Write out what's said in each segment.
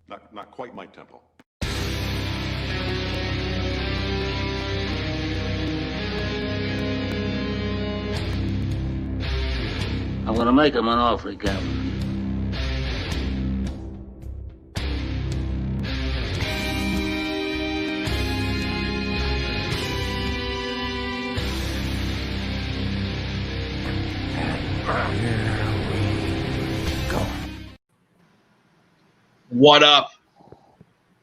Not quite my tempo. I'm gonna make him an offer, Captain. What up?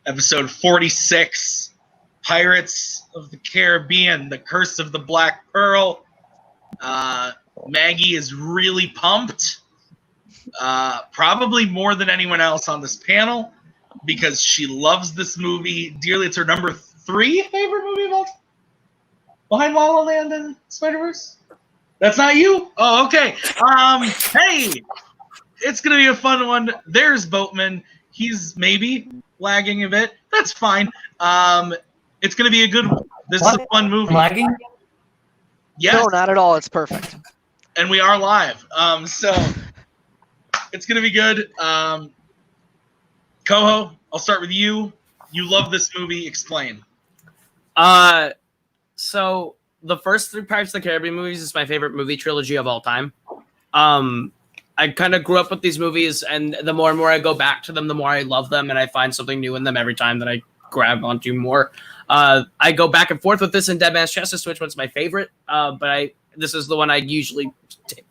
Episode 46, Pirates of the Caribbean, The Curse of the Black Pearl. Maggie is really pumped, probably more than anyone else on this panel, because she loves this movie dearly. It's her number 3 favorite movie of all time? Behind La La Land and Spider-Verse? That's not you? Oh, okay. Hey, it's going to be a fun one. There's Boatman. He's maybe lagging a bit. That's fine. It's going to be a good one. This is a fun movie. Lagging? Yes. No, not at all. It's perfect. And we are live. So it's going to be good. Koho, I'll start with you. You love this movie. Explain. So the first 3 Pirates of the Caribbean movies is my favorite movie trilogy of all time. I kind of grew up with these movies, and the more and more I go back to them, the more I love them, and I find something new in them every time that I grab onto more. I go back and forth with this and Dead Man's Chest as to which one's my favorite, but this is the one I usually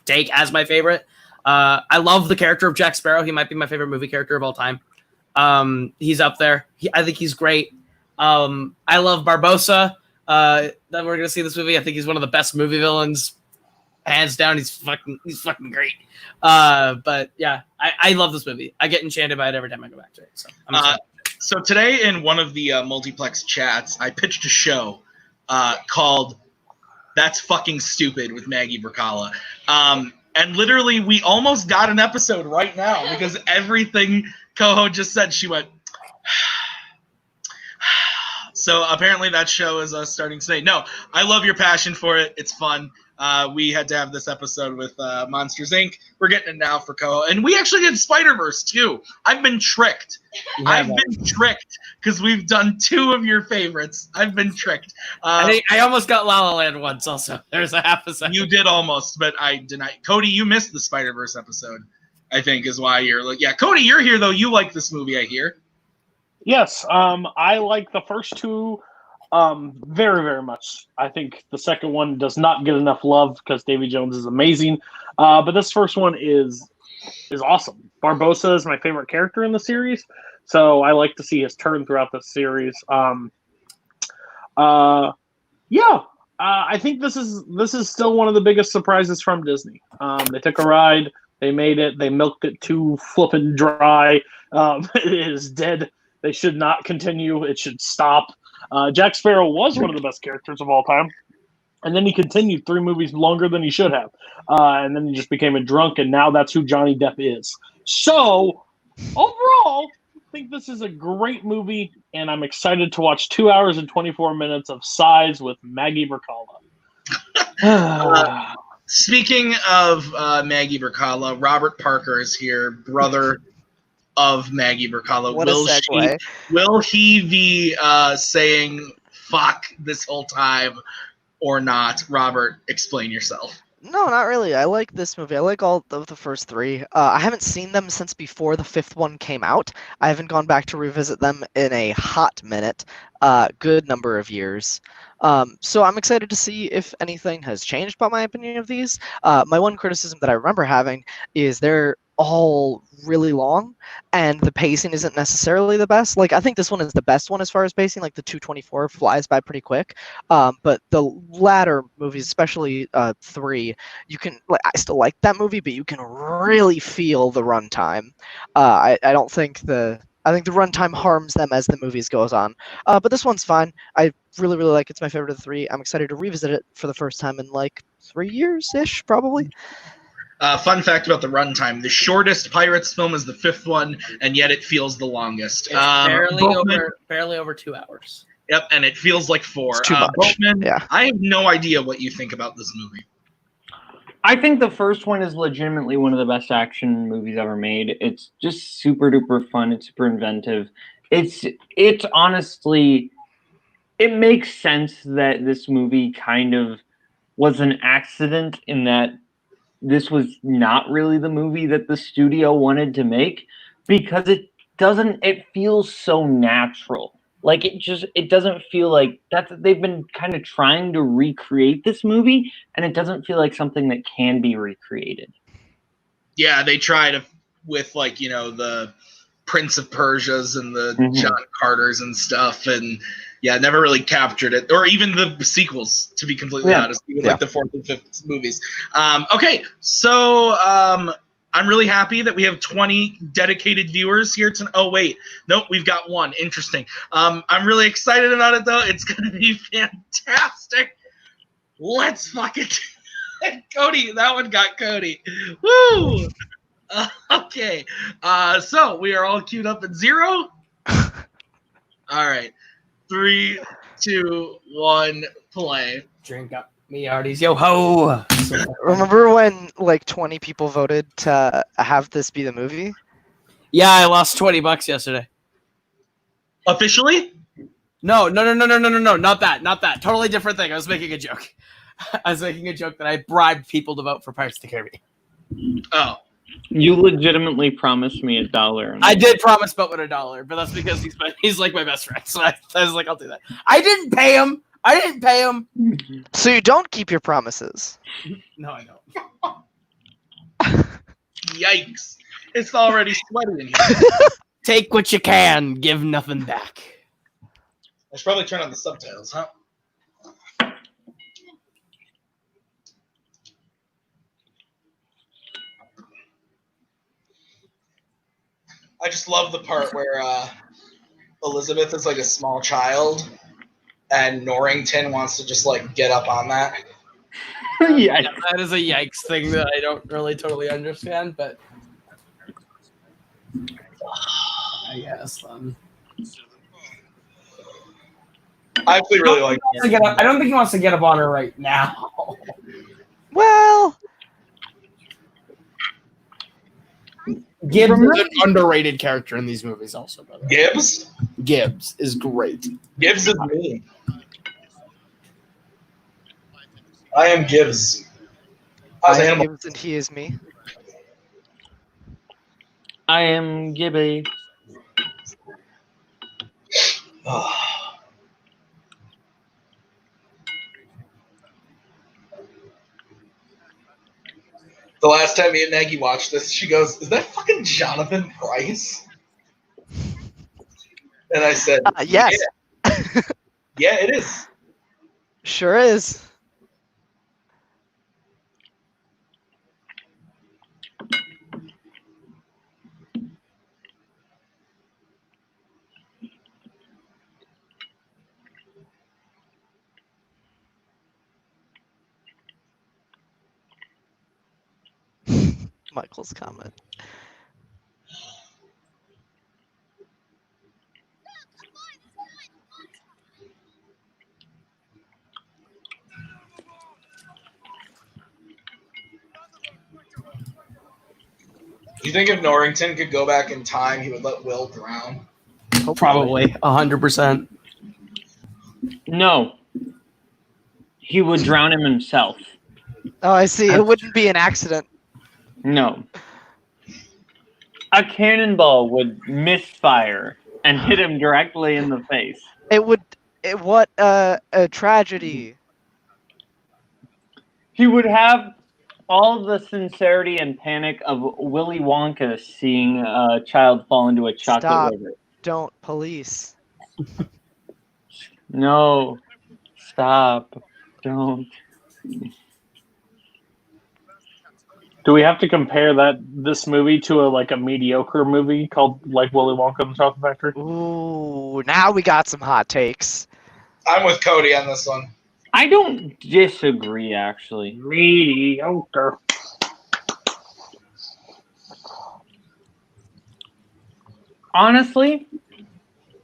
take as my favorite. I love the character of Jack Sparrow. He might be my favorite movie character of all time. He's up there. I think he's great. I love Barbossa. That we're going to see this movie. I think he's one of the best movie villains. Hands down, he's fucking great. But yeah, I love this movie. I get enchanted by it every time I go back to it. So So today in one of the Multiplex chats, I pitched a show called That's Fucking Stupid with Maggie Brzakala. And literally we almost got an episode right now because everything Koho just said, she went. So apparently that show is starting today. No, I love your passion for it. It's fun. We had to have this episode with Monsters, Inc. We're getting it now for Koho. And we actually did Spider-Verse, too. I've been tricked. I've been tricked because we've done 2 of your favorites. I've been tricked. I almost got La La Land once also. There's a half a second. You did almost, but I denied. Cody, you missed the Spider-Verse episode, I think, is why you're like, yeah, Cody, you're here, though. You like this movie, I hear. Yes, I like the first 2 very, very much. I think the second one does not get enough love because Davy Jones is amazing. But this first one is awesome. Barbossa is my favorite character in the series, so I like to see his turn throughout the series. I think this is still one of the biggest surprises from Disney. They took a ride, they made it, they milked it too flippin' dry. It is dead. They should not continue. It should stop. Jack Sparrow was one of the best characters of all time. And then he continued 3 movies longer than he should have. And then he just became a drunk, and now that's who Johnny Depp is. So, overall, I think this is a great movie, and I'm excited to watch 2 hours and 24 minutes of size with Maggie Brzakala. Speaking of Maggie Brzakala, Robert Parker is here, brother of Maggie Brzakala. What a segue. Will he be saying fuck this whole time or not? Robert, explain yourself. No, not really. I like this movie. I like all of the first 3. I haven't seen them since before the 5th one came out. I haven't gone back to revisit them in a hot minute. Good number of years. So I'm excited to see if anything has changed about my opinion of these. My one criticism that I remember having is they're all really long, and the pacing isn't necessarily the best. Like, I think this one is the best one as far as pacing. Like, the 224 flies by pretty quick. But the latter movies, especially 3, you can, like, I still like that movie, but you can really feel the runtime. I think the runtime harms them as the movies goes on. But this one's fine. I really, really like it. It's my favorite of the 3. I'm excited to revisit it for the first time in like 3 years-ish, probably. Fun fact about the runtime: the shortest Pirates film is the 5th one, and yet it feels the longest. It's barely over 2 hours. Yep, and it feels like 4. It's too much. Boatman, Yeah. I have no idea what you think about this movie. I think the first one is legitimately one of the best action movies ever made. It's just super duper fun. It's super inventive. It's honestly, it makes sense that this movie kind of was an accident in that this was not really the movie that the studio wanted to make, because it feels so natural. Like it doesn't feel like they've been kind of trying to recreate this movie, and it doesn't feel like something that can be recreated. Yeah, they tried with like, the Prince of Persia's and the John Carters and stuff, and yeah, never really captured it, or even the sequels, to be completely honest, even like the fourth and fifth movies. Okay, so I'm really happy that we have 20 dedicated viewers here tonight. Oh wait, nope, we've got one. Interesting. I'm really excited about it though. It's gonna be fantastic. Let's fucking Cody. That one got Cody. Woo! Okay. So we are all queued up at 0. All right. 3, 2, 1, play. Drink up me hearties, yo ho! Remember when like 20 people voted to have this be the movie? Yeah, I lost $20 yesterday. Officially? No, not that. Totally different thing. I was making a joke. I was making a joke that I bribed people to vote for Pirates of the Caribbean. Oh. You legitimately promised me $1. I did promise Boatman $1, but that's because he's like my best friend. So I was like, I'll do that. I didn't pay him. So you don't keep your promises? No, I don't. Yikes. It's already sweaty in here. Take what you can, give nothing back. I should probably turn on the subtitles, huh? I just love the part where Elizabeth is like a small child and Norrington wants to just like get up on that. Yeah, that is a yikes thing that I don't really totally understand, but I guess. I actually really like it. I don't think he wants to get up on her right now. Well, Gibbs is an underrated character in these movies also, by the way. Gibbs? Gibbs is great. Gibbs is me. I am Gibbs. I am Gibbs and he is me. I am Gibby. The last time me and Maggie watched this, she goes, "Is that fucking Jonathan Pryce?" And I said, "Yes." Yeah. Yeah, it is. Sure is. Michael's comment. You think if Norrington could go back in time, he would let Will drown? Probably 100%. No. He would drown him himself. Oh, I see. It wouldn't be an accident. No. A cannonball would misfire and hit him directly in the face. What a tragedy. He would have all the sincerity and panic of Willy Wonka seeing a child fall into a chocolate river. Don't, police. No. Stop. Don't. Do we have to compare this movie to a mediocre movie called like Willy Wonka and the Chocolate Factory? Ooh, now we got some hot takes. I'm with Cody on this one. I don't disagree, actually. Mediocre. Honestly,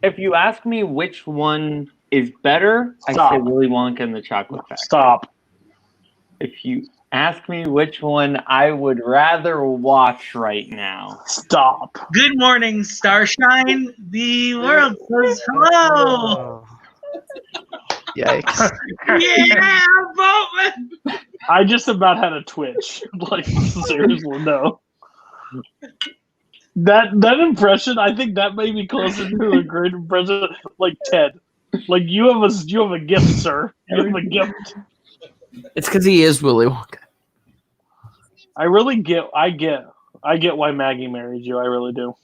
if you ask me which one is better, I say Willy Wonka and the Chocolate Factory. Stop. If you Ask me which one I would rather watch right now. Stop. Good morning, Starshine. The world says hello. Oh. Yikes. Yeah, Boatman. I just about had a twitch. Like, seriously, no. That impression, I think that may be closer to a great impression, like Ted. Like you have a gift, sir. You have a gift. It's because he is Willy Wonka. I get why Maggie married you. I really do.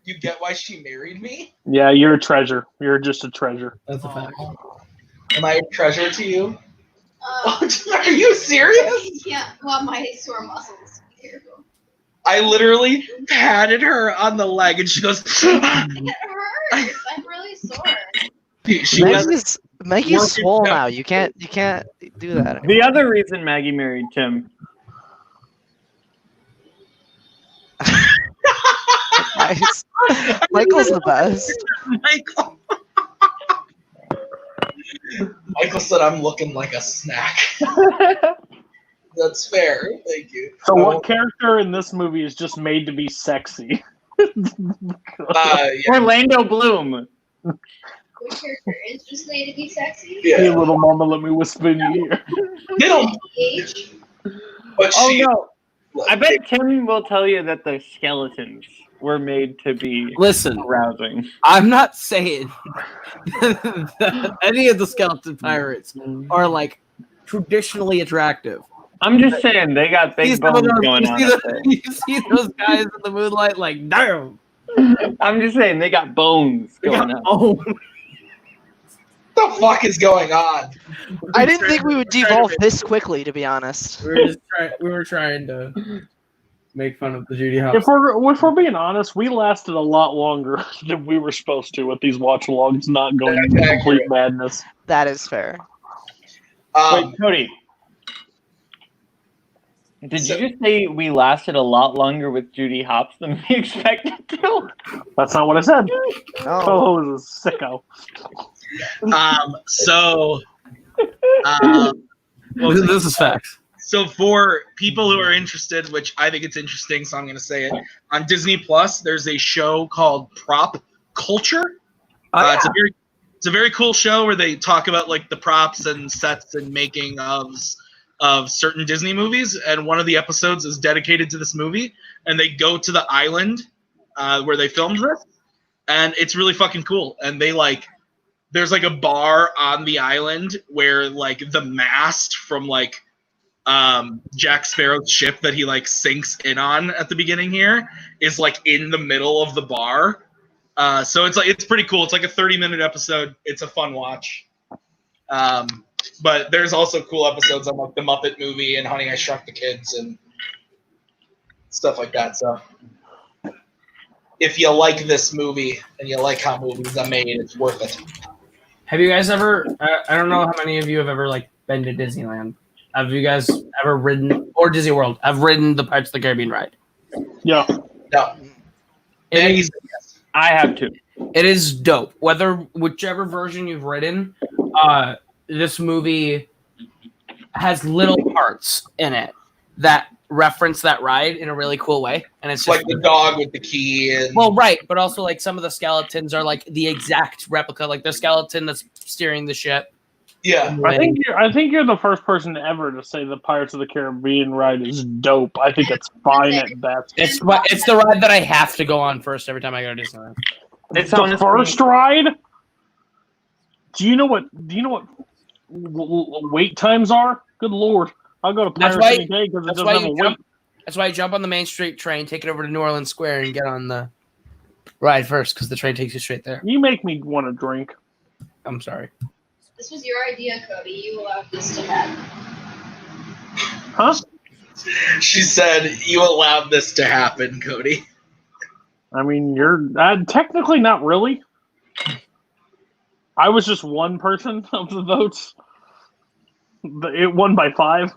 You get why she married me? Yeah, you're a treasure. You're just a treasure. That's a fact. Am I a treasure to you? Are you serious? Yeah, well, my sore muscles. Careful. I literally patted her on the leg, and she goes. It hurts. I'm really sore. She has Maggie's swole now. You can't do that anymore. The other reason Maggie married Tim. Nice. Michael's the best. Michael. Michael said I'm looking like a snack. That's fair. Thank you. So what character in this movie is just made to be sexy? Yeah. Orlando Bloom. Which character is just made to be sexy? Hey, Yeah. little mama, let me whisper in your ear. They don't. Age? But Oh she. no! I bet Tim will tell you that the skeletons were made to be Listen, arousing. I'm not saying that any of the skeleton pirates are like traditionally attractive. I'm just saying they got big bones going on. Up there. You see those guys in the moonlight, like damn. I'm just saying they got bones They going got on. bone. What the fuck is going on? I didn't think we would devolve this quickly, to be honest. We were trying to make fun of the Judy Hopps. If we're being honest, we lasted a lot longer than we were supposed to with these watch logs not going into That's complete accurate. madness. That is fair. Wait, Cody. Did you just say we lasted a lot longer with Judy Hopps than we expected to? That's not what I said. No. Koho is a sicko. This is facts. So for people who are interested, which I think it's interesting, so I'm going to say it, on Disney Plus, there's a show called Prop Culture. It's a very cool show where they talk about like the props and sets and making of certain Disney movies, and one of the episodes is dedicated to this movie, and they go to the island where they filmed this, and it's really fucking cool. And they like, there's like a bar on the island where like the mast from like Jack Sparrow's ship that he like sinks in on at the beginning here is like in the middle of the bar. So it's pretty cool. It's like a 30-minute episode. It's a fun watch. But there's also cool episodes on like the Muppet Movie and Honey, I Shrunk the Kids and stuff like that. So if you like this movie and you like how movies are made, it's worth it. Have you guys ever? I don't know how many of you have ever like been to Disneyland. Have you guys ever ridden or Disney World? Have ridden the Pirates of the Caribbean ride? Yeah. No. It I have to. is dope. Whichever version you've ridden, this movie has little parts in it that reference that ride in a really cool way, and it's just Like the dog with the key and well, right, but also like some of the skeletons are like the exact replica, like the skeleton that's steering the ship. yeah. I think you're the first person ever to say the Pirates of the Caribbean ride is dope. I think it's fine at best. It's the ride that I have to go on first every time I go to Disneyland. It's the honestly- first ride. Do you know what wait times are? Good lord, I'll go to That's Pirates why- any day because it That's doesn't why have a you wait. jump. That's why you jump on the Main Street train, take it over to New Orleans Square, and get on the ride first because the train takes you straight there. You make me want to drink. I'm sorry. This was your idea, Cody. You allowed this to happen. Huh? She said you allowed this to happen, Cody. I mean, you're technically not really. I was just one person of the votes. It won by 5.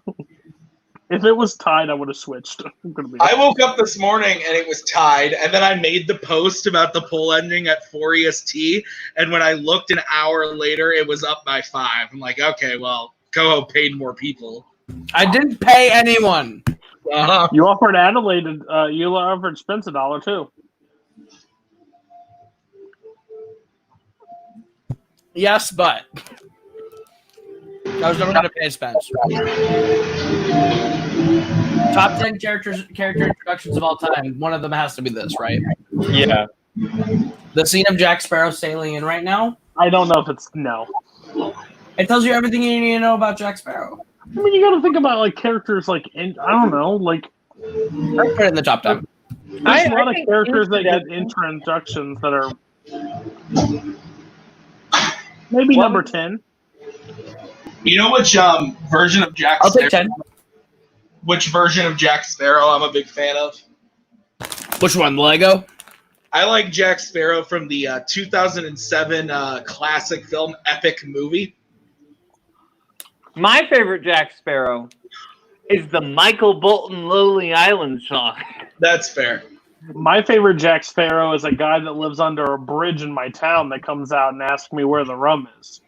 If it was tied, I would have switched. I'm gonna be I woke up this morning and it was tied, and then I made the post about the poll ending at 4 EST, and when I looked an hour later, it was up by 5. I'm like, okay, well, Koho paid more people. I didn't pay anyone. You offered Adelaide. You offered Spence $1 too. Yes, but I was never gonna pay Spence. Top 10 character introductions of all time. One of them has to be this, right? Yeah. The scene of Jack Sparrow sailing in right now. I don't know if it's no. It tells you everything you need to know about Jack Sparrow. I mean, you got to think about like characters like I don't know, like I put it in the top 10. there's a lot of think characters that get introduction- introductions that are maybe number 10. You know which version of Jack I'll Sparrow? take 10. Which version of Jack Sparrow I'm a big fan of? Which one? Lego? I like Jack Sparrow from the 2007 classic film Epic Movie. My favorite Jack Sparrow is the Michael Bolton Lonely Island song. That's fair. My favorite Jack Sparrow is a guy that lives under a bridge in my town that comes out and asks me where the rum is.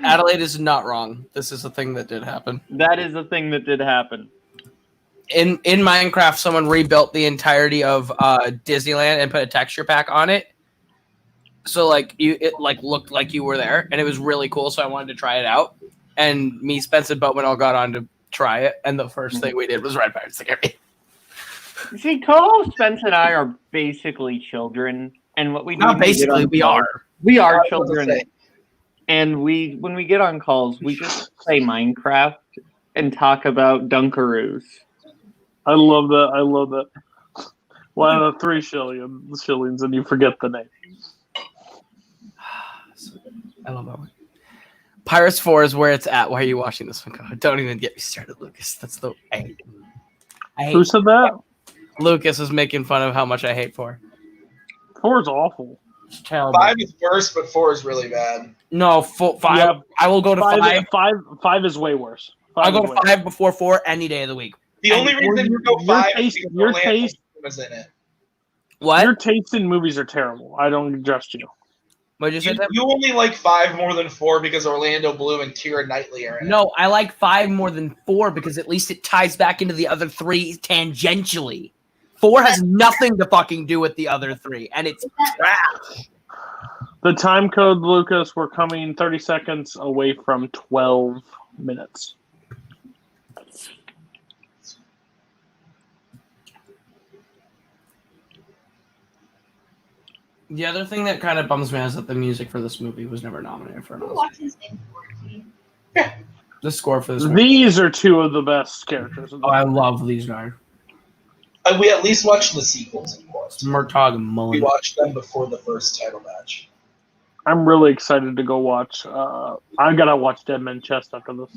Adelaide is not wrong. This is a thing that did happen. That is a thing that did happen. In Minecraft, someone rebuilt the entirety of Disneyland and put a texture pack on it. So it looked like you were there, and it was really cool. So I wanted to try it out. And me, Spence, and Boatman all got on to try it. And the first thing we did was ride Pirates of the Caribbean. You see, Koho, Spence, and I are basically children, and what we do Not when we get basically, on we calls- are. We are I was about to children, say. and when we get on calls, we just play Minecraft and talk about Dunkaroos. I love that. I love that. One of the 3 shillings, and you forget the name. I love that one. Pirates 4 is where it's at. Why are you watching this one? Don't even get me started, Lucas. That's the I hate. Who said that? Lucas is making fun of how much I hate 4. 4 is awful. It's terrible. 5 is worse, but 4 is really bad. No, 5. Yeah. I will go to 5. Five is way worse. I'll go is to way 5 before 4 any day of the week. The only reason you go 5 is because your Orlando taste- was in it. What? Your taste in movies are terrible. I don't trust you. What did you say? Tim? You only like 5 more than 4 because Orlando Bloom and Keira Knightley are in it. No, I like 5 more than 4 because at least it ties back into the other 3 tangentially. 4 has nothing to fucking do with the other 3, and it's trash. The time code, Lucas, we're coming 30 seconds away from 12 minutes. The other thing that kind of bums me out is that the music for this movie was never nominated for an Oscar. Watch his name for me. The score for this movie. These are 2 of the best characters. Oh, I love these guys. We at least watched the sequels, of course. Murtaugh and We Mullen. watched them before the first title match. I'm really excited to go watch. I gotta watch Dead Man Chest after this.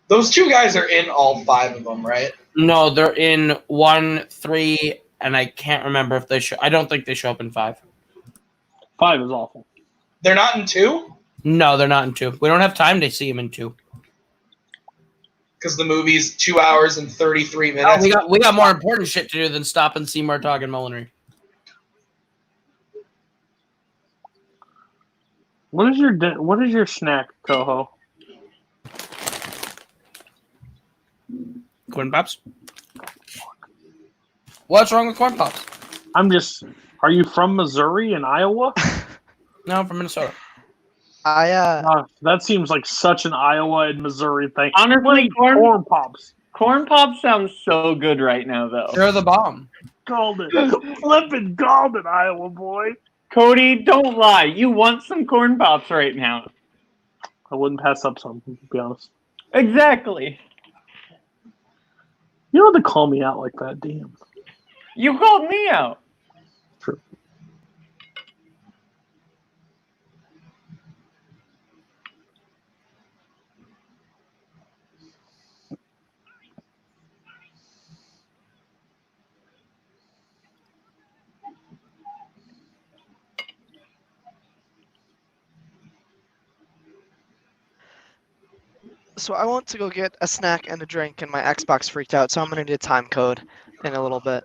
Those 2 guys are in all 5 of them, right? No, they're in 1, 3, and I can't remember if they show. I don't think they show up in 5. 5 is awful. They're not in 2? No, they're not in 2. We don't have time to see them in 2. Because the movie's 2 hours and 33 Oh, minutes. we got more important shit to do than stop and see Murtaugh and Mullenry. What is your snack, Koho? Corn Pops? What's wrong with Corn Pops? Are you from Missouri and Iowa? No, I'm from Minnesota. That seems like such an Iowa and Missouri thing. Honestly, Corn Pops. Corn Pops sounds so good right now, though. They're the bomb. Golden. Flippin' golden, Iowa boy. Cody, don't lie. You want some Corn Pops right now. I wouldn't pass up some, to be honest. Exactly. You don't have to call me out like that, damn. You called me out. True. So I want to go get a snack and a drink, and my Xbox freaked out, so I'm gonna need a time code in a little bit.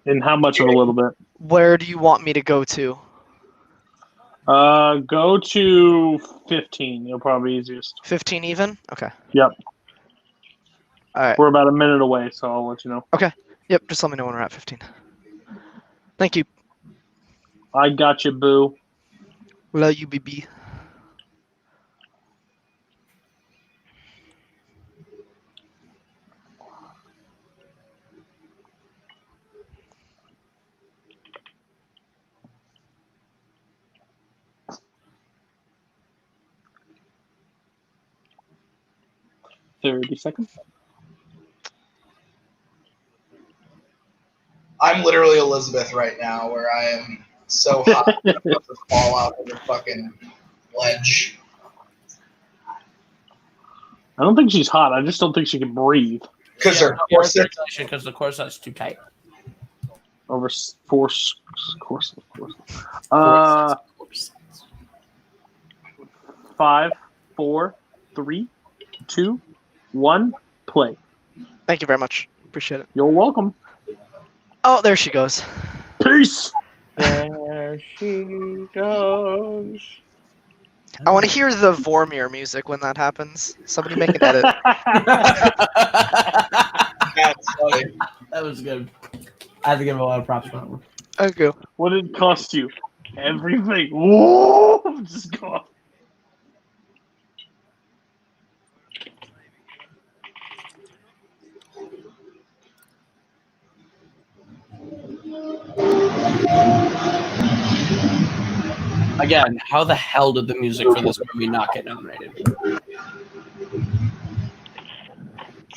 And how much of a little bit? Where do you want me to go to? Go to 15. It'll probably be easiest. 15 even? Okay. Yep. All right. We're about a minute away, so I'll let you know. Yep. Just let me know when we're at 15. Thank you. I got you, boo. Love you, BB. $30. I'm literally Elizabeth right now, where I am so hot I'm about to fall out of the fucking ledge. I don't think she's hot. I just don't think she can breathe. Because her corset. Because the corset's too tight. Over force course. 5, 4, 3, 2, 1, play. Thank you very much. Appreciate it. You're welcome. Oh, there she goes. Peace. There she goes. I want to hear the Vormir music when that happens. Somebody make an edit. That's funny. That was good. I have to give him a lot of props for that one. Okay. What did it cost you? Everything. Whoa! Just go off. Again, how the hell did the music for this movie not get nominated?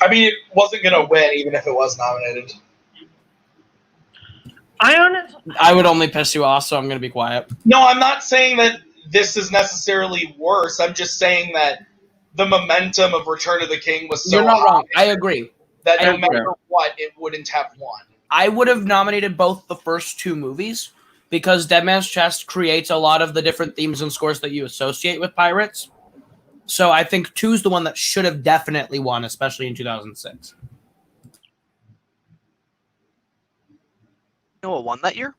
I mean, it wasn't going to win even if it was nominated. I would only piss you off, so I'm going to be quiet. No, I'm not saying that this is necessarily worse. I'm just saying that the momentum of Return of the King was so You're not high wrong. I agree. that I no agree. matter what, it wouldn't have won. I would have nominated both the first two movies because Dead Man's Chest creates a lot of the different themes and scores that you associate with pirates. So I think 2 is the one that should have definitely won, especially in 2006. You know what won that year?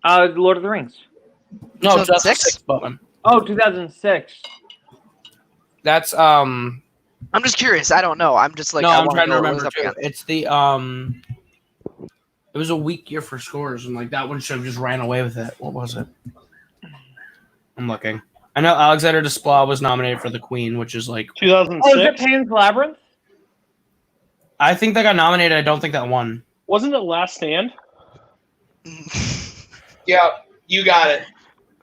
Lord of the Rings. No, 2006? 2006, Boatman. Oh, 2006. That's I'm just curious. I don't know. I'm just like, no, I I'm wanna trying to know what it was remember up too. against. It's the it was a weak year for scores, and like that one should have just ran away with it. What was it? I'm looking. I know Alexander Desplat was nominated for The Queen, which is like 2006. Oh, is it Pan's Labyrinth? I think that got nominated. I don't think that won. Wasn't it Last Stand? Yeah, you got it.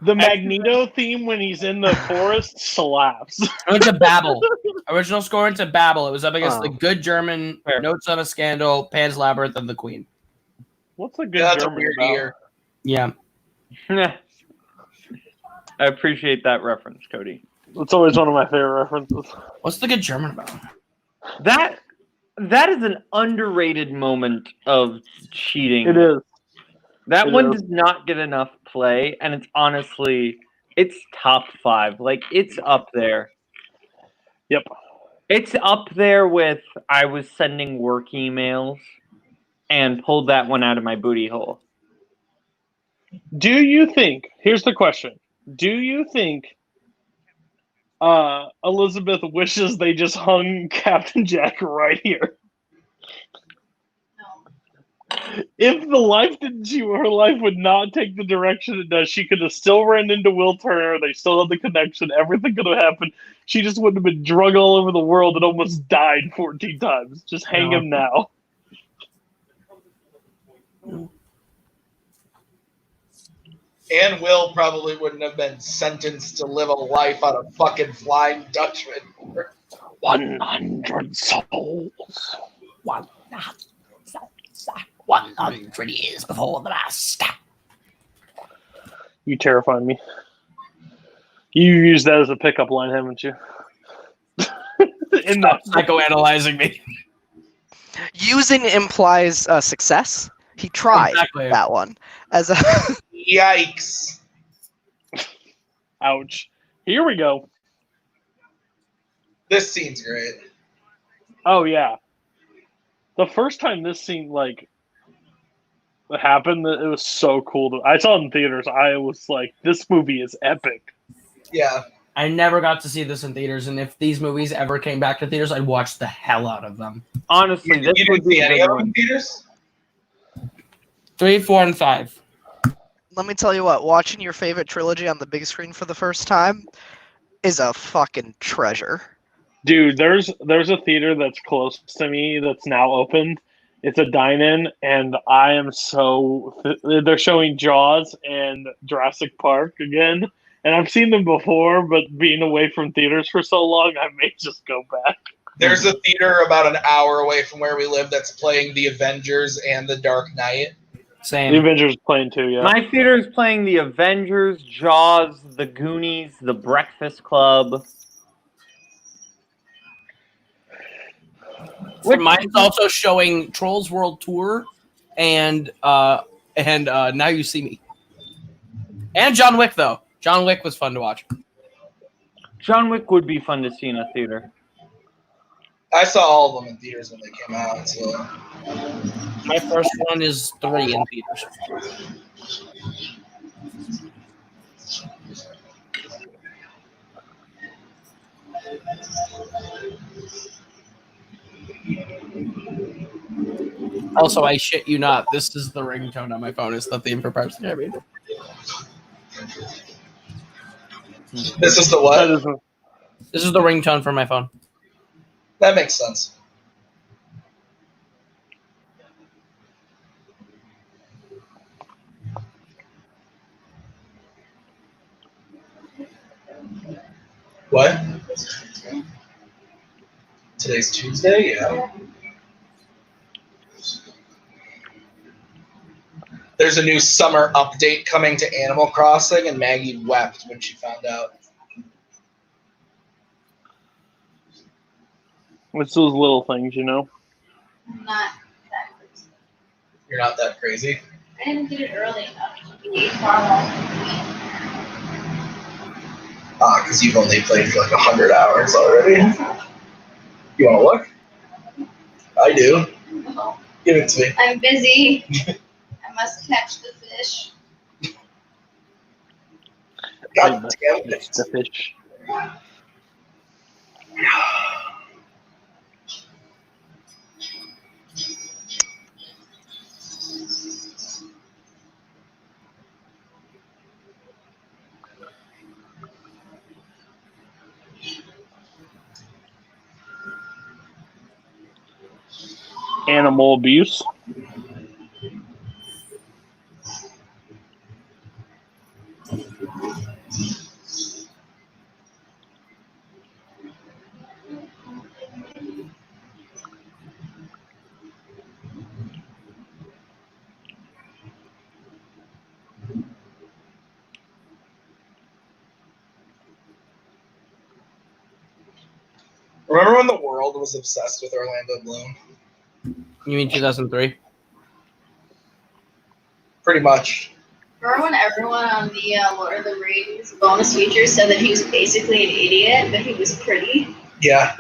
The Magneto theme when he's in the forest slaps. It went to Babel. Original score into Babel. It was up against Oh. The Good German, Fair. Notes on a Scandal, Pan's Labyrinth, and The Queen. What's a good Yeah, that's a German weird about? year. Yeah. I appreciate that reference, Cody. It's always one of my favorite references. What's The Good German about? That is an underrated moment of cheating. It is. That It one is. does not get enough play, and it's honestly, it's top 5. Like, it's up there. Yep. It's up there with I was sending work emails and pulled that one out of my booty hole. Do you think? Here's the question. Do you think Elizabeth wishes they just hung Captain Jack right here? If the life her life would not take the direction it does, she could have still ran into Will Turner. They still had the connection. Everything could have happened. She just wouldn't have been drug all over the world and almost died 14 times. Just hang him now. And Will probably wouldn't have been sentenced to live a life on a fucking Flying Dutchman. 100 souls. 100 years before the last. You terrify me. You used that as a pickup line, haven't you? In the Psychoanalyzing me. Using implies success. He tried Exactly. that one as a. Yikes. ouch. Here we go. This scene's great. Oh yeah. The first time this scene happened, it was so cool. I saw it in theaters. I was like, this movie is epic. Yeah. I never got to see this in theaters, and if these movies ever came back to theaters, I'd watch the hell out of them. Honestly, You this would didn't be see a any good of them in one. theaters? 3, 4, and 5. Let me tell you what, watching your favorite trilogy on the big screen for the first time is a fucking treasure. Dude, there's a theater that's close to me that's now opened. It's a dine-in, and I am they're showing Jaws and Jurassic Park again. And I've seen them before, but being away from theaters for so long, I may just go back. There's a theater about an hour away from where we live that's playing The Avengers and The Dark Knight. Same. The Avengers playing too, yeah. My theater is playing The Avengers, Jaws, The Goonies, The Breakfast Club. Mine's also showing Trolls World Tour and Now You See Me. And John Wick, though. John Wick was fun to watch. John Wick would be fun to see in a theater. I saw all of them in theaters when they came out. So. My first one is 3 in theaters. Also, I shit you not, this is the ringtone on my phone. It's the theme for Pirates of the Caribbean. This is the what? This is the ringtone for my phone. That makes sense. What? Today's Tuesday? Yeah. There's a new summer update coming to Animal Crossing, and Maggie wept when she found out. It's those little things, you know? I'm not that crazy. You're not that crazy? I didn't get it early enough. Way far along. Because you've only played for like 100 hours already. You want to look? I do. No. Give it to me. I'm busy. I must catch the fish. God damn it. It's the fish. Animal abuse. Remember when the world was obsessed with Orlando Bloom? You mean 2003? Pretty much. Remember when everyone on the Lord of the Rings bonus feature said that he was basically an idiot, but he was pretty? Yeah.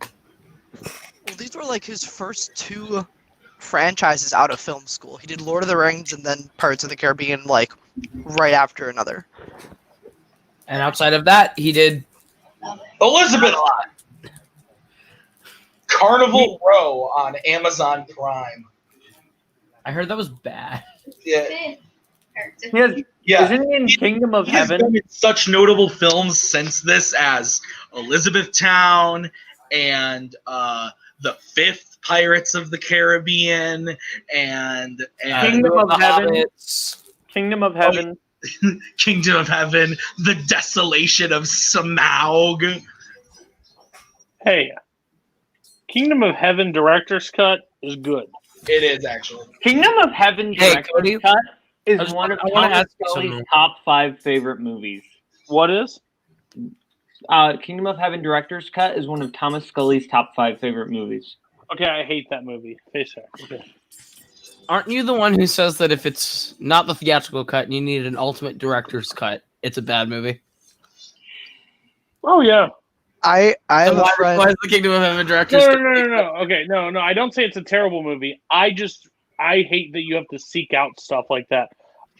Well, these were like his first 2 franchises out of film school. He did Lord of the Rings and then Pirates of the Caribbean, like, right after another. And outside of that, he did Elizabeth! Carnival Row on Amazon Prime. I heard that was bad. Yeah. Isn't he in Kingdom of He has Heaven? been in such notable films since this as Elizabethtown and the 5th Pirates of the Caribbean and Kingdom of Heaven. Hobbits. Kingdom of Heaven. Kingdom of Heaven, The Desolation of Smaug. Hey, Kingdom of Heaven director's cut is good. It is, actually. Kingdom of Heaven Hey, director's Cody. cut is I one of wanna Thomas ask you Scully's something. top 5 favorite movies. What is? Kingdom of Heaven director's cut is one of Thomas Scully's top 5 favorite movies. Okay, I hate that movie. Face it. Okay. Aren't you the one who says that if it's not the theatrical cut and you need an ultimate director's cut, it's a bad movie? Oh yeah. I have a Why friend. is the Kingdom of Heaven director? No. Okay, no. I don't say it's a terrible movie. I hate that you have to seek out stuff like that.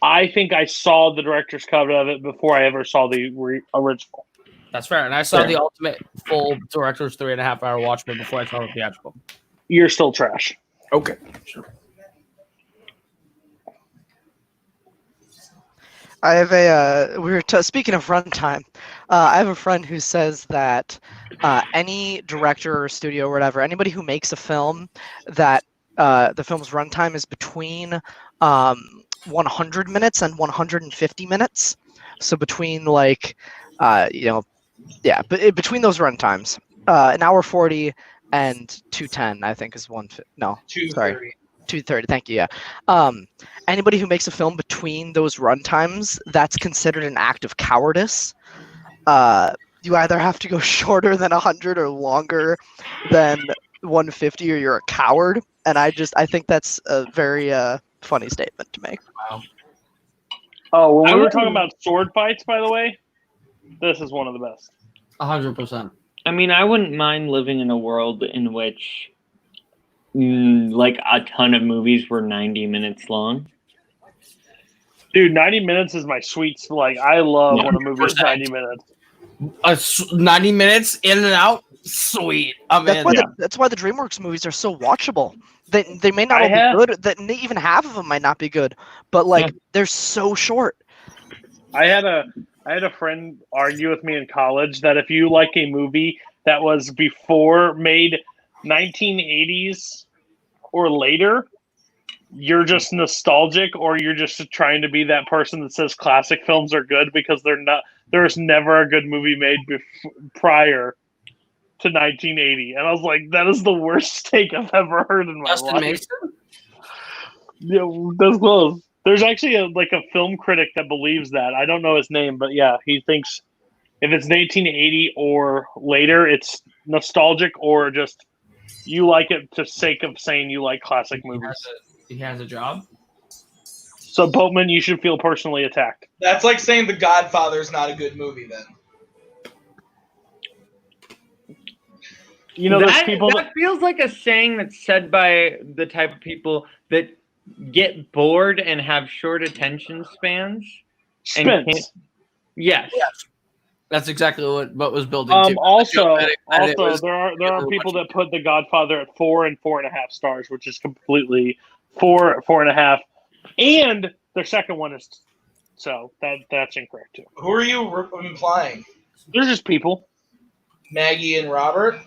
I think I saw the director's cut of it before I ever saw the original. That's fair. And I saw the ultimate full director's 3.5 hour Watchmen before I saw the theatrical. You're still trash. Okay. Sure. I have a speaking of runtime. I have a friend who says that any director or studio or whatever, anybody who makes a film that the film's runtime is between 100 minutes and 150 minutes. So between between those runtimes, an hour 40 and 210, I think is 230. Thank you. Yeah. Anybody who makes a film between those runtimes, that's considered an act of cowardice. You either have to go shorter than 100 or longer than 150, or you're a coward. And I think that's a very funny statement to make. Wow. Oh, when we were talking about sword fights, by the way, this is one of the best. 100%. I mean, I wouldn't mind living in a world in which like a ton of movies were 90 minutes long. Dude, 90 minutes is my sweet. Like, I love when a movie is 90 minutes. 90 minutes in and out? Sweet. That's why the DreamWorks movies are so watchable. They may not all be good. Even half of them might not be good, but they're so short. I had a friend argue with me in college that if you like a movie that was made 1980s or later, you're just nostalgic, or you're just trying to be that person that says classic films are good, because they're not. There's never a good movie made prior to 1980, and I was like, that is the worst take I've ever heard in my Justin life. Mason? Yeah, that's close. There's actually a film critic that believes that. I don't know his name, but yeah, he thinks if it's 1980 or later, it's nostalgic, or just you like it to sake of saying you like classic movies. He has a job? So, Boatman, you should feel personally attacked. That's like saying The Godfather's not a good movie, then. You know, that feels like a saying that's said by the type of people that get bored and have short attention spans. Yes. That's exactly what was building to. Also, there are people that put The Godfather at 4 and 4.5 stars, which is completely 4.5, and their second one is that's incorrect too. Who are you implying? They're just people. Maggie and Robert.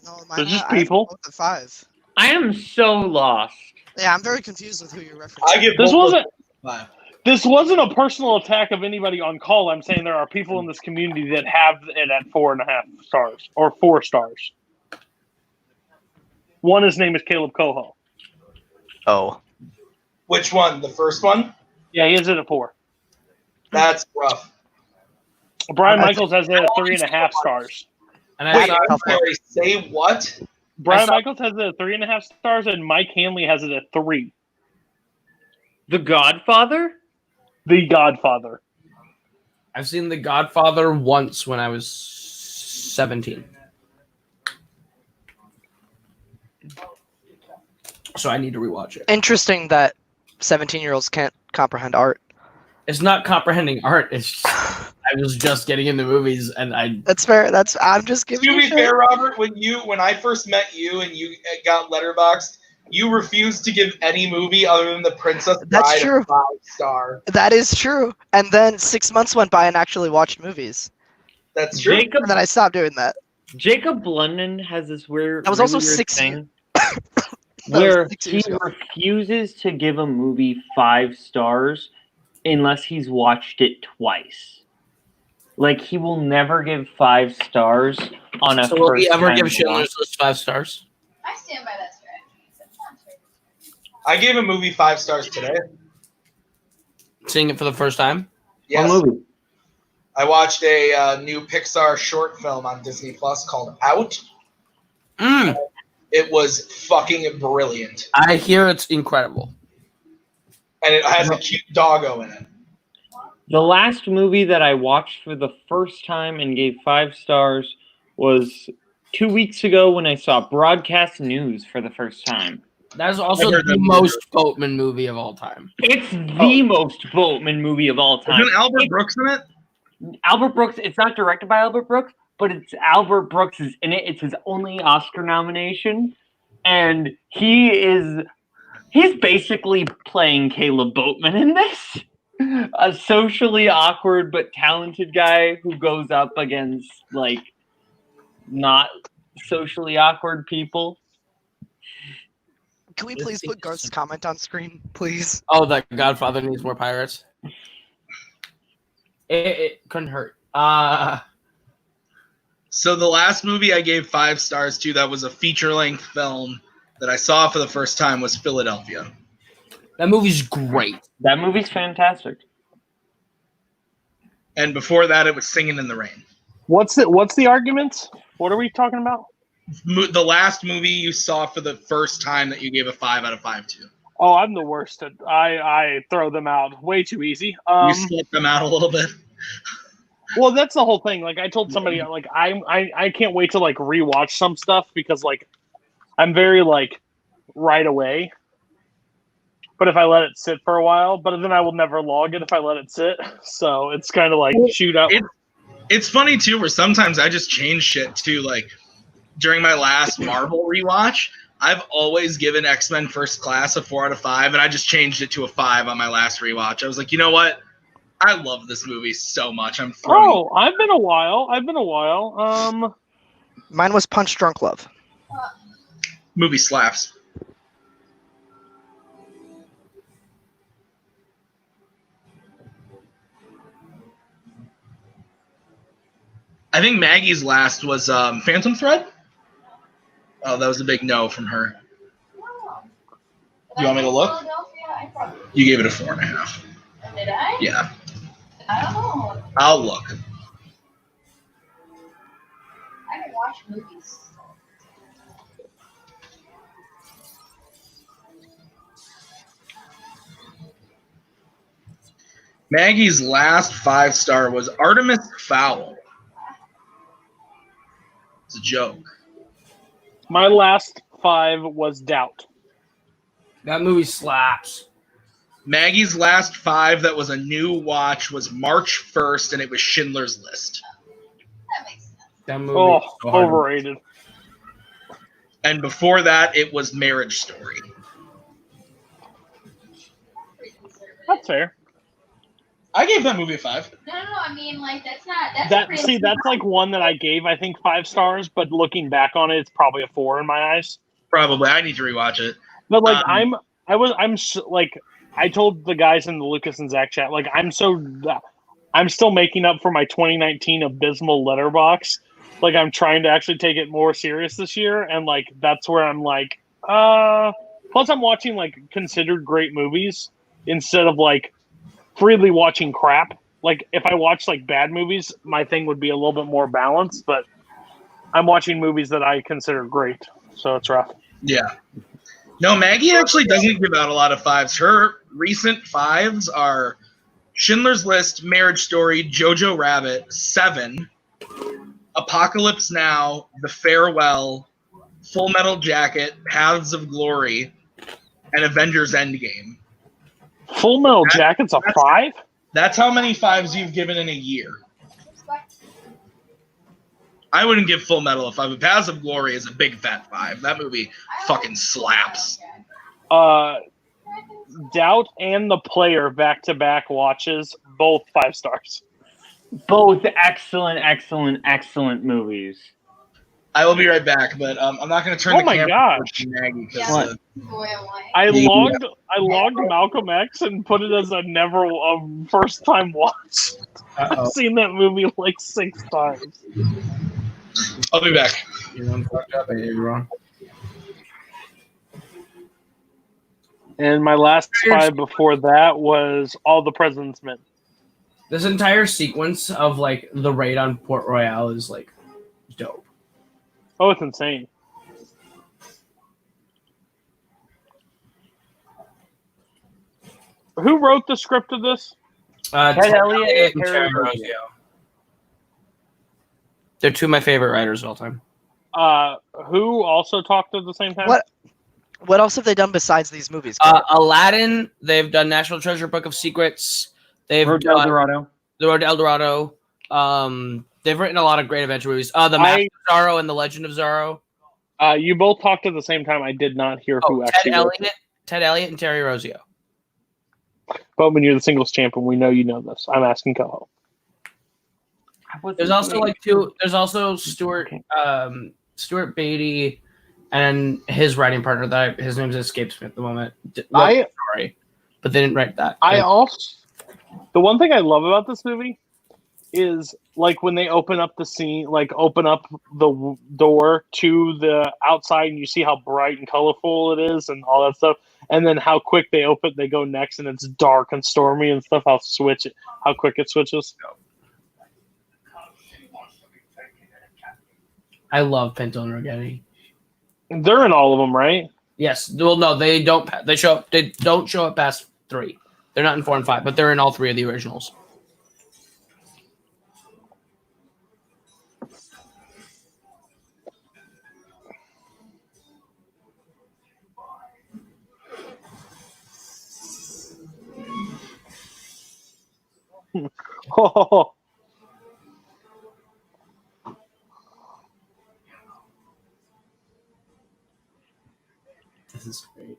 No, they're just people. Both at 5. I am so lost. Yeah, I'm very confused with who you're referencing. I give This both wasn't. 5. This wasn't a personal attack of anybody on call. I'm saying there are people in this community that have it at 4.5 stars or 4 stars. One, his name is Kaleb Koho. Oh. Which one? The first one? Yeah, he has it at 4. That's rough. Brian Michaels has it at 3.5 stars. And Wait, I'm sorry, say what? Brian Michaels has it at 3.5 stars, and Mike Hanley has it at 3. The Godfather? The Godfather. I've seen The Godfather once when I was 17. So I need to rewatch it. Interesting that 17-year-olds can't comprehend art. It's not comprehending art. It's I was just getting into movies, and That's fair. I'm just giving To you be shit. fair, Robert, when I first met you and you got Letterboxd, you refused to give any movie other than The Princess Bride That's true. a 5-star. That is true. And then 6 months went by and actually watched movies. That's true. Jacob, And then I stopped doing that. Jacob London has this weird. That was also really weird 6 thing That was where 6 he years ago. refuses to give a movie 5 stars unless he's watched it twice. Like, he will never give 5 stars on a so will he ever first-time give watch. Schindler's List 5 stars? I stand by that strategy. That sounds fair. I gave a movie 5 stars today. Seeing it for the first time? Yes. What movie? I watched a new Pixar short film on Disney Plus called Out. It was fucking brilliant. I hear it's incredible. And it has a cute doggo in it. The last movie that I watched for the first time and gave 5 stars was 2 weeks ago when I saw Broadcast News for the first time. That is also I've heard the that most Boatman movie of all time. It's the most Boatman movie of all time. Isn't Albert Brooks in it? Albert Brooks, it's not directed by Albert Brooks, but it's Albert Brooks is in it. It's his only Oscar nomination. And he's basically playing Kaleb Boatman in this. A socially awkward but talented guy who goes up against, like, not socially awkward people. Can we please put Garth's comment on screen, please? Oh, that Godfather needs more pirates. It couldn't hurt. So the last movie I gave 5 stars to that was a feature-length film that I saw for the first time was Philadelphia. That movie's great. That movie's fantastic. And before that, it was Singing in the Rain. What's the argument? What are we talking about? The last movie you saw for the first time that you gave a 5 out of 5 to. Oh, I'm the worst. I throw them out way too easy. You split them out a little bit. Well, that's the whole thing. Like I told somebody, like I can't wait to like rewatch some stuff because like I'm very like right away. But if I let it sit for a while, but then I will never log it if I let it sit. So it's kind of like shoot up. It's funny too, where sometimes I just change shit too. Like during my last Marvel rewatch, I've always given X-Men First Class a 4 out of 5, and I just changed it to a 5 on my last rewatch. I was like, you know what? I love this movie so much. I've been a while. Mine was Punch Drunk Love. Movie slaps. I think Maggie's last was Phantom Thread. Oh, that was a big no from her. Do you want me to look? You gave it a 4.5. Did I? Yeah. I don't know. I'll look. I don't watch movies. Maggie's last 5-star was Artemis Fowl. It's a joke. My last 5 was Doubt. That movie slaps. Maggie's last 5 that was a new watch was March 1st, and it was Schindler's List. That makes sense. That movie. Oh, so hard. overrated. And before that, it was Marriage Story. That's fair. I gave that movie a 5. No. I mean, like that's That's like one that I gave I think 5 stars, but looking back on it, it's probably a 4 in my eyes. Probably. I need to rewatch it. But like I told the guys in the Lucas and Zach chat, like I'm still making up for my 2019 abysmal letterbox. Like I'm trying to actually take it more serious this year, and like that's where I'm like, plus I'm watching like considered great movies instead of like freely watching crap. Like if I watch like bad movies, my thing would be a little bit more balanced, but I'm watching movies that I consider great, so it's rough. Yeah. No, Maggie actually doesn't give out a lot of 5s. Her recent 5s are Schindler's List, Marriage Story, Jojo Rabbit, 7, Apocalypse Now, The Farewell, Full Metal Jacket, Paths of Glory, and Avengers Endgame. Full Metal Jacket's a 5? That's how many 5s you've given in a year. I wouldn't give Full Metal a 5, but Paths of Glory is a big fat 5. That movie fucking slaps. Doubt and The Player back-to-back watches, both 5 stars. Both excellent movies. I will be right back, but I'm not going to turn the camera gosh. to Maggie. Yeah. I logged Malcolm X and put it as a first time watch. I've seen that movie like 6 times. I'll be back. You're fucked up. You're wrong. And my last 5 before that was All the President's Men. This entire sequence of like the raid on Port Royale is like dope. Oh, it's insane. Who wrote the script of this? Ted Elliott and Terry Terry Rozier. Rozier. They're two of my favorite writers of all time. Who also talked at the same time? What else have they done besides these movies? Aladdin. They've done National Treasure: Book of Secrets. They've Road to done El Dorado. The Road to El Dorado. They've written a lot of great adventure movies. The Mask of Zorro and The Legend of Zorro. You both talked at the same time. I did not hear who actually wrote it. Ted Elliott and Terry Rozier. Boatman, you're the singles champion. We know you know this. I'm asking Koho. There's also like two. There's also Stuart Beatty and his writing partner. That his name escapes me at the moment. Sorry, but they didn't write that. The one thing I love about this movie is like when they open up the scene, like open up the door to the outside, and you see how bright and colorful it is, and all that stuff. And then how quick they open, they go next, and it's dark and stormy and stuff. How quick it switches. I love Pinto and Rigetti. They're in all of them, right? Yes. Well, no, they don't. They don't show up past 3. They're not in 4 and 5, but they're in all 3 of the originals. Oh. This is great.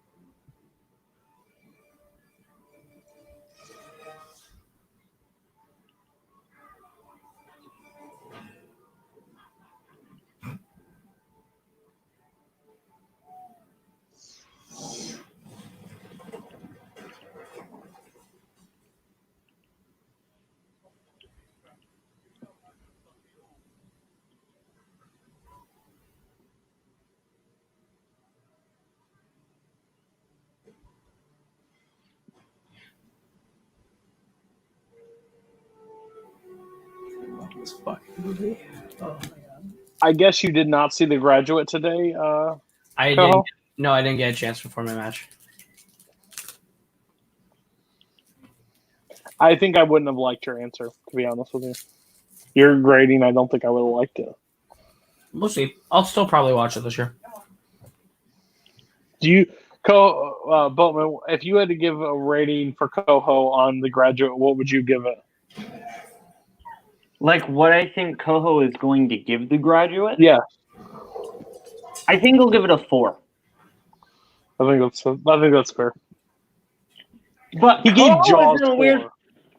This fucking movie. Oh my god. I guess you did not see The Graduate today. I didn't. No, I didn't get a chance before my match. I think I wouldn't have liked your answer, to be honest with you. Your grading, I don't think I would have liked it. We'll see. I'll still probably watch it this year. Do you, Boatman, if you had to give a rating for Koho on The Graduate, what would you give it? Like what I think Koho is going to give The Graduate? Yeah. I think he'll give it a 4. I think that's fair. But he gave Jaws 4.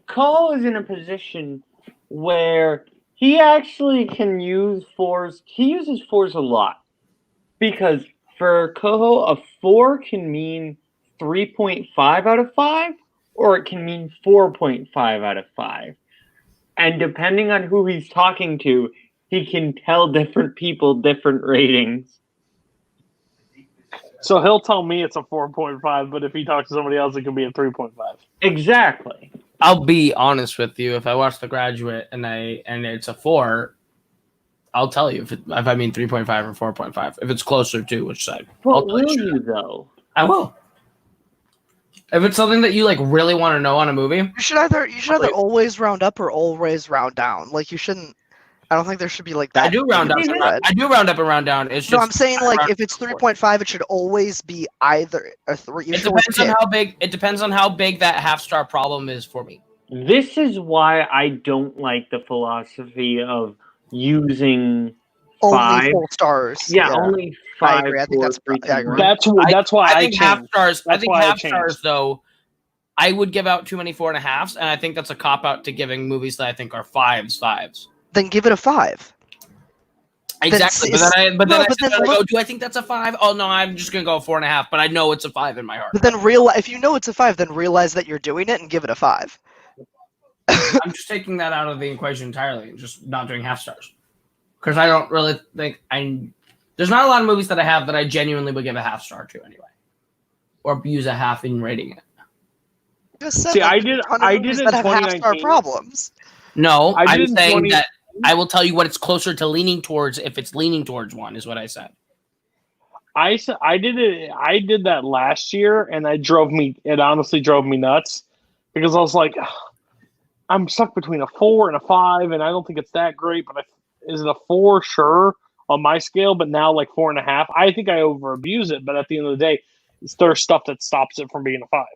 Koho is in a position where he actually can use 4s. He uses 4s a lot. Because for Koho, a 4 can mean 3.5 out of 5, or it can mean 4.5 out of 5. And depending on who he's talking to, he can tell different people different ratings. So he'll tell me it's a 4.5, but if he talks to somebody else, it could be a 3.5. Exactly. I'll be honest with you. If I watch The Graduate and it's a 4, I'll tell you if I mean 3.5 or 4.5. If it's closer to which side. Well, will you though? I will. If it's something that you like really want to know on a movie, you should either always round up or always round down. Like you shouldn't. I don't think there should be like that. I do round up. I do round up and round down. It's just. No, I'm saying like if it's 3.5, it should always be either a 3. It depends on how big. It depends on how big that half-star problem is for me. This is why I don't like the philosophy of using only 5 full stars. Yeah, only 5. I agree. I think that's why I think half stars. I think half changed. Stars though. I would give out too many 4.5s, and I think that's a cop out to giving movies that I think are 5s. Then give it a 5. Exactly, but then I go, do I think that's a 5? Oh no, I'm just gonna go 4.5, but I know it's a 5 in my heart. But then if you know it's a 5, then realize that you're doing it and give it a 5. I'm just taking that out of the equation entirely and just not doing half stars. Because I don't really think there's not a lot of movies that I have that I genuinely would give a half star to anyway. Or use a half in rating it. Just said, see, I did in that have 2019. half-star problems. No, I'm saying that I will tell you what it's closer to leaning towards if it's leaning towards one, is what I said. I did that last year, and it honestly drove me nuts because I was like, I'm stuck between a 4 and a 5, and I don't think it's that great. But is it a 4? Sure, on my scale, but now like 4.5. I think I over abuse it, but at the end of the day, there's stuff that stops it from being a 5.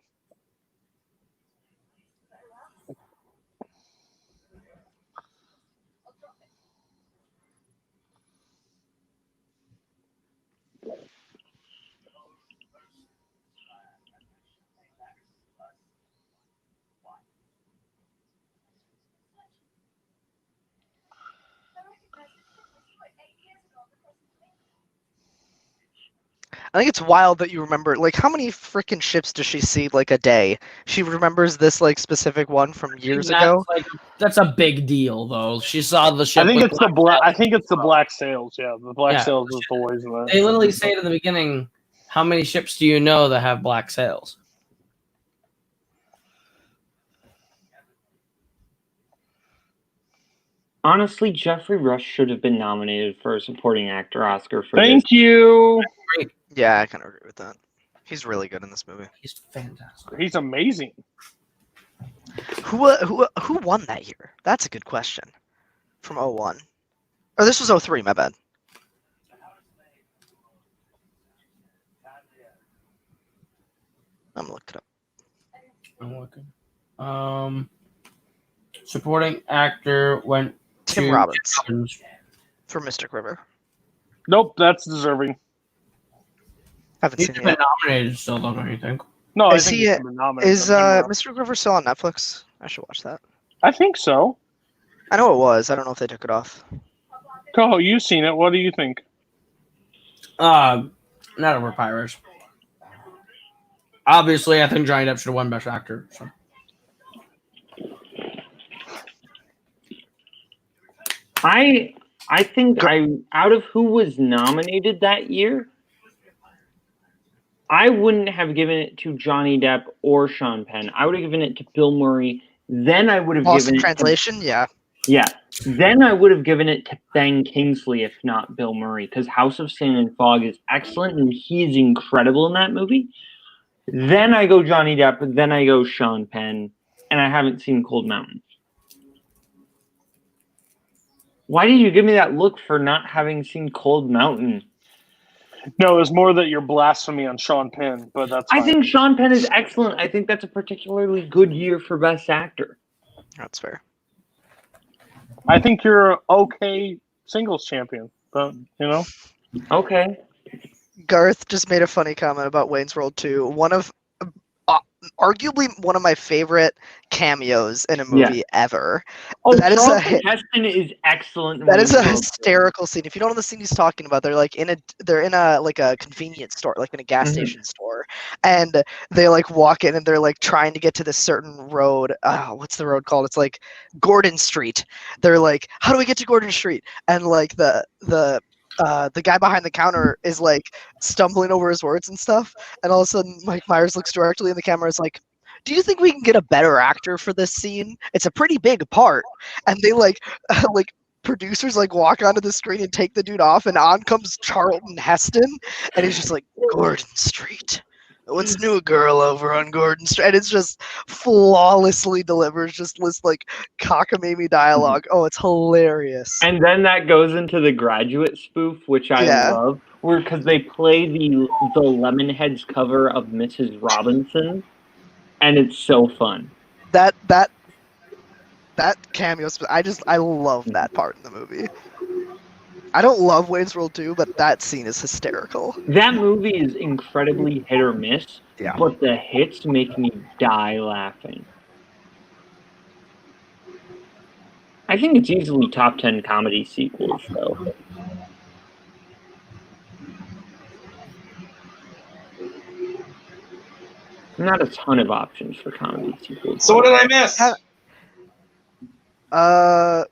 I think it's wild that you remember, like, how many freaking ships does she see, like, a day? She remembers this, like, specific one from years ago. That's a big deal, though. She saw the ship. I think with it's the black. I think it's the black sails. Yeah, the black Yeah. sails is the ways of that. They literally say at the beginning, "How many ships do you know that have black sails?" Honestly, Jeffrey Rush should have been nominated for a supporting actor Oscar for Thank you. Yeah, I kind of agree with that. He's really good in this movie. He's fantastic. He's amazing. Who won that year? That's a good question. From 01. Or this was 03, my bad. I'm gonna look it up. I'm looking. Supporting actor went Tim to Robbins for Mystic River. Nope, that's deserving. Haven't He's seen it been yet. nominated still, though, don't you think? No, Is I think he- he's been nominated. Is Mystic River still on Netflix? I should watch that. I think so. I know it was. I don't know if they took it off. Koho, you've seen it. What do you think? Not over Pirates. Obviously, I think Johnny Depp should have won Best Actor. So. I think out of who was nominated that year, I wouldn't have given it to Johnny Depp or Sean Penn. I would have given it to Bill Murray. Then I would have Lost given in it Translation, yeah. Yeah. Then I would have given it to Ben Kingsley, if not Bill Murray, because House of Sand and Fog is excellent and he's incredible in that movie. Then I go Johnny Depp, then I go Sean Penn, and I haven't seen Cold Mountain. Why did you give me that look for not having seen Cold Mountain? No, it was more that you're blasphemy on Sean Penn, but that's fine. I think Sean Penn is excellent. I think that's a particularly good year for Best Actor. That's fair. I think you're an okay singles champion, but, you know. Okay. Garth just made a funny comment about Wayne's World 2. One of, arguably one of my favorite cameos in a movie ever. Oh, That is Charlton Heston is excellent. in That is Wayne's a World. hysterical scene. If you don't know the scene he's talking about, they're in a like a convenience store, like in a gas station store, and they like walk in and they're like trying to get to this certain road. What's the road called? It's like Gordon Street. They're like, how do we get to Gordon Street? And like the guy behind the counter is like stumbling over his words and stuff, and all of a sudden Mike Myers looks directly in the camera and is like, do you think we can get a better actor for this scene? It's a pretty big part. And they like producers like walk onto the screen and take the dude off, and on comes Charlton Heston, and he's just like, Gordon Street. What's new, girl over on Gordon Street? And it's just flawlessly delivers just this like cockamamie dialogue. Oh, it's hilarious. And then that goes into the Graduate spoof, which I love, where because they play the Lemonheads cover of Mrs. Robinson, and it's so fun. That cameo, I love that part in the movie. I don't love Wayne's World 2, but that scene is hysterical. That movie is incredibly hit or miss, Yeah. but the hits make me die laughing. I think it's easily top 10 comedy sequels, though. Not a ton of options for comedy sequels. So what did I miss?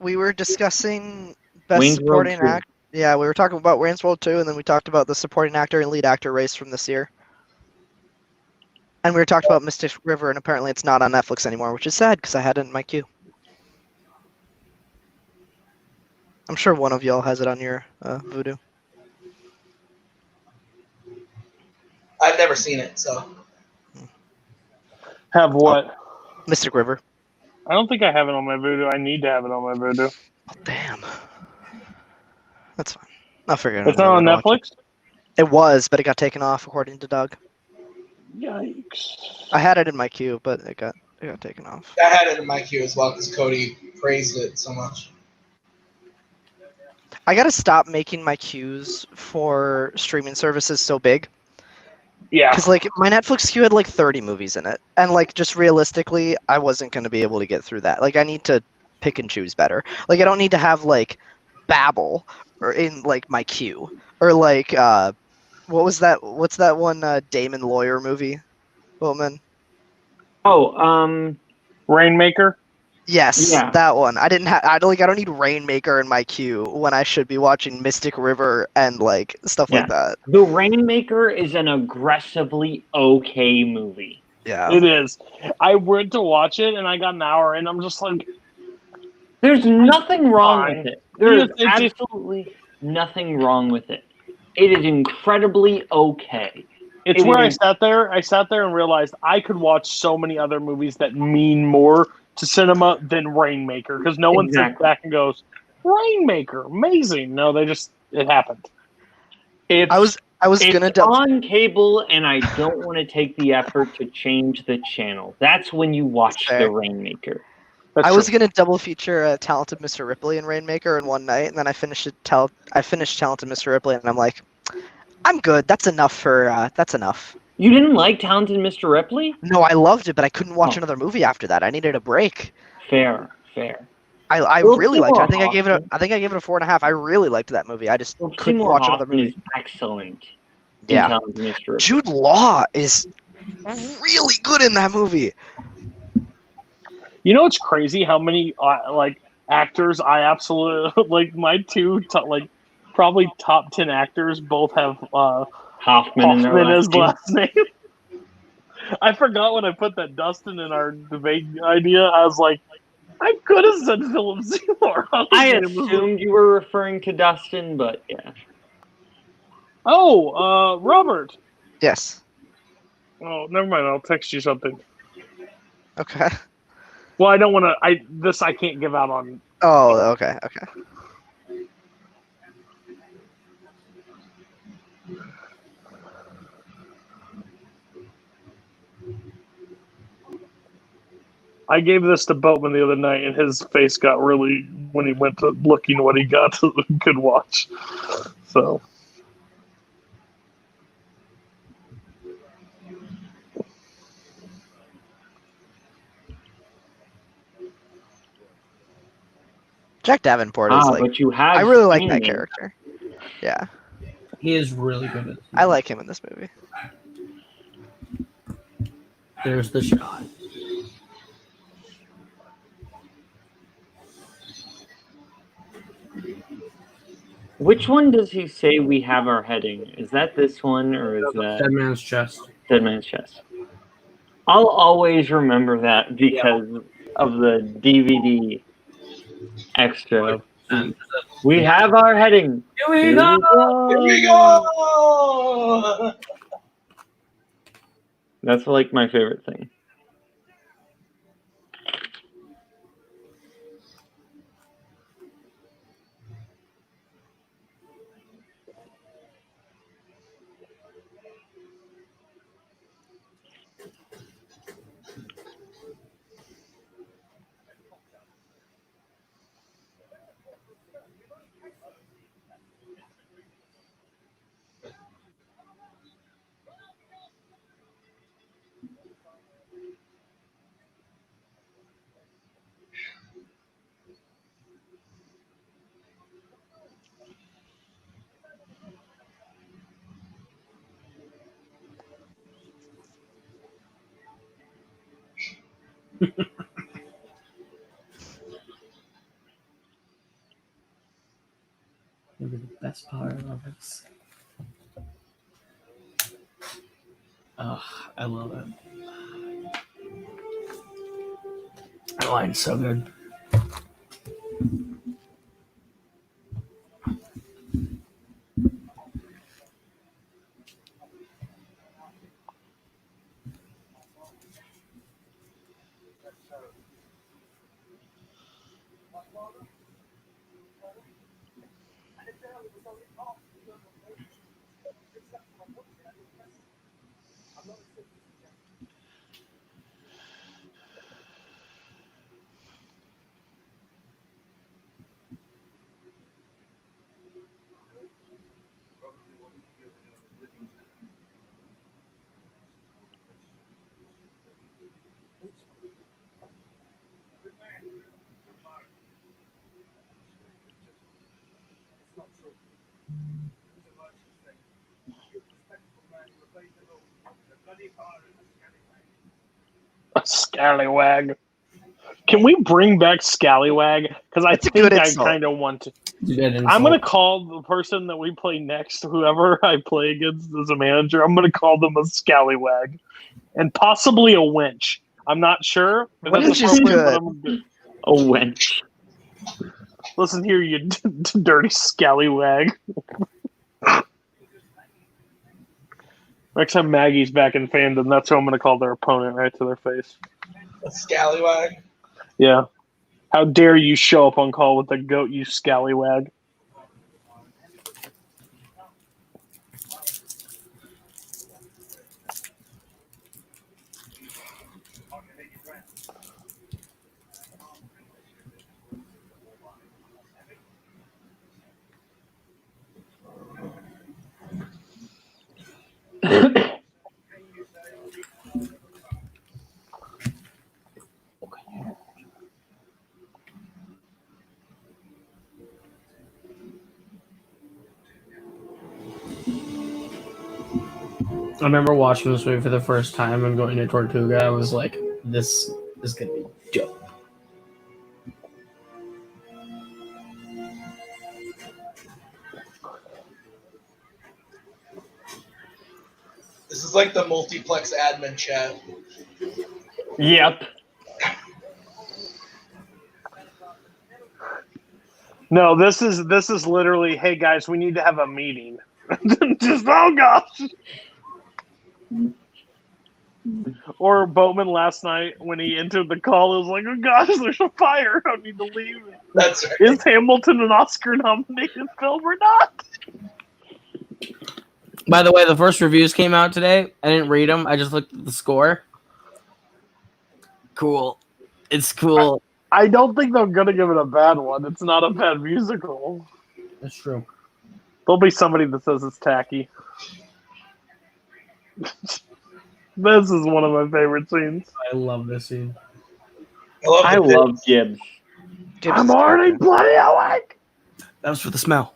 We were discussing best Wayne's World supporting 2. actor. Yeah, we were talking about Wayne's World 2, and then we talked about the supporting actor and lead actor race from this year. And we were talking about Mystic River, and apparently it's not on Netflix anymore, which is sad because I had it in my queue. I'm sure one of y'all has it on your Voodoo. I've never seen it, so. Have what? Mystic River. I don't think I have it on my Vudu. I need to have it on my Vudu. Oh, damn. That's fine. I'll figure out It's not on another way to watch Netflix? it. It was, but it got taken off according to Doug. Yikes. I had it in my queue, but it got taken off. I had it in my queue as well because Cody praised it so much. I gotta stop making my queues for streaming services so big. Yeah. Because, like, my Netflix queue had, like, 30 movies in it. And, like, just realistically, I wasn't going to be able to get through that. Like, I need to pick and choose better. Like, I don't need to have, like, Babel or in, like, my queue. Or, like, what's that one Damon Lawyer movie, Boatman? Oh, Rainmaker? Yes, Yeah. that one. I don't need Rainmaker in my queue when I should be watching Mystic River and, like, stuff Yeah. like that. The Rainmaker is an aggressively okay movie. Yeah. It is. I went to watch it and I got an hour and I'm just like, There's nothing wrong fine. with it. There's It's just- absolutely nothing wrong with it. It is incredibly okay. It's It where is- I sat there and realized I could watch so many other movies that mean more to cinema than Rainmaker because no one sits Exactly. back and goes, Rainmaker, amazing. No, it happened. It's, I was it's gonna on cable, and I don't want to take the effort to change the channel. That's when you watch Fair. The Rainmaker. That's I was true. gonna double feature Talented Mr. Ripley and Rainmaker in one night, and then I finished Talented Mr. Ripley, and I'm like, I'm good. That's enough for that's enough. You didn't like Talented Mr. Ripley? No, I loved it, but I couldn't watch Oh. another movie after that. I needed a break. Fair. I Well, really liked it. I think I Seymour gave it. Hoffman- I think I gave it a 4.5. I really liked that movie. I just couldn't Seymour watch another Hoffman movie. is excellent in Yeah. Talented Mr. Ripley. Jude Law is really good in that movie. You know what's crazy? How many like actors I absolutely like. My two probably top 10 actors both have Hoffman in their Hoffman last as name. last name. I forgot when I put that Dustin in our debate idea. I was like, I could have said Philip Seymour. I assumed you were referring to Dustin, but yeah. Oh, Robert. Yes. Oh, never mind. I'll text you something. Okay. Well, I don't want to. I can't give out on. Oh, okay. I gave this to Boatman the other night, and his face got really when he went to looking what he got could watch. So. Jack Davenport is like. But you have I really like seen that him. character. Yeah, He is really good at I like him in this movie. There's the shot. Which one does he say we have our heading? Is that this one, or is that Dead Man's Chest. Dead Man's Chest? I'll always remember that because of the DVD extra. We have our heading. Here we go! Here we go! That's like my favorite thing. Maybe the best part of it. Oh, I love it. That line's so good. A scallywag. Can we bring back scallywag? Because I It's a good think I insult. kind of want to. You did I'm insult. gonna call the person that we play next, whoever I play against as a manager. I'm gonna call them a scallywag, and possibly a wench. I'm not sure if that's Wench is appropriate, but good. I'm good. A wench. Listen here, you dirty scallywag. Next time Maggie's back in fandom, that's who I'm gonna call their opponent right to their face. A scallywag. Yeah. How dare you show up on call with the goat, you scallywag? I remember watching this movie for the first time and going to Tortuga. I was like, this is going to be dope. This is like the multiplex admin chat. Yep. No, this is literally, hey guys, we need to have a meeting. Just oh gosh. Or Boatman last night when he entered the call, it was like, oh gosh, there's a fire. I need to leave. That's right. Is Hamilton an Oscar nominated film or not? By the way, the first reviews came out today. I didn't read them. I just looked at the score. Cool. It's cool. I don't think they're gonna give it a bad one. It's not a bad musical. That's true. There'll be somebody that says it's tacky. This is one of my favorite scenes. I love this scene. I love Gibbs. Gibbs I'm is already good. bloody awake. That was for the smell.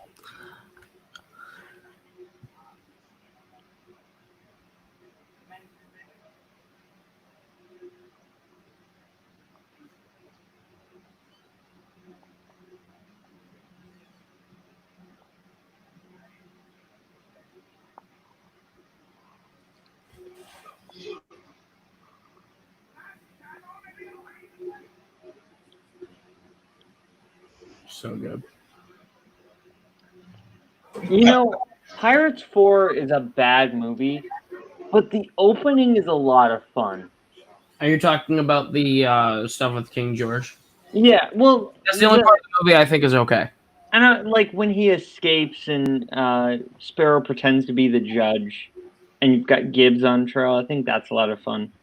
So good. You know, Pirates 4 is a bad movie, but the opening is a lot of fun. Are you talking about the stuff with King George? Yeah, well, That's the only part of the movie I think is okay. and like when he escapes and Sparrow pretends to be the judge, and you've got Gibbs on trial. I think that's a lot of fun.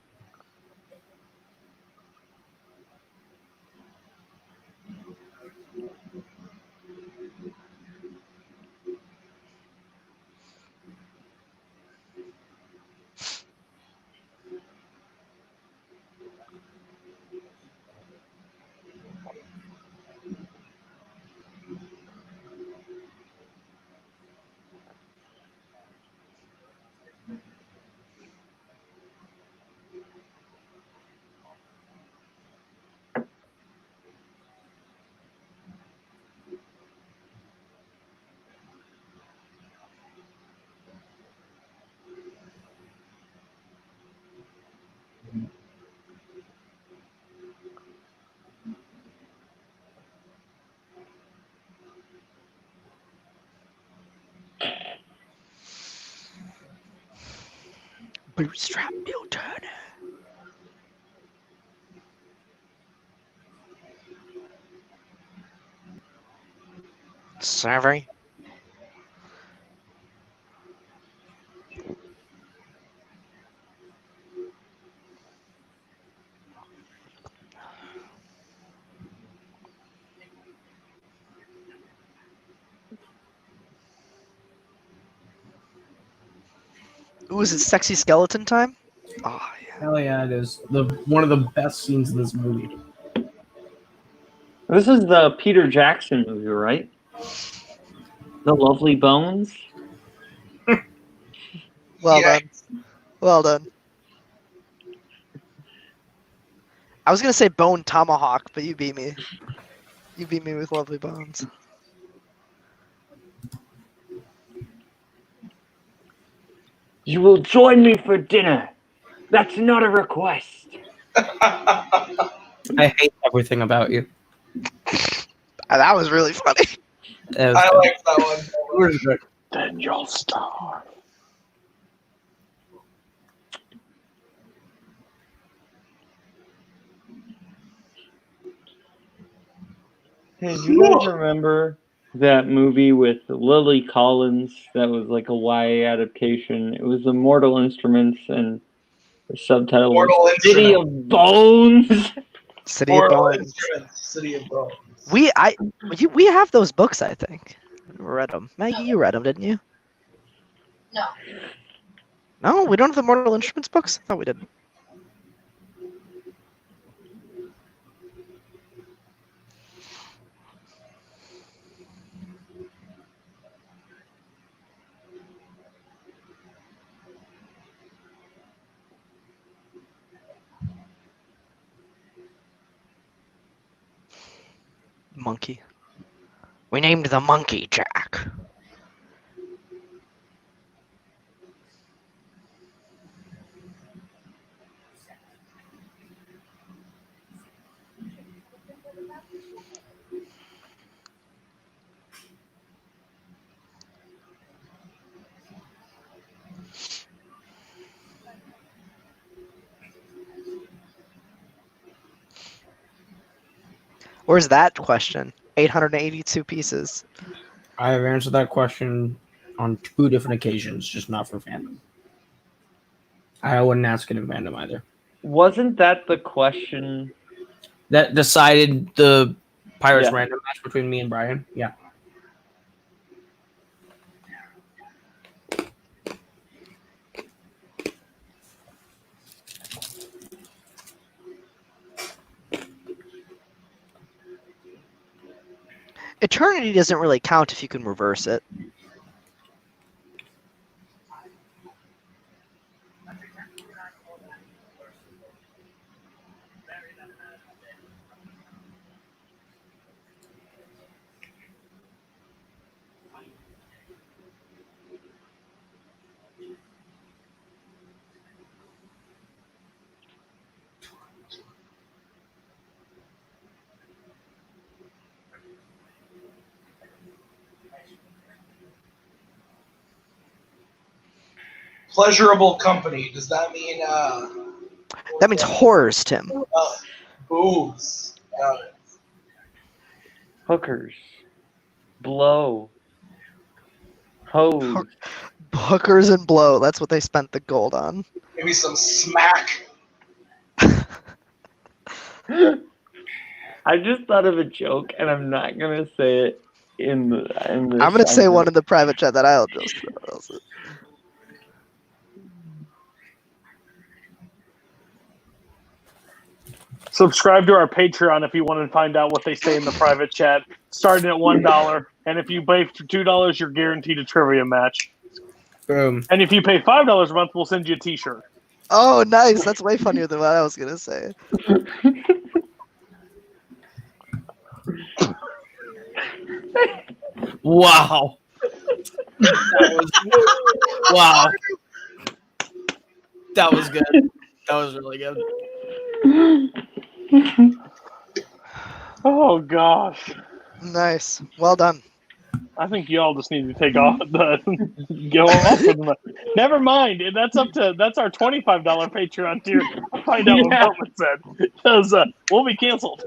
Bootstrap Bill Turner. Savvy. Ooh, is it Sexy Skeleton Time? Oh, yeah. Hell yeah, it is. One of the best scenes in this movie. This is the Peter Jackson movie, right? The Lovely Bones? Well Yeah. done. Well done. I was gonna say Bone Tomahawk, but you beat me. You beat me with Lovely Bones. You will join me for dinner. That's not a request. I hate everything about you. That was really funny. It was I good. like that one. It was good. Then you'll starve. Hey, do you guys remember that movie with Lily Collins that was like a YA adaptation? It was the Mortal Instruments, and the subtitle Mortal was City Instruments. of Bones. City of Mortal Bones. Instruments, City of Bones. We have those books, I think. I read them. Maggie, you read them, didn't you? No. No, we don't have the Mortal Instruments books? I thought we did. Monkey. We named the monkey Jack. Where's that question? 882 pieces. I have answered that question on 2 different occasions, just not for Fandom. I wouldn't ask it in Fandom either. Wasn't that the question? That decided the Pirates Yeah. random match between me and Brian? Yeah. Eternity doesn't really count if you can reverse it. Pleasurable company. Does that mean That means horrors, Tim. booze? Got it. Hookers. Blow. Hose. Hookers and blow. That's what they spent the gold on. Maybe some smack. I just thought of a joke, and I'm not gonna say it in the. I'm gonna say one in the private chat that I'll just. Subscribe to our Patreon if you want to find out what they say in the private chat. Starting at $1, and if you pay for $2, you're guaranteed a trivia match. Boom. And if you pay $5 a month, we'll send you a T-shirt. Oh, nice. That's way funnier than what I was gonna say. Wow. Wow. That was good. That was really good. Oh gosh, Nice. Well done. I think y'all just need to take off the go off with them. Never mind. That's our $25 Patreon tier. I'll find out what Boatman said because we'll be canceled.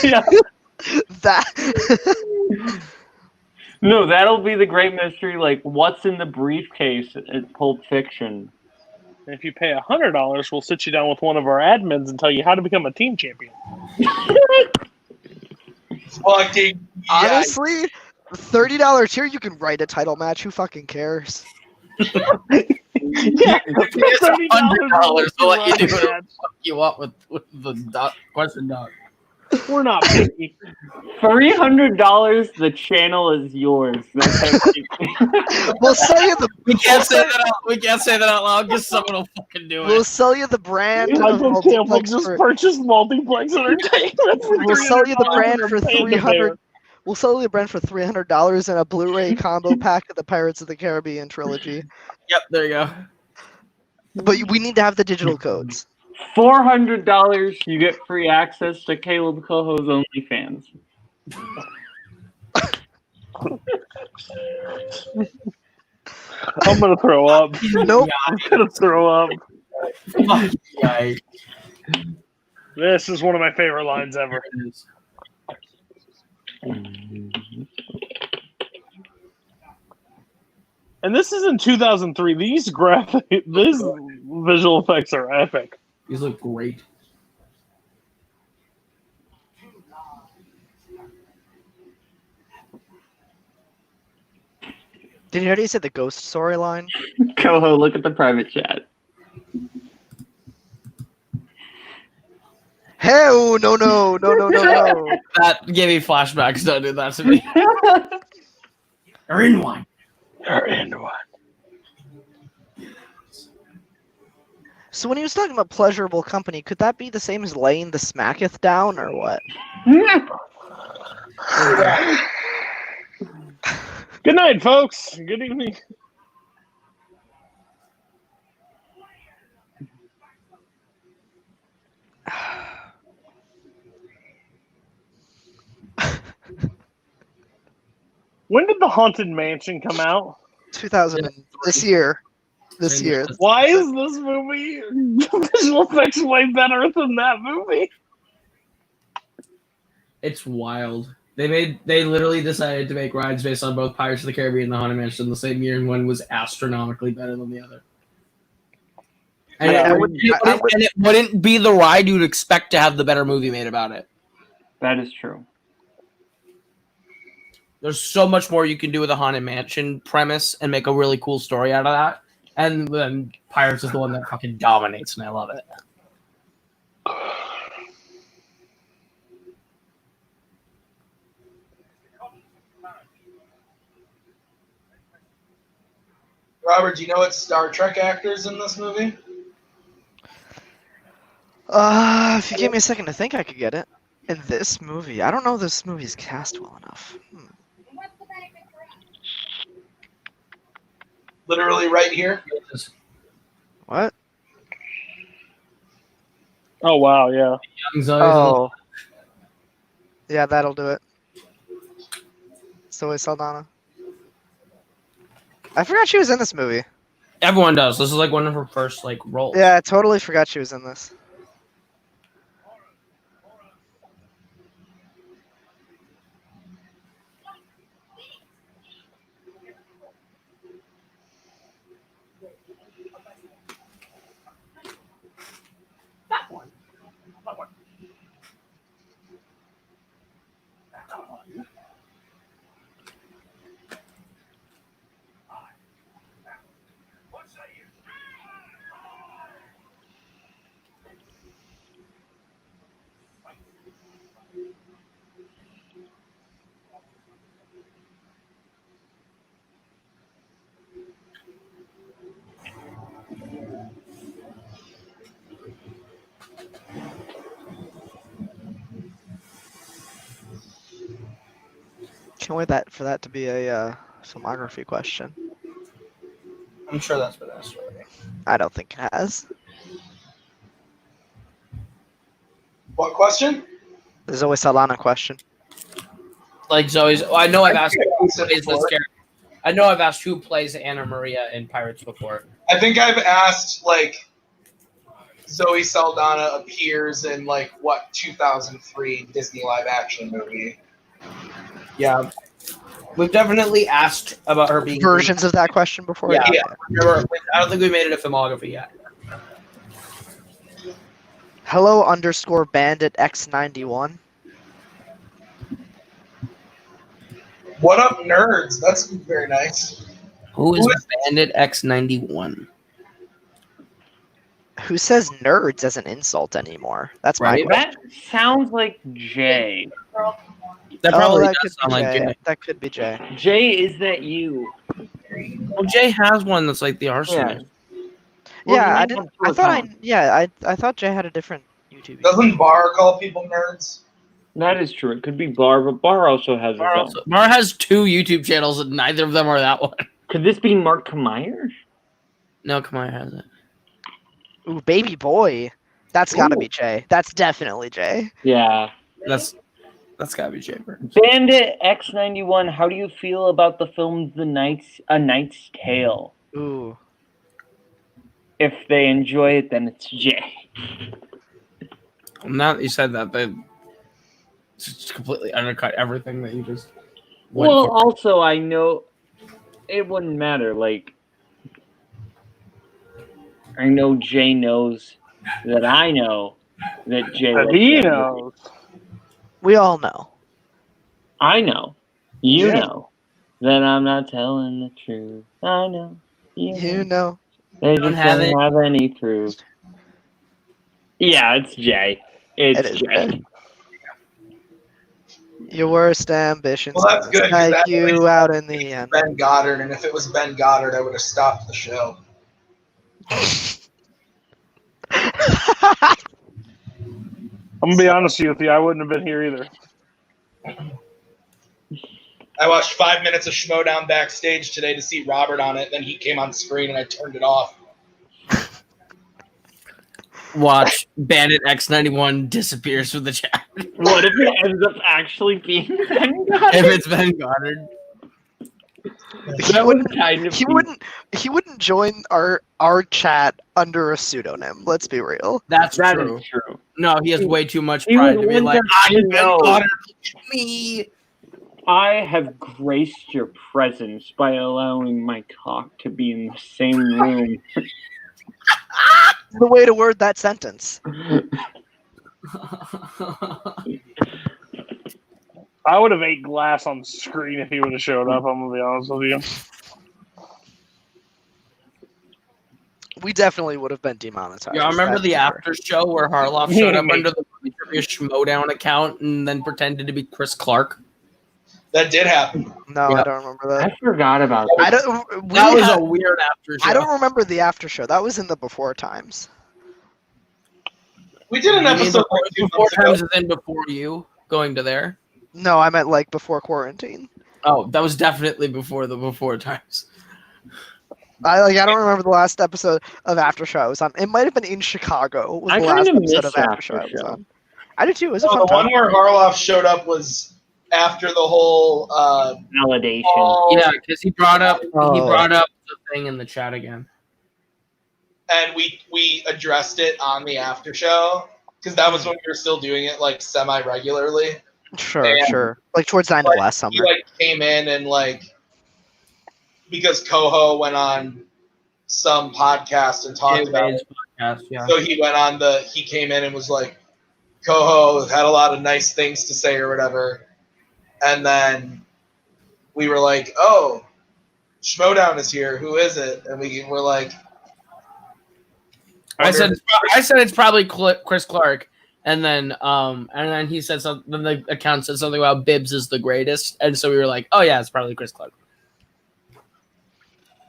Yeah. That. No, that'll be the great mystery. Like, what's in the briefcase at Pulp Fiction? And if you pay $100, we'll sit you down with one of our admins and tell you how to become a team champion. Fucking yeah. Honestly, $30 tier, you can write a title match. Who fucking cares? Yeah, It's $30 $100. We'll let you do for what you want with the question dog. We're not picky. $300, the channel is yours. We'll sell you the. We can't say that. We can't say that out loud because someone will fucking do We'll it. sell you the brand of Michael Campbell Multiplex just for. purchased Multiplex Entertainment for We'll sell you the $300 brand and for a Panda $300. Bear. We'll sell you the brand for $300 and a Blu-ray combo pack of the Pirates of the Caribbean trilogy. Yep, there you go. But we need to have the digital codes. $400, you get free access to Kaleb Koho's OnlyFans. I'm gonna throw up. Nope. I'm gonna throw up. Yeah. This is one of my favorite lines ever. And this is in 2003. These visual effects are epic. These look great. Did you already say the ghost storyline? Koho, look at the private chat. Hell no. That gave me flashbacks. Don't do that to me. Or in one. So when he was talking about pleasurable company, could that be the same as laying the smacketh down or what? Good night, folks. Good evening. When did the Haunted Mansion come out? 2000 this year. Why is this movie visual effects way better than that movie? It's wild. They literally decided to make rides based on both Pirates of the Caribbean and the Haunted Mansion the same year, and one was astronomically better than the other. And it wouldn't be the ride you'd expect to have the better movie made about it. That is true. There's so much more you can do with a Haunted Mansion premise and make a really cool story out of that. And then Pirates is the one that fucking dominates, and I love it. Robert, do you know what Star Trek actors in this movie? If you gave me a second to think, I could get it. In this movie, I don't know if this movie's cast well enough. Literally right here. What? Oh wow, yeah. Oh. Yeah, that'll do it. Zoe Saldana. I forgot she was in this movie. Everyone does. This is like one of her first roles. Yeah, I totally forgot she was in this. Can't wait for that to be a filmography question. I'm sure that's been asked already. I don't think it has. What question? The Zoe Saldana question. Like Zoe's. I know I've asked who plays this character. I know I've asked who plays Anna Maria in Pirates before. I think I've asked Zoe Saldana appears in 2003 Disney live action movie. Yeah. We've definitely asked about her being Versions of that question before. Yeah. I don't think we made it a filmography yet. Hello _bandit X91. What up, nerds? That's very nice. Who is Bandit X91? Who says nerds as an insult anymore? That's my Right. question. That sounds like Jay. That probably that does could sound be like Jay. Jay. That could be Jay. Jay, is that you? Well, Jay has one that's like the arsonist. Well, Yeah, you I might didn't. have two I thought accounts. I thought Jay had a different YouTube. Doesn't Barr call people nerds? That is true. It could be Barr, but Barr also has his own. Barr has 2 YouTube channels, and neither of them are that one. Could this be Mark Kmeyer? No, come on, has it? Ooh, baby boy. That's got to Ooh. be Jay. That's definitely Jay. Yeah. That's gotta be Jay Burns. Bandit X91, how do you feel about the film A Knight's Tale? Ooh. If they enjoy it, then it's Jay. Now that you said that, they just completely undercut everything that you just. Well, also, I know it wouldn't matter. Like, I know Jay knows that I know that Jay. But likes he that movie. knows. We all know. I know. You Yeah. know that I'm not telling the truth. I know. You know. They Don't just have don't it. have any proof. Yeah, it's Jay. It's It is Jay. Jay. Your worst ambitions Well, that's good, 'cause take that you means- out in the end. Ben Goddard, and if it was Ben Goddard, I would have stopped the show. I'm gonna be honest with you, I wouldn't have been here either. I watched 5 minutes of Schmodown backstage today to see Robert on it. Then he came on screen, and I turned it off. Watch Bandit X91 disappears from the chat. What if it ends up actually being Ben Goddard? If it's Ben Goddard. That would kind of He be- wouldn't join our chat under a pseudonym. Let's be real. That's That true. is true. No, he has way too much He pride would to be want like, them I'm to Ben know. Goddard, look at me. I have graced your presence by allowing my cock to be in the same room. The way to word that sentence. I would have ate glass on screen if he would have showed up, I'm gonna be honest with you. We definitely would have been demonetized. Y'all remember That's the for after show where Harloff showed up under the Schmodown account and then pretended to be Chris Clark? That did happen. sure. No, Yeah. I don't remember that. I forgot about I that. don't. We That was had- a weird after show. I don't remember the after show. That was in the before times. We did an You mean episode before, like 2 before months ago. times and then before you going to there? No, I meant like before quarantine. Oh, that was definitely before the before times. I don't remember the last episode of After Show I was on. It might have been in Chicago. Was I the last kinda episode miss of After Show I After was Show. on. I did too. It was a No, fun the time. one where Harloff showed up was after the whole Validation. Yeah, because he brought up Oh. the thing in the chat again. and we addressed it on the after show because that was when we were still doing it like semi regularly. Sure, And- sure. Like towards the end of last He summer. like came in and like because Koho went on some podcast and talked about it. Podcast, yeah. So he came in and was like, Koho had a lot of nice things to say or whatever. And then we were like, oh, Schmodown is here. Who is it? And we were like, I said it's probably Chris Clark, and then he said something. Then the account said something about Bibbs is the greatest, and so we were like, oh yeah, it's probably Chris Clark.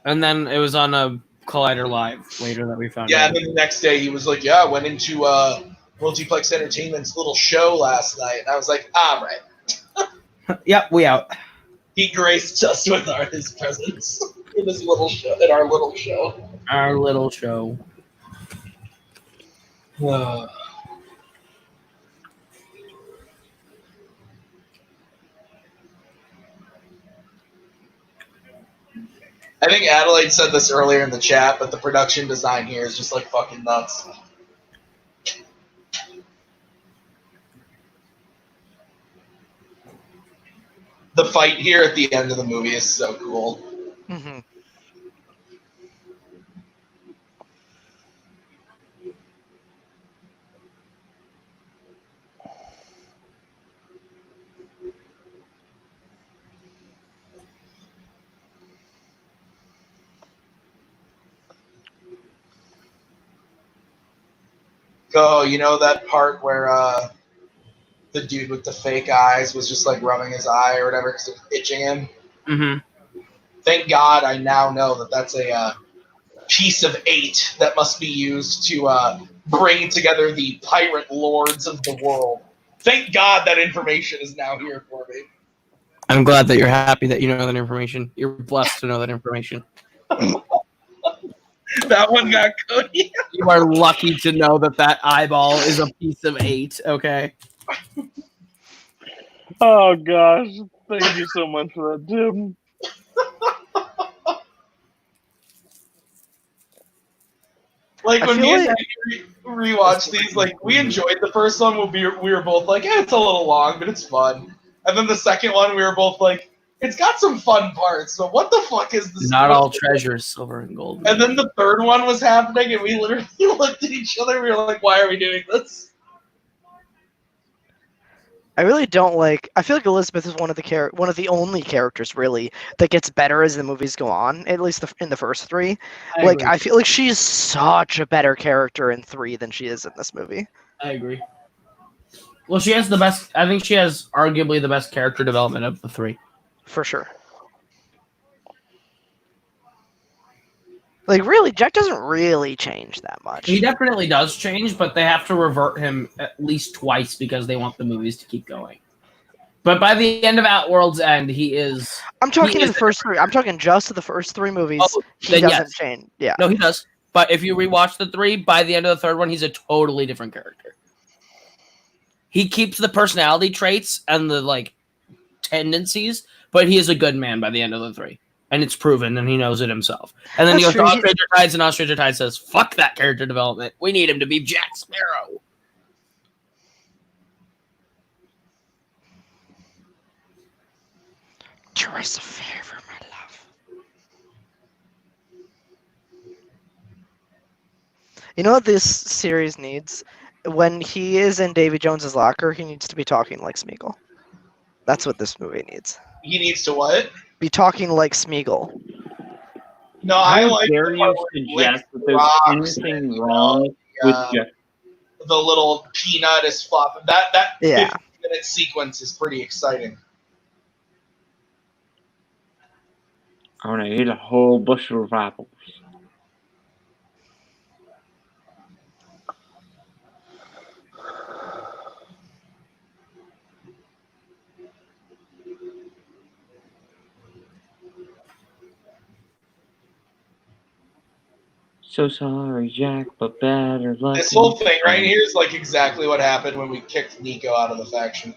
And then it was on a Collider Live later that we found yeah. out. And then the next day he was like, yeah, I went into Multiplex Entertainment's little show last night. And I was like, all right. Yep, we out. He graced us with his presence in his little show, in our little show. Our little show. I think Adelaide said this earlier in the chat, but the production design here is just like fucking nuts. The fight here at the end of the movie is so cool. Mm-hmm. Go, you know that part where the dude with the fake eyes was just like rubbing his eye or whatever because it was itching him? Mm-hmm. Thank God I now know that that's a piece of 8 that must be used to bring together the pirate lords of the world. Thank God that information is now here for me. I'm glad that you're happy that you know that information. You're blessed to know that information. That one got Cody. You are lucky to know that eyeball is a piece of 8, okay? Oh gosh, thank you so much for that, Tim. Like I when feel me and like- Maggie rewatched these, like we enjoyed the first one. We were both like, it's a little long, but it's fun. And then the second one, we were both like, it's got some fun parts, but what the fuck is this? Not all treasure is silver and gold. And then the third one was happening, and we literally looked at each other. We were like, why are we doing this? I really don't like. I feel like Elizabeth is one of the only characters really that gets better as the movies go on. At least in the first 3. I feel like she's such a better character in 3 than she is in this movie. I agree. Well, she has the best. I think she has arguably the best character development of the 3. For sure. Like, really, Jack doesn't really change that much. He definitely does change, but they have to revert him at least twice because they want the movies to keep going. But by the end of Outworld's End, he is... I'm talking he the is- first 3. I'm talking just to the first 3 movies. Oh, He then doesn't yes. change. Yeah. No, he does. But if you rewatch the 3, by the end of the third one, he's a totally different character. He keeps the personality traits and the, like, tendencies, but he is a good man by the end of the 3. And it's proven, and he knows it himself. And then he That's goes to true. Stranger Tides, and Stranger Tides says, fuck that character development. We need him to be Jack Sparrow. Do us a favor, my love. You know what this series needs? When he is in Davy Jones's locker, he needs to be talking like Smeagol. That's what this movie needs. He needs to what? Be talking like Smeagol. No, I How like dare the you part where he suggest licks that there's rocks anything and, wrong with Jeff? the little peanut is flopping. That Yeah. 15-minute sequence is pretty exciting. I want to eat a whole bushel of apples. So sorry, Jack, but better luck. This whole thing right here is like exactly what happened when we kicked Nico out of the faction.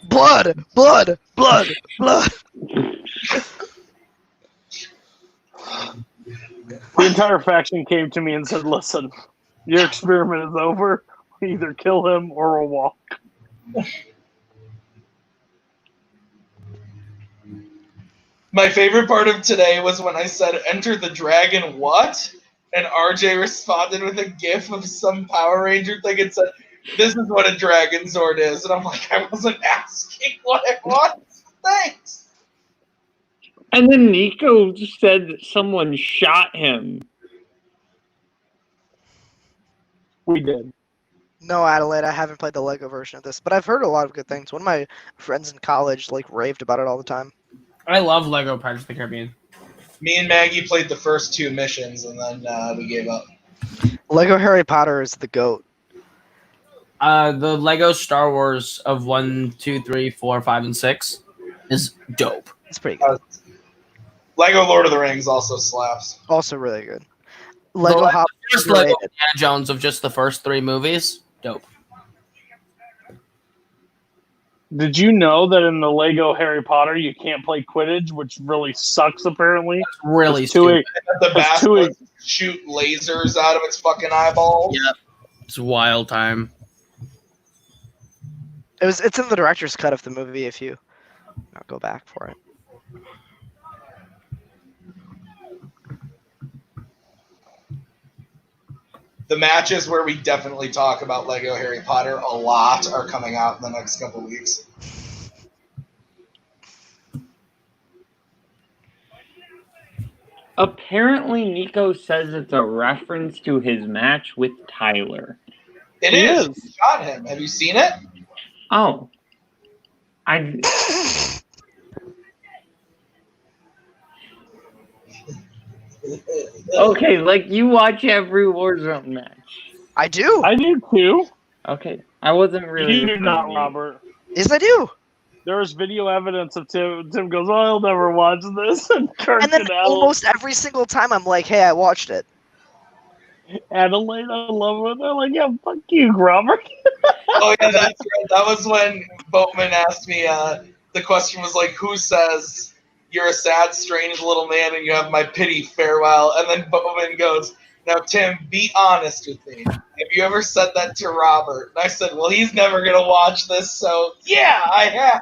Blood! Blood! Blood! Blood! The entire faction came to me and said, listen, your experiment is over. We either kill him or we'll walk. My favorite part of today was when I said, enter the dragon what? And RJ responded with a gif of some Power Ranger thing and said, this is what a dragon Zord is. And I'm like, I wasn't asking what I want. Thanks. And then Nico just said that someone shot him. We did. No, Adelaide, I haven't played the Lego version of this, but I've heard a lot of good things. One of my friends in college raved about it all the time. I love Lego Pirates of the Caribbean. Me and Maggie played the first 2 missions, and then we gave up. Lego Harry Potter is the GOAT. The Lego Star Wars of 1, 2, 3, 4, 5, and 6 is dope. It's pretty good. Lego Lord of the Rings also slaps. Also really good. Lego The Hop first Lego Indiana Jones of just the first 3 movies, dope. Did you know that in the Lego Harry Potter you can't play Quidditch, which really sucks apparently? Really It's too- stupid. The It's too- basilisk shoot lasers out of its fucking eyeballs. Yeah. It's wild time. It's in the director's cut of the movie if you go back for it. The matches where we definitely talk about Lego Harry Potter a lot are coming out in the next couple weeks. Apparently, Nico says it's a reference to his match with Tyler. It is. You shot him. Have you seen it? Oh. Okay, like you watch every Warzone match. I do. I do too. Okay, I wasn't really. You do not, Robert. Yes, I do. There was video evidence of Tim. Tim goes, "Oh, I'll never watch this." And Kirk And then almost every single time, I'm like, "Hey, I watched it." Adelaide, I love it. They're like, "Yeah, fuck you, Robert." Oh yeah, that's right. That was when Boatman asked me. The question was like, "Who says you're a sad, strange little man and you have my pity? Farewell." And then Boatman goes, "Now, Tim, be honest with me. Have you ever said that to Robert?" And I said, "Well, he's never gonna watch this, so yeah, I have."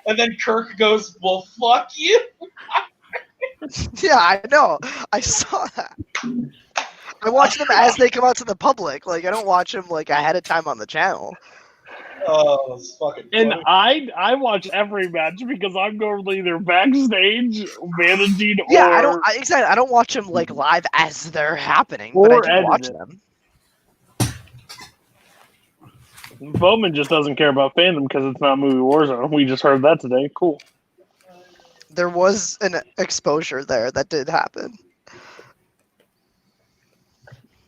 And then Kirk goes, "Well, fuck you." Yeah, I know. I saw that. I watch them as they come out to the public. Like, I don't watch them like ahead of time on the channel. Oh, it's fucking funny. And I watch every match because I'm normally either backstage managing Yeah, or I don't watch them like live as they're happening, but I do watch them. Bowman just doesn't care about fandom because it's not movie Warzone. We just heard that today. Cool. There was an exposure there that did happen.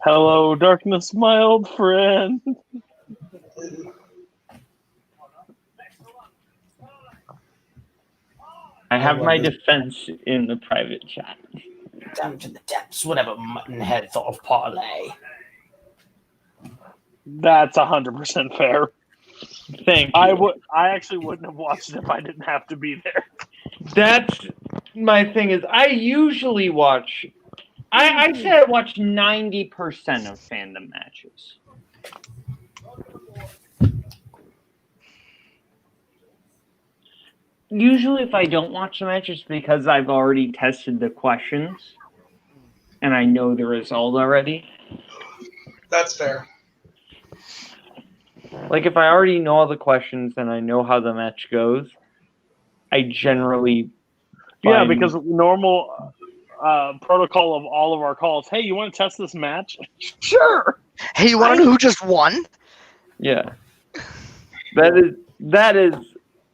Hello, darkness, my old friend. I have my defense in the private chat. Down to the depths, whatever muttonhead thought of parlay. That's 100% fair. Thank you. I actually wouldn't have watched it if I didn't have to be there. That's my thing is I usually watch I say I watch 90% of fandom matches. Usually if I don't watch the match, it's because I've already tested the questions and I know the result already. That's fair. Like if I already know all the questions and I know how the match goes, I generally Yeah, because normal protocol of all of our calls, hey, you want to test this match? Sure. Hey, you want to know who just won? Yeah. That is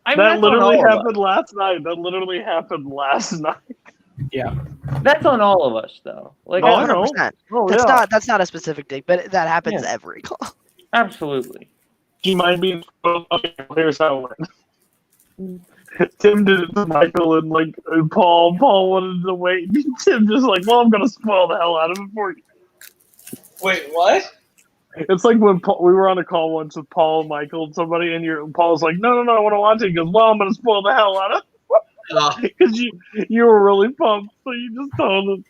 I mean, that literally happened last night. That literally happened last night. Yeah. That's on all of us though. Like 100%. Oh, That's not a specific dig, but that happens every call. Absolutely. Do you mind being okay, here's how it went. Tim did it to Michael and Paul. Paul wanted to wait. Tim just like, well, I'm gonna spoil the hell out of it for you. Wait, what? It's like when we were on a call once with Paul and Michael and somebody, and Paul's like, no, I want to watch it. He goes, well, I'm gonna spoil the hell out of it because you were really pumped, so you just told him.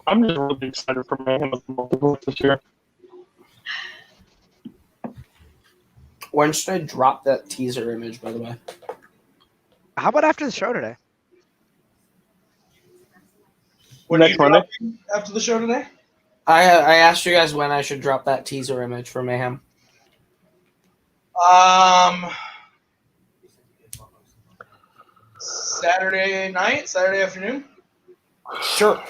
I'm just really excited for Mayhem at the Multiplex this year. When should I drop that teaser image, by the way? How about after the show today? Next Monday? After the show today? I asked you guys when I should drop that teaser image for Mayhem. Saturday night? Saturday afternoon? Sure.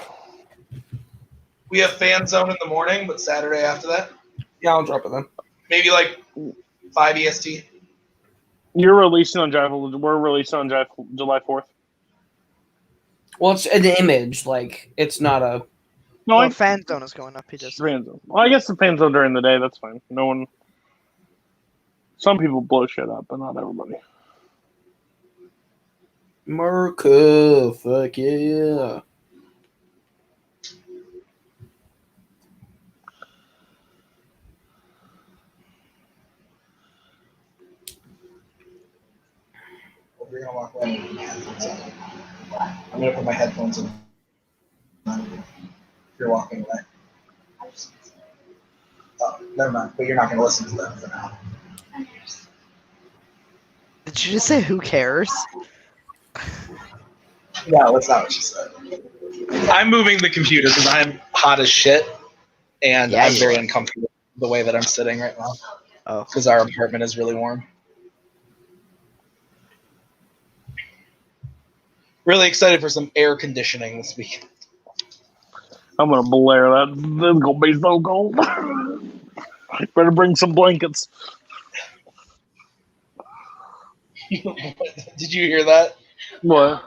We have Fan Zone in the morning, but Saturday after that? Yeah, I'll drop it then. Maybe like 5 EST. You're releasing on July. We're releasing on July 4th. Well, it's an image. Like, it's not a... No, Fan Zone is going up. He just... Fan Zone. Well, I guess the Fan Zone during the day, that's fine. No one... Some people blow shit up, but not everybody. America, fuck yeah. We're gonna walk away. I'm gonna put my headphones in. If you're walking away. Oh, never mind. But you're not gonna listen to them for now. Did you just say who cares? No, that's not what she said. I'm moving the computer because I'm hot as shit, and I'm very uncomfortable the way that I'm sitting right now. Oh. because our apartment is really warm. Really excited for some air conditioning this week. I'm gonna blare that. This is gonna be so cold. Better bring some blankets. Did you hear that? What?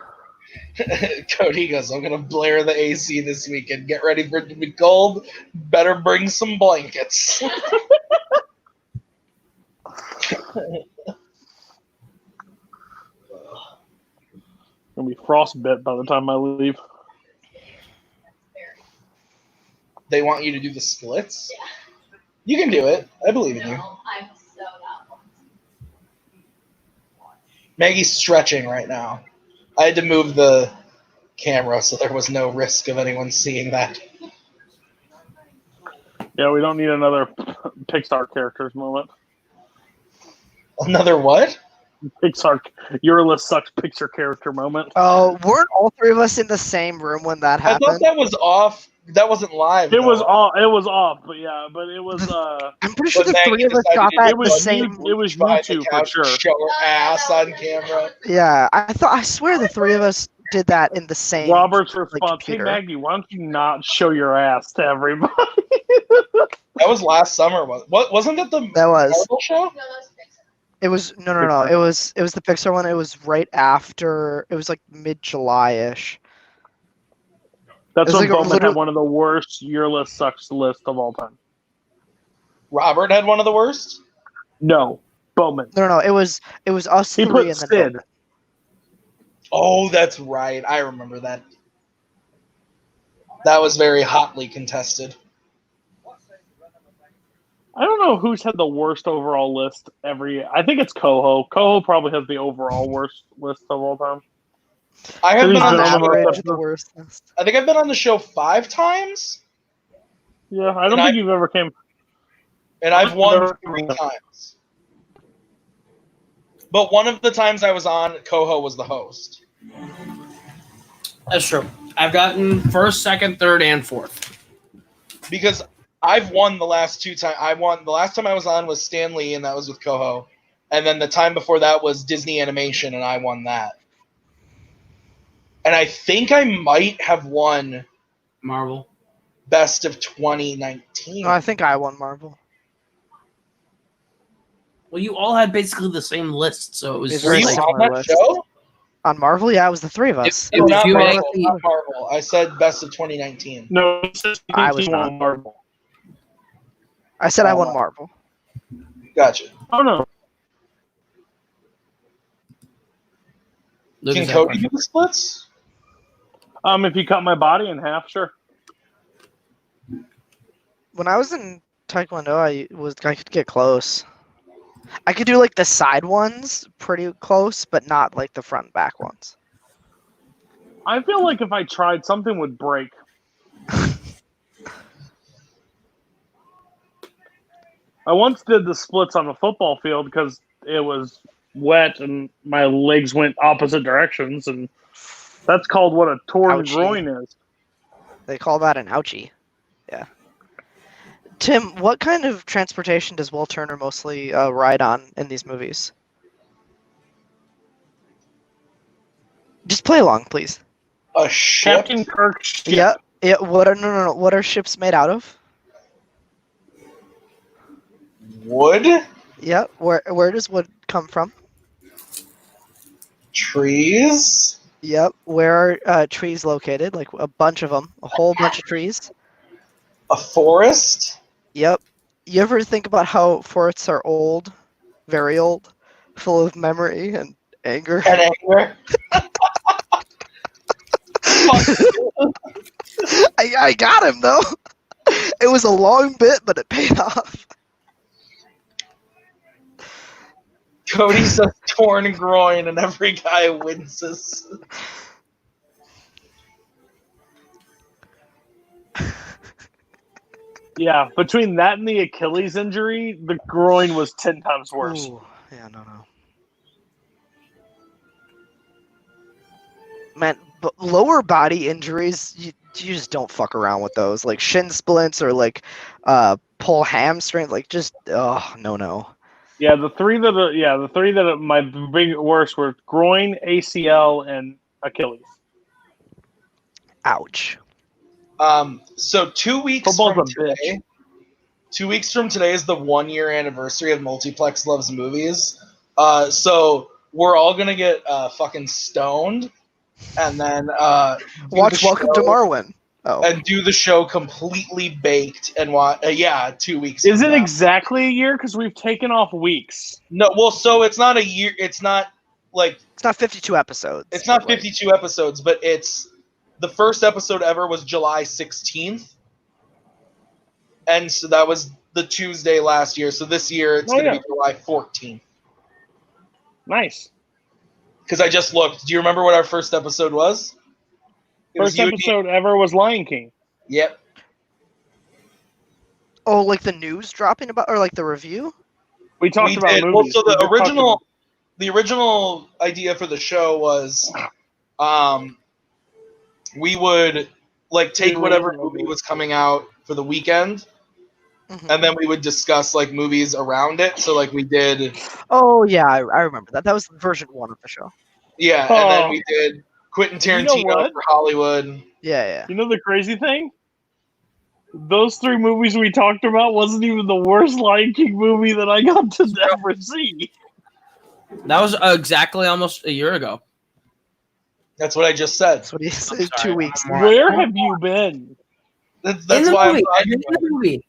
Cody goes, I'm gonna blare the AC this weekend. Get ready for it to be cold. Better bring some blankets. Gonna be frostbit by the time I leave. They want you to do the splits? You can do it. I believe in you. I'm so not. Maggie's stretching right now. I had to move the camera so there was no risk of anyone seeing that. Yeah, we don't need another Pixar characters moment. Another what? Pixar, Eurolist sucks Pixar character moment. Oh, weren't all three of us in the same room when that I thought happened? that was off. That wasn't live. It was though. off. It was off, but yeah, but it was. I'm pretty sure But the three Maggie of us decided got to that do in the was same. It was behind the you two for couch sure. and show her ass on camera. Yeah, I swear the three of us did that in the same. Robert's like, response: "Hey computer. Maggie, why don't you not show your ass to everybody?" That was last summer. Wasn't that the That was. Marvel show? No, that's Pixar. It was no. Pixar. It was the Pixar one. It was right after. It was like mid-July-ish. That's It was when like a Boatman literal- had one of the worst Your List Sucks list of all time. Robert had one of the worst. No, Boatman. No. It was us He three put and then Sid. Boatman. Oh, that's right. I remember that. That was very hotly contested. I don't know who's had the worst overall list every. I think it's Koho. Koho probably has the overall worst list of all time. I have He's been on been the on the show. Average, the worst list. I think I've been on the show 5 times, Yeah, I don't And think you've ever came. and I've won Never- 3 times. But one of the times I was on, Koho was the host. That's true. I've gotten first, second, third, and fourth. Because I've won the last 2 times. I won the last time I was on was Stan Lee, and that was with Koho. And then the time before that was Disney Animation, and I won that. And I think I might have won Marvel. Best of 2019. No, I think I won Marvel. Well, you all had basically the same list, so it was. It's Were very you like, similar on that list. show? On Marvel, yeah, it was the three of us. It was not you, Marvel, Maggie. not Marvel. I said Best of 2019. No, it's just I was he not. won Marvel. I said I won Marvel. Gotcha. Oh no, Look Can at that Cody one. do the splits? if you cut my body in half, sure. When I was in Taekwondo, I could get close. I could do like the side ones pretty close, but not like the front and back ones. I feel like if I tried, something would break. I once did the splits on the football field because it was wet and my legs went opposite directions, and that's called what a torn Ouchie. groin is. They call that an ouchie. Yeah. Tim, what kind of transportation does Will Turner mostly ride on in these movies? Just play along, please. A ship? Captain Kirk. Ship. Yeah. Yeah. What are no? What are ships made out of? Wood? Yeah. Where does wood come from? Trees? Yep. Where are trees located? Like a bunch of them. A whole bunch of trees. A forest? Yep. You ever think about how forests are old? Very old? Full of memory and anger? And anger? I got him, though. It was a long bit, but it paid off. Cody says torn groin, and every guy winces. Yeah, between that and the Achilles injury, the groin was 10 times worse. Ooh, yeah, no. Man, but lower body injuries, you just don't fuck around with those. Like shin splints or like pull hamstring, like just no. Yeah, the three that my big worst were groin, ACL, and Achilles. Ouch. So 2 weeks Football's from a today, bitch. 2 weeks from today is the 1 year anniversary of Multiplex Loves Movies. So we're all gonna get fucking stoned, and then Watch Welcome to Marwin. Oh, and do the show completely baked and watch. 2 weeks. Is from it now. exactly a year? Because we've taken off weeks. No, well, so it's not a year. It's not like it's not 52 episodes. it's not but, like, 52 episodes, but it's the first episode ever was July 16th, and so that was the Tuesday last year. So this year it's going to be July 14th. Nice. Because I just looked. Do you remember what our first episode was? First episode ever was Lion King. Yep. Oh, like the news dropping about, or like the review? We talked about did. movies. Well, so the original idea for the show was, we would like take whatever movie was coming out for the weekend, and then we would discuss like movies around it. So like we did. Oh yeah, I remember that. That was version 1 of the show. Yeah, and then we did Quentin Tarantino for Hollywood. Yeah. You know the crazy thing? Those 3 movies we talked about wasn't even the worst Lion King movie that I got to ever see. That was exactly almost a year ago. That's what I just said. That's what he said. 2 weeks. Where have you been? That's why I'm in the movie.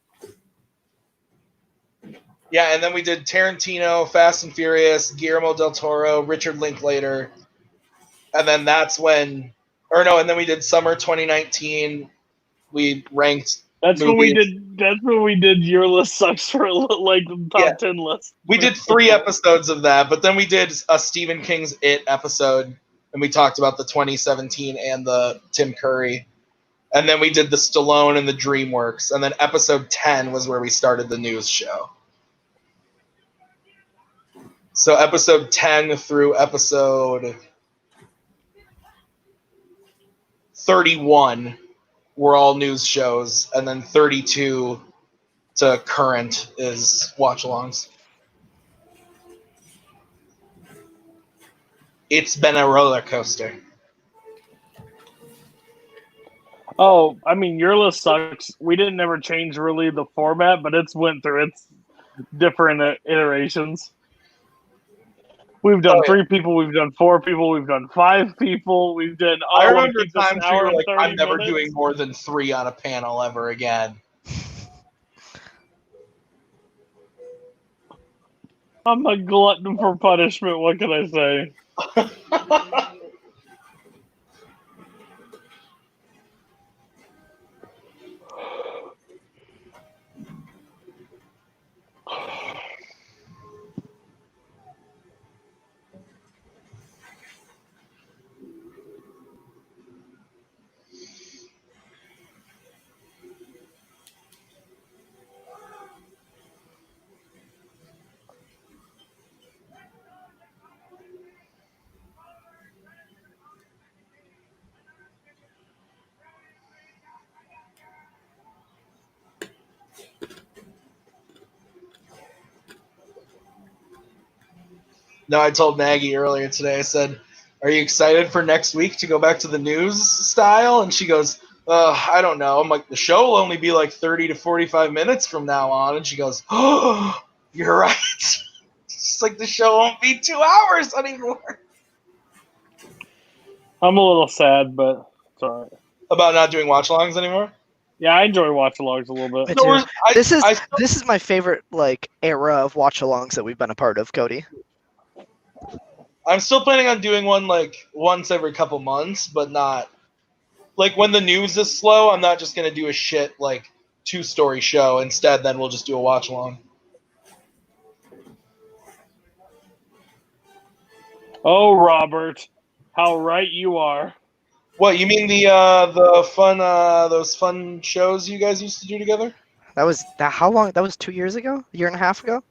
Yeah, and then we did Tarantino, Fast and Furious, Guillermo del Toro, Richard Linklater, and then and then we did Summer 2019. We ranked. That's movies. when we did Your List Sucks for like the top 10 list. We did 3 episodes of that, but then we did a Stephen King's It episode, and we talked about the 2017 and the Tim Curry. And then we did the Stallone and the DreamWorks, and then episode 10 was where we started the news show. So episode 10 through episode 31 were all news shows, and then 32 to current is watch-alongs. It's been a roller coaster. Oh, I mean, Your List Sucks. We didn't ever change really the format, but it's went through its different iterations. We've done 3 people, we've done 4 people, we've done 5 people, we've done. I remember times we were like, I'm never doing more than 3 on a panel ever again. I'm a glutton for punishment. What can I say? No, I told Maggie earlier today, I said, are you excited for next week to go back to the news style? And she goes, I don't know. I'm like, the show will only be like 30 to 45 minutes from now on. And she goes, oh, you're right. It's like the show won't be 2 hours anymore. I'm a little sad, but it's all right. About not doing watch-alongs anymore? Yeah, I enjoy watch-alongs a little bit. No, this is my favorite like era of watch-alongs that we've been a part of, Cody. I'm still planning on doing one like once every couple months, but not like when the news is slow. I'm not just gonna do a shit like 2-story show. Instead, then we'll just do a watch along. Oh, Robert, how right you are. What, you mean the fun those fun shows you guys used to do together? How long? That was 2 years ago? A year and a half ago?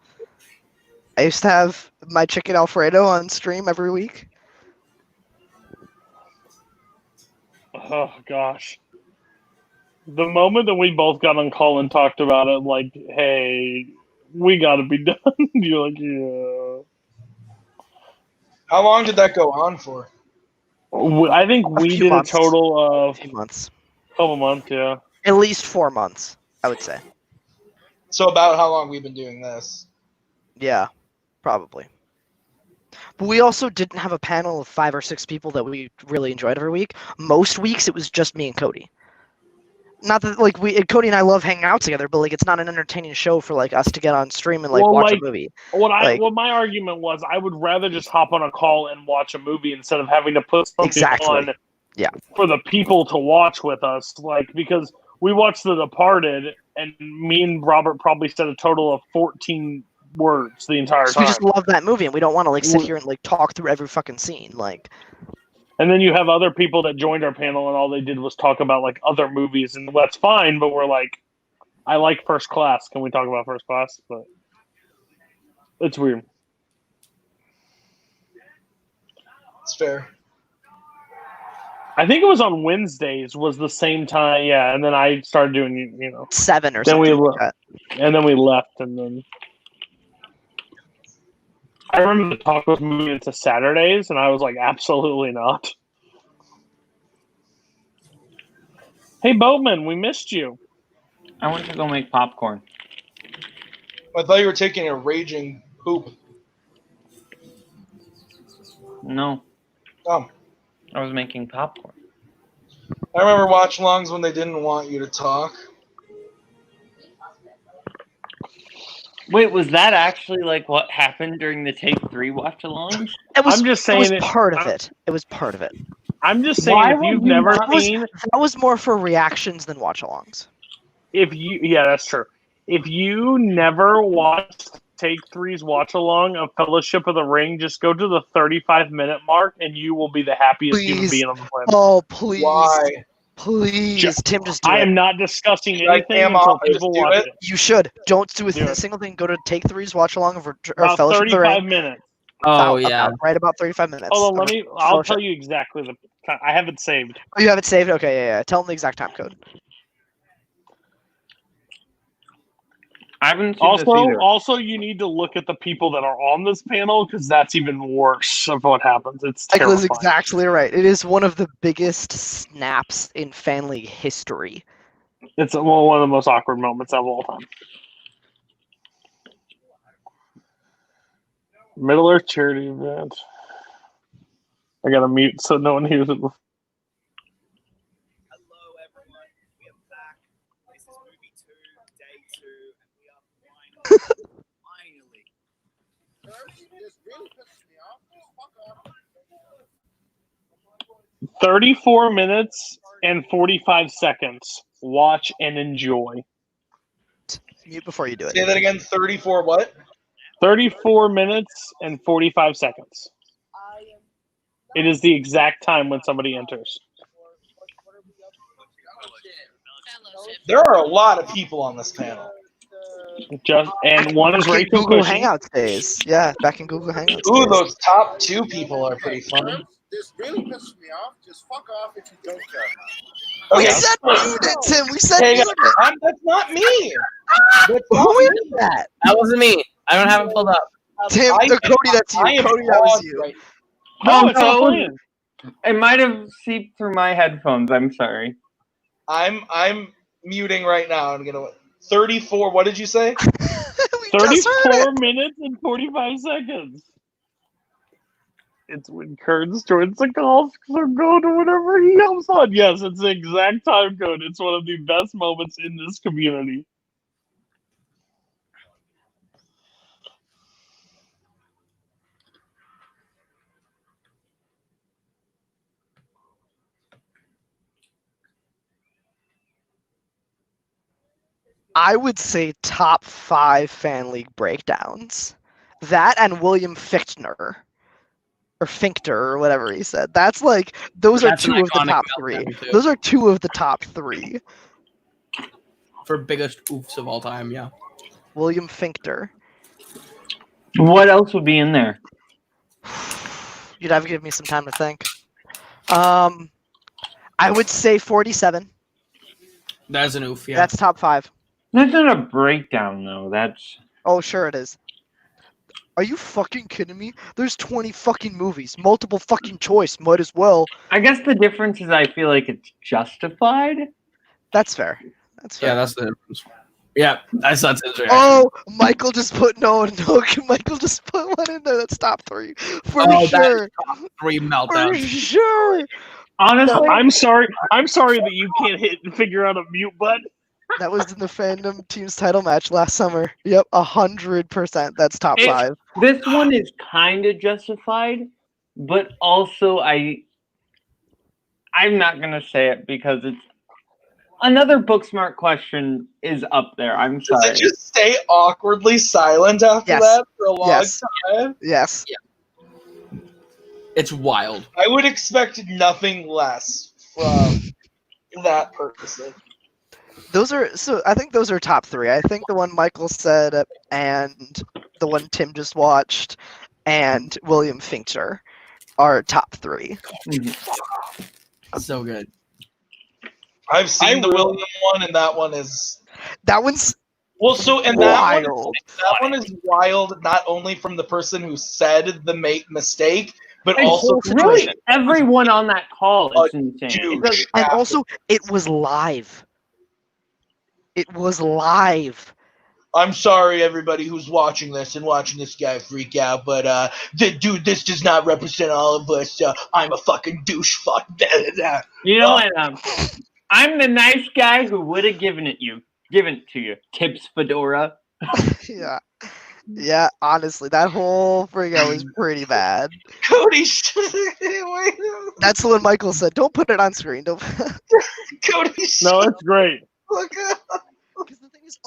I used to have my chicken Alfredo on stream every week. Oh, gosh. The moment that we both got on call and talked about it, like, hey, we got to be done. You're like, yeah. How long did that go on for? I think we few did months. a total of A few months. couple months, yeah. At least 4 months, I would say. So about how long we've been doing this? Yeah, probably. But we also didn't have a panel of 5 or 6 people that we really enjoyed every week. Most weeks it was just me and Cody. Not that like Cody and I love hanging out together, but like it's not an entertaining show for like us to get on stream and like watch a movie. What Like- my argument was, I would rather just hop on a call and watch a movie instead of having to put something Exactly. on Yeah. for the people to watch with us. Like, because we watched The Departed, and me and Robert probably said a total of 14 words the entire So time. we just love that movie, and we don't want to like sit here and like talk through every fucking scene. Like, And then you have other people that joined our panel, and all they did was talk about like other movies, and that's fine. But we're like, I like First Class. Can we talk about First Class? But it's weird. It's fair. I think it was on Wednesdays. Was the same time, yeah. And then I started doing, 7 or Then we something. lo- Like that. and then we left, and then I remember the talk was moving into Saturdays, and I was like, absolutely not. Hey, Boatman, we missed you. I went to go make popcorn. I thought you were taking a raging poop. No, Oh, I was making popcorn. I remember watch-alongs when they didn't want you to talk. Wait, was that actually like what happened during the Take 3 watch-along? It was. I'm just It was saying part of it. It was part of it. I'm just saying, Why if would you've you never not- seen, That was more for reactions than watch-alongs. yeah, that's true. If you never watched Take 3's watch-along of Fellowship of the Ring, just go to the 35-minute mark, and you will be the happiest human Please. being on the planet. Oh please, Why? please, Just- Tim, just do I it. am not discussing Should I anything cam until off and people just do watch it? it. You should. Don't do a Do it. single thing. Go to Take 3's watch-along or About Fellowship of the 35 Ring. minutes. Oh yeah. Right about 35 minutes. Hold on, of I'll Fellowship. tell you exactly the time. I have it saved. Oh, you have it saved? Okay, yeah. Tell them the exact time code. I haven't seen this either. Also, you need to look at the people that are on this panel, because that's even worse of what happens. It's Like terrifying. was exactly right. It is one of the biggest snaps in fan league history. It's one of the most awkward moments of all time. Middle Earth charity event. I gotta mute so no one hears it. Hello, everyone. We are back. This is movie 2, day 2, and we are finally. This really pisses me off. Fuck off. 34 minutes and 45 seconds. Watch and enjoy. Mute before you do it. Say that again. 34 what? 34 minutes and 45 seconds. It is the exact time when somebody enters. There are a lot of people on this panel. And one is Back in Rachel Google Cushing. Hangouts days. Yeah, back in Google Hangouts. Ooh, days. those top 2 people are pretty funny. This really pisses me off. Just fuck off if you don't care. We Okay. said mute it, Tim. We said Hey, mute it. that's not me. That's not Who me. is that? That wasn't me. I don't have it pulled up. Tim, Cody, that's I you. am Cody, that was paused you. right- No, it's not no. playing. It might have seeped through my headphones. I'm sorry. I'm muting right now. I'm gonna 34. What did you say? We just heard 34 it. minutes and 45 seconds. It's when Kurtz joins the call, so go to whatever he comes on. Yes, it's the exact time code. It's one of the best moments in this community. I would say top 5 fan league breakdowns. That and William Fichtner. Or Finkter, or whatever he said. That's like, those That's are 2 an of the iconic top meltdown, 3. too. Those are 2 of the top 3. For biggest oofs of all time, yeah. William Finkter. What else would be in there? You'd have to give me some time to think. I would say 47. That's an oof. Yeah. That's top 5. That's not a breakdown though. That's Oh, sure it is. Are you fucking kidding me? There's 20 fucking movies, multiple fucking choice. Might as well. I guess the difference is I feel like it's justified. That's fair. That's fair. Yeah, that's the difference. Yeah, I saw Tim's reaction. Oh, Michael just put Michael just put one in there. That's top 3 for Oh, sure. Top 3 For meltdown. sure. Honestly, I'm sorry that you can't hit and figure out a mute button. That was in the Fandom team's title match last summer. Yep, 100%. That's top 5. this one is kind of justified, but also I'm not gonna say it because it's another Booksmart question is up there. I'm Does sorry. it just stay awkwardly silent after Yes. that for a long Yes. time? Yes. It's wild. I would expect nothing less from that person. I think those are top 3. I think the one Michael said and the one Tim just watched and William Fincher are top 3. So good. I've seen the William one, and that one is That one's well. So and wild. that one is wild. Not only from the person who said the mistake, but And also really, everyone on that call is insane. dude. It does- And also, it was live. It was live. I'm sorry, everybody who's watching this and watching this guy freak out, but dude, this does not represent all of us. I'm a fucking douche. Fuck that. You know what? I'm the nice guy who would have given it to you. Tips Fedora. Yeah. Yeah, honestly, that whole freak out was pretty bad. Cody, That's the one Michael said. Don't put it on screen. Don't. Cody, No, it's great. Because the thing is,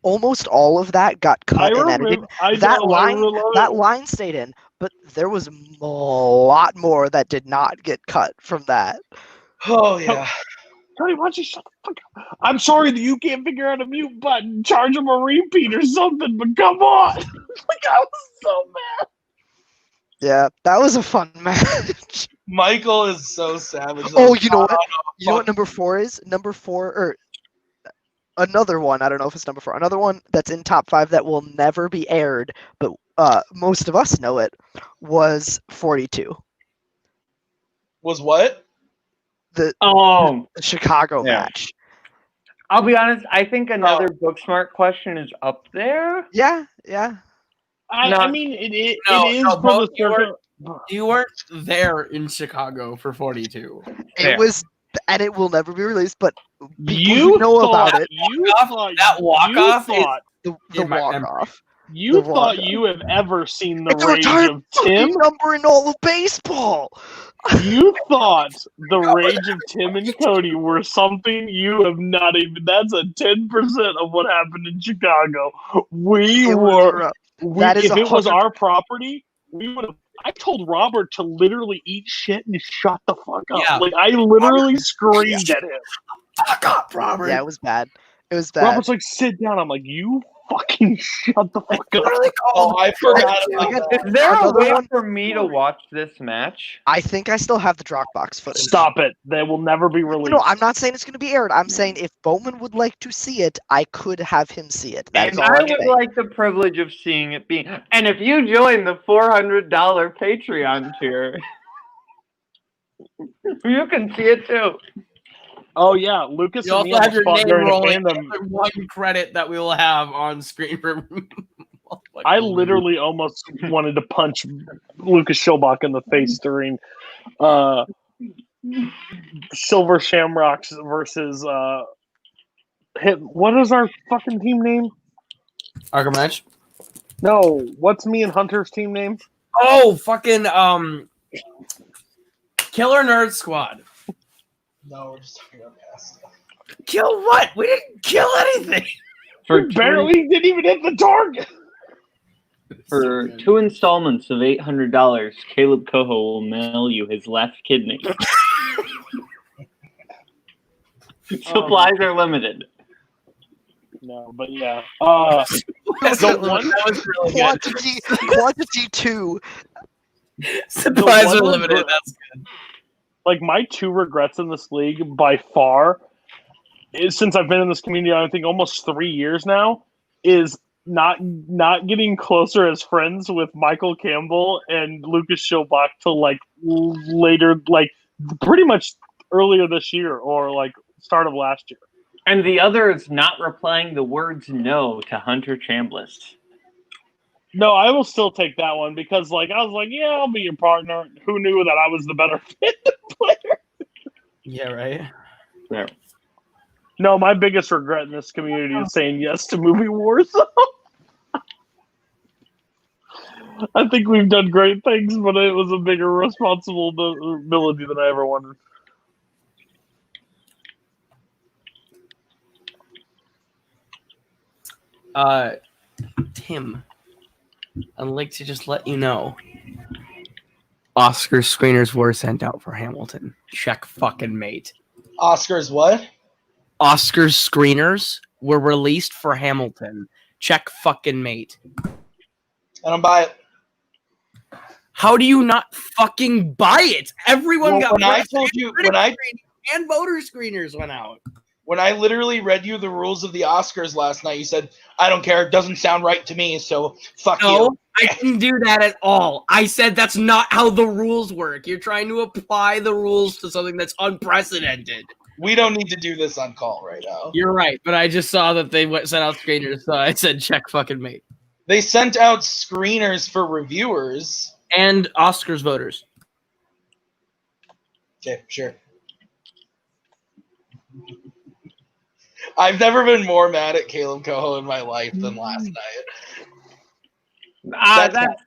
almost all of that got cut and edited. That line stayed in, but there was a lot more that did not get cut from that. Oh yeah. Cody, why don't you shut the fuck up? I'm sorry that you can't figure out a mute button. Charge him a repeat or something, but come on. Like, I was so mad. Yeah, that was a fun match. Michael is so savage. Oh, you know what? You know what number 4 is? Number 4, or another one. I don't know if it's number 4. Another one that's in top 5 that will never be aired, but most of us know it, was 42. Was what? The Chicago Yeah. match. I'll be honest. I think another Booksmart question is up there. Yeah, yeah. I mean, it is no, for both the you circle. You weren't there in Chicago for 42. It was, and it will never be released, but people You who know thought, about it, you thought, that walk-off you is- thought, the in my walk-off. you the thought walk-off. you have ever seen the It's a rage retired of fucking Tim. number in all of baseball. You thought the rage of Tim and Cody were something you have not even. That's a 10% of what happened in Chicago. It was rough. That is if it was 100 our property, we would have. I told Robert to literally eat shit and shut the fuck up. Yeah. Like I literally screamed at him. Fuck up, Robert. Yeah, it was bad. It was bad. Robert's like, sit down. I'm like, you fucking shut the fuck up. Oh, I forgot about that. Is there a Another way one? for me to watch this match? I think I still have the Dropbox footage. Stop it. They will never be released. No, I'm not saying it's going to be aired. I'm saying if Bowman would like to see it, I could have him see it. That is And all I I'm would saying. like the privilege of seeing it being. And if you join the $400 Patreon tier, you can see it too. Oh yeah, Lucas You and me also have your almost fought name during a rolling. Fandom. That's the one credit that we will have on screen for. I literally almost wanted to punch Lucas Schilbach in the face during Silver Shamrocks versus what is our fucking team name? Arkham match. No, what's me and Hunter's team name? Oh, fucking Killer Nerd Squad. No, we're just talking about past stuff. Kill what? We didn't kill anything. For We barely didn't even hit the target. For 2 installments of $800, Kaleb Koho will mail you his left kidney. Supplies are limited. No, but yeah. The one That was really good. Quantity 2. Supplies one are was limited. good. That's good. like my 2 regrets in this league by far since I've been in this community, I think almost 3 years now, is not getting closer as friends with Michael Campbell and Lucas Schobach till like later, like pretty much earlier this year or like start of last year. And the other is not replying the words no to Hunter Chambliss. No, I will still take that one because like I was like, yeah, I'll be your partner. Who knew that I was the better player? Yeah, right. There. No, my biggest regret in this community is saying yes to movie Warzone. I think we've done great things, but it was a bigger responsibility than I ever wanted. Tim, I'd like to just let you know, Oscar screeners were sent out for Hamilton. Check fucking mate. Oscars what? Oscars screeners were released for Hamilton. Check fucking mate. I don't buy it. How do you not fucking buy it? Everyone got when I told you and voter screeners went out. When I literally read you the rules of the Oscars last night, you said, I don't care, it doesn't sound right to me, so fuck you. I didn't do that at all. I said that's not how the rules work. You're trying to apply the rules to something that's unprecedented. We don't need to do this on call right now. You're right, but I just saw that they sent out screeners, so I said check fucking mate. They sent out screeners for reviewers. And Oscars voters. Okay, sure. I've never been more mad at Kaleb Koho in my life than last night. That's not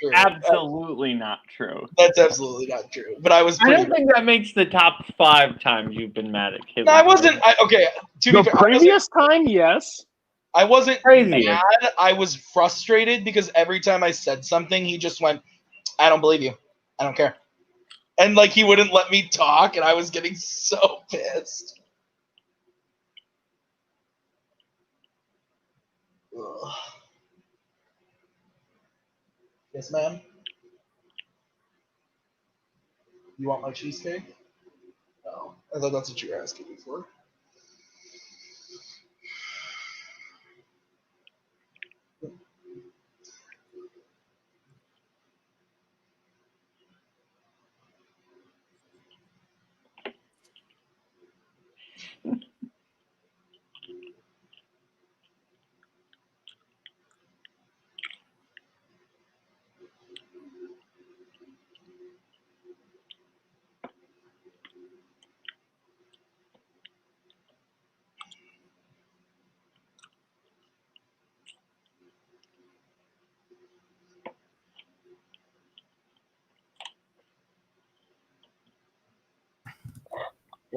true. Absolutely not true. That's absolutely not true. But I was. I don't think that makes the top 5 times you've been mad at Kaleb. No, I wasn't. Okay. To The be fair, previous time, yes. I wasn't Crazy. mad. I was frustrated because every time I said something, he just went, "I don't believe you. I don't care," and like he wouldn't let me talk, and I was getting so pissed. Ugh. Yes, ma'am. You want my cheesecake? No, I thought that's what you were asking me for.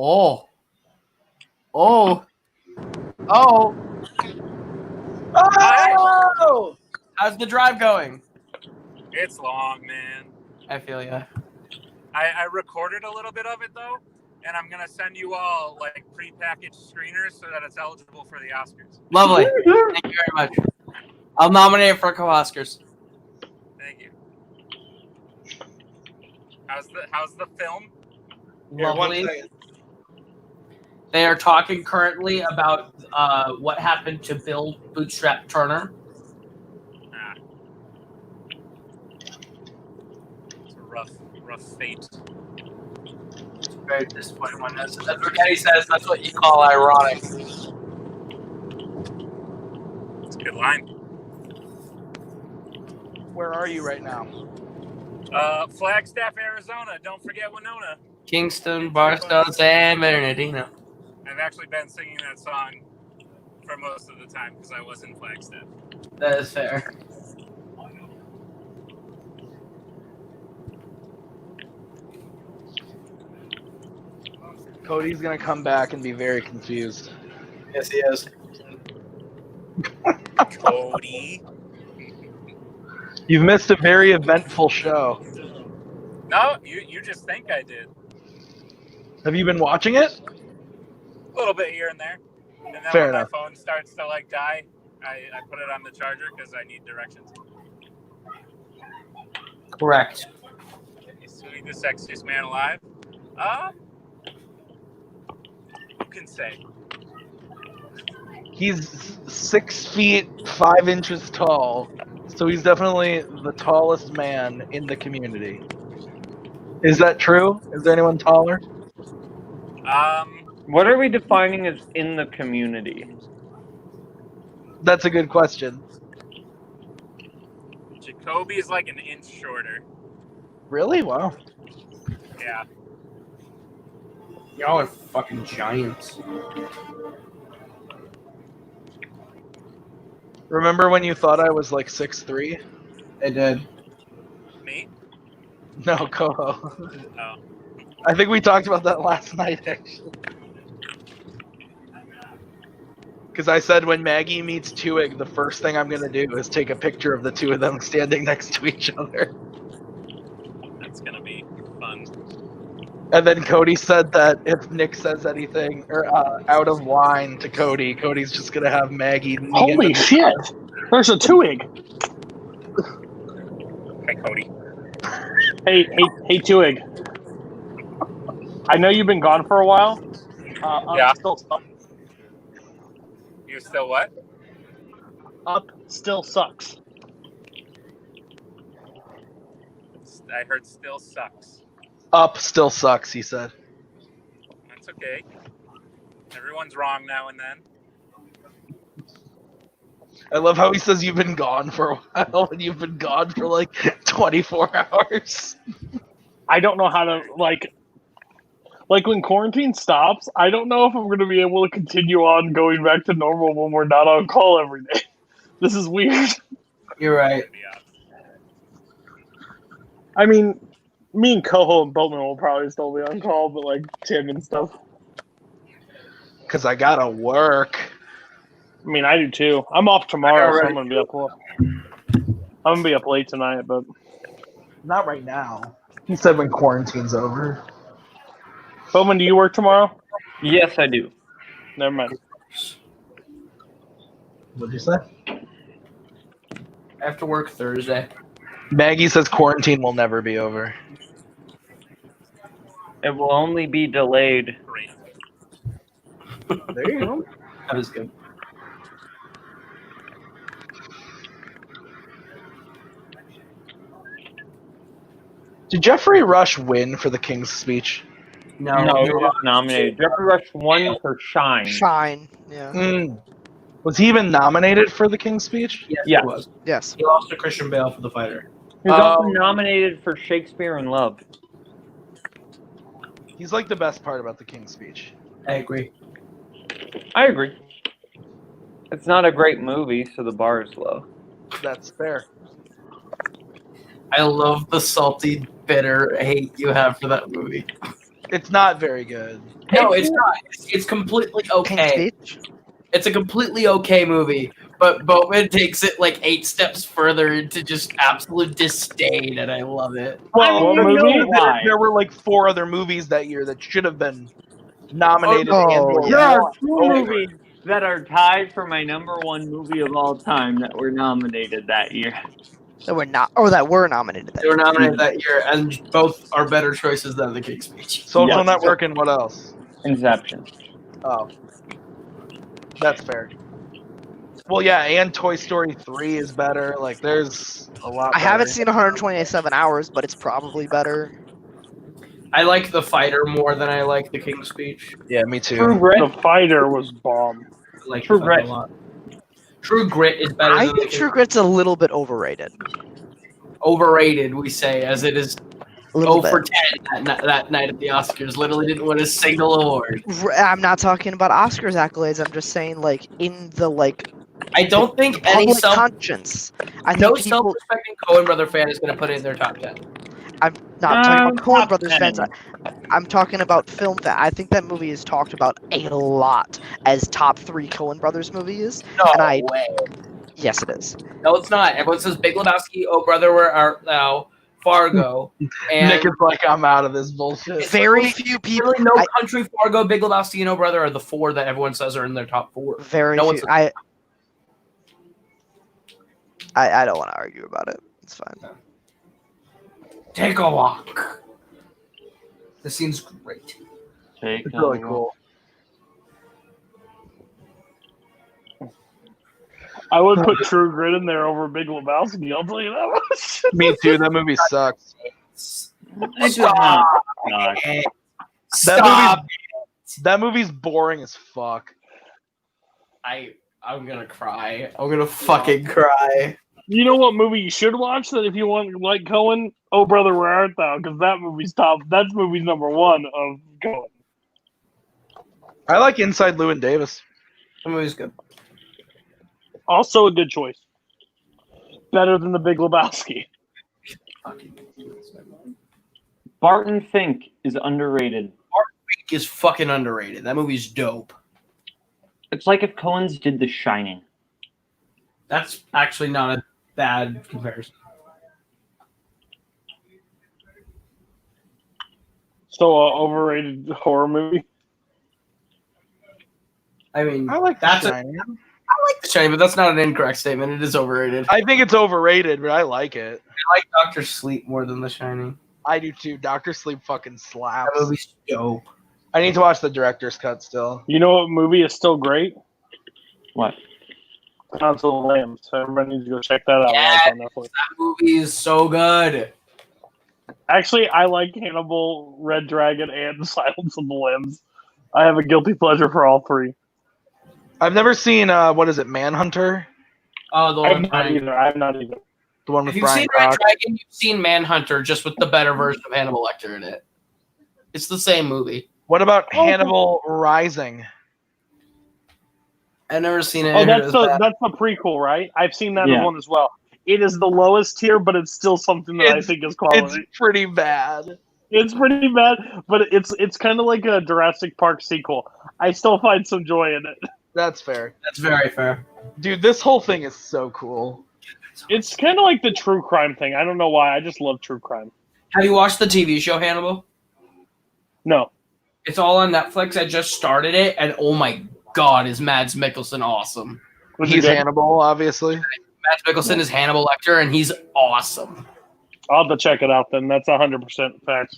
Oh. Oh! How's the drive going? It's long, man. I feel ya. I recorded a little bit of it, though, and I'm going to send you all, like, prepackaged screeners so that it's eligible for the Oscars. Lovely. Thank you very much. I'll nominate it for co-Oscars. Thank you. How's the film? Here, one Lovely. second. They are talking currently about what happened to Bill Bootstrap Turner. It's a rough fate. It's very disappointing one. That's what Eddie says. That's what you call ironic. It's a good line. Where are you right now? Flagstaff, Arizona. Don't forget Winona. Kingston, Barstow, San Bernardino. I've actually been singing that song for most of the time because I was in Flagstaff. That is fair. Cody's gonna come back and be very confused. Yes, he is. Cody. You've missed a very eventful show. No, you just think I did. Have you been watching it? A little bit here and there. And then Fair when enough. my phone starts to like die, I put it on the charger because I need directions. Correct. Is Twohig the sexiest man alive? can say. He's 6 feet 5 inches tall, so he's definitely the tallest man in the community. Is that true? Is there anyone taller? What are we defining as in the community? That's a good question. Jacoby is like an inch shorter. Really? Wow. Yeah. Y'all are fucking giants. Remember when you thought I was like 6'3"? I did. Me? No, Koho. Oh. I think we talked about that last night, actually. Because I said when Maggie meets Twohig, the first thing I'm going to do is take a picture of the two of them standing next to each other. That's gonna be fun. And then Cody said that if Nick says anything or out of line to Cody, Cody's just going to have Maggie knee Holy into the- shit! There's a Twohig. Hey, Cody. Hey, Twohig. I know you've been gone for a while. Yeah. Still sucks. You still what? Up still sucks. I heard still sucks. Up still sucks, he said. That's okay. Everyone's wrong now and then. I love how he says you've been gone for a while and you've been gone for like 24 hours. I don't know how to like when quarantine stops, I don't know if I'm going to be able to continue on going back to normal when we're not on call every day. This is weird. You're right. I mean, me and Koho and Boatman will probably still be on call, but like Tim and stuff. Because I gotta work. I mean, I do too. I'm off tomorrow, so I'm going to be up late. I'm going to be up late tonight, but Not right now. He said when quarantine's over. Boatman, do you work tomorrow? Yes, I do. Never mind. What'd you say? I have to work Thursday. Maggie says quarantine will never be over. It will only be delayed. Great. There you go. That is good. Did Jeffrey Rush win for the King's Speech? No, he was nominated. Jeffrey Rush won for Shine. Shine. Yeah. Was he even nominated for the King's Speech? Yes, Yeah. he was. Yes. He lost to Christian Bale for The Fighter. He was also nominated for Shakespeare in Love. He's like the best part about the King's Speech. I agree. I agree. It's not a great movie, so the bar is low. That's fair. I love the salty, bitter hate you have for that movie. It's not very good. No, it's not. It's completely okay. King's Speech? It's a completely okay movie, but Boatman takes it like 8 steps further into just absolute disdain, and I love it. Well, what movie? there were like 4 other movies that year that should have been nominated. Oh, and There yeah. are 2 movies that are tied for my #1 movie of all time that were nominated that year. That were not, or that were nominated. They were nominated that year, and both are better choices than The King's Speech. Social Yes. Network and what else? Inception. Oh. That's fair. Well, yeah, and Toy Story 3 is better. Like, there's a lot I haven't better. seen 127 Hours, but it's probably better. I like The Fighter more than I like The King's Speech. Yeah, me too. True Grit. The Fighter was bomb. I like True The Fighter Grit. a lot. True Grit is better I than think True Grit's a little bit overrated. Overrated, we say, as it is A little 0 for bit. 10 that night at the Oscars. Literally didn't win a single award. I'm not talking about Oscars accolades. I'm just saying, like, in the like I don't think any public conscience. I no think people. self-respecting Coen Brother fan is going to put it in their top 10. I'm not talking about Coen top Brothers 10. fans. I'm talking about film fan. I think that movie is talked about a lot as top 3 Coen Brothers movies. No And I- way. Yes, it is. No, it's not. Everyone says Big Lebowski, Oh Brother, Where Art Thou, Fargo, and Nick is like, I'm out of this bullshit. Very few people. really No Country, Fargo, Big Lebowski, and Oh Brother are the 4 that everyone says are in their top 4. Very No few. one's- I don't want to argue about it. It's fine. Take a walk. This scene's great. Take It's really cool. I would put True Grit in there over Big Lebowski. I'll tell you that much. Me too. That movie sucks. It's just not. Stop. That movie's boring as fuck. I'm gonna cry. I'm gonna fucking cry. You know what movie you should watch that if you want like Cohen? Oh Brother, Where Art Thou? Because that movie's top. That's movie's number one of Cohen. I like Inside Llewyn Davis. The movie's good. Also a good choice. Better than The Big Lebowski. Barton Fink is underrated. Barton is fucking underrated. That movie's dope. It's like if Coens did The Shining. That's actually not a bad comparison. So, overrated horror movie. I mean, I like that's The Shining. I like The Shining, but that's not an incorrect statement. It is overrated. I think it's overrated, but I like it. I like Dr. Sleep more than The Shining. I do too. Dr. Sleep fucking slaps. That movie's dope. I need to watch the director's cut still. You know what movie is still great? What? Council of Lambs. So everybody needs to go check that out. Yeah, It's on Netflix. that movie is so good. Actually, I like Hannibal, Red Dragon, and Silence of the Lambs. I have a guilty pleasure for all three. I've never seen what is it, Manhunter? Oh, the I'm one not either. I'm not either. The one If with you've Brian seen Red Cox. Dragon, you've seen Manhunter, just with the better version of Hannibal Lecter in it. It's the same movie. What about Hannibal Rising? I've never seen it. Oh, that's the prequel, right? I've seen that one as well. It is the lowest tier, but it's still something that I think is quality. It's pretty bad. It's pretty bad, but it's kind of like a Jurassic Park sequel. I still find some joy in it. That's fair. That's very fair. Dude, this whole thing is so cool. It's kind of like the true crime thing. I don't know why. I just love true crime. Have you watched the TV show Hannibal? No. It's all on Netflix. I just started it, and oh my god, is Mads Mikkelsen awesome. He's Hannibal, obviously. Mads Mikkelsen is Hannibal Lecter, and he's awesome. I'll have to check it out then. That's 100% facts.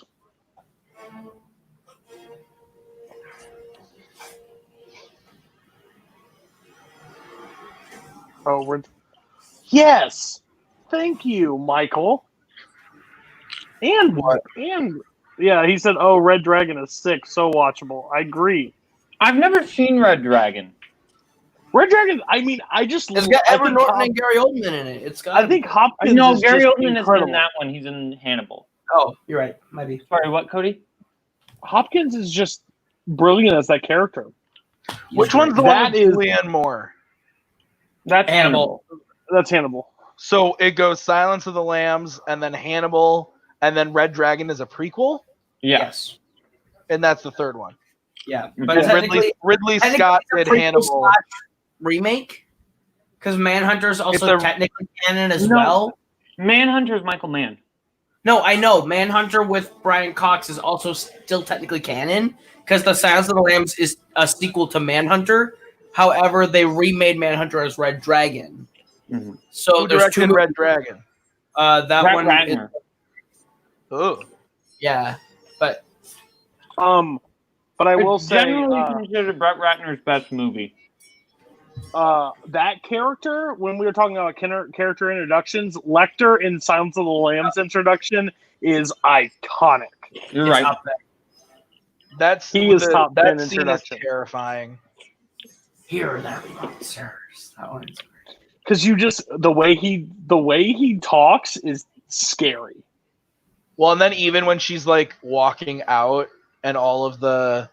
Oh, we're... Yes! Thank you, Michael. And what? And yeah, he said, "Oh, Red Dragon is sick, so watchable." I agree. I've never seen Red Dragon. Red Dragon. I mean, I just. It's got Edward Norton and Gary Oldman in it. It's got. I think Hopkins. No, is Gary just Oldman incredible. is in that one. He's in Hannibal. Oh, you're right. Might be. Sorry, what, Cody? Hopkins is just brilliant as that character. Which one's the one with Julianne Moore? That's Hannibal. That's Hannibal. So it goes Silence of the Lambs, and then Hannibal, and then Red Dragon is a prequel? Yes. And that's the third one. Yeah. But Ridley Scott did Hannibal. Remake? Because Manhunter is also technically canon as well. Manhunter is Michael Mann. No, I know. Manhunter with Brian Cox is also still technically canon because The Silence of the Lambs is a sequel to Manhunter. However, they remade Manhunter as Red Dragon. Mm-hmm. So Who there's directed two. Red Dragon? That Brett one. Ratner. Oh. Yeah, but but I will say, generally considered Brett Ratner's best movie. That character, when we were talking about character introductions, Lecter in Silence of the Lambs introduction is iconic. You're right. That scene is terrifying. Here are the monsters. That one's because you just the way he talks is scary. Well, and then even when she's like walking out and all of the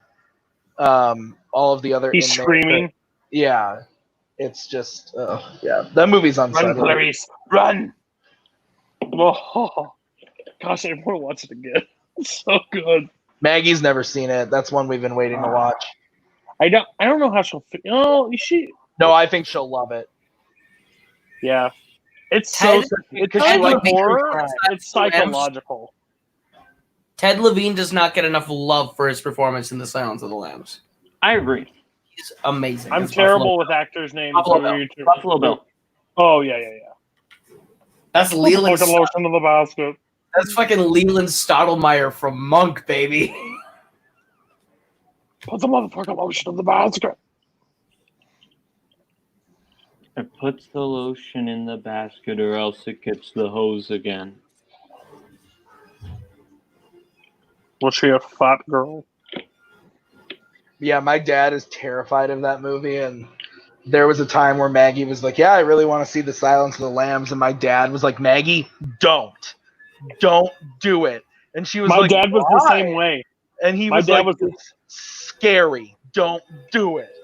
other he's screaming. Yeah, it's just that movie's unsettling. Run, Clarice, run! Oh, gosh, I want to watch it again. It's so good. Maggie's never seen it. That's one we've been waiting to watch. I don't know how she'll. Oh, she. No, I think she'll love it. Yeah, it's it's horror. It's psychological. Ted Levine does not get enough love for his performance in The Silence of the Lambs. I agree. He's amazing. I'm terrible with actors' names. Buffalo Bill. Oh yeah. That's Leland. Lotion in the basket. That's fucking Leland Stottlemyre from Monk, baby. Put the motherfucking lotion in the basket. It puts the lotion in the basket or else it gets the hose again. Was she a fat girl? Yeah, my dad is terrified of that movie, and there was a time where Maggie was like, "Yeah, I really want to see The Silence of the Lambs," and my dad was like, "Maggie, don't do it." And she was My like, dad was the "Why?" same way. And he My was dad like, was- "It's scary. Don't do it."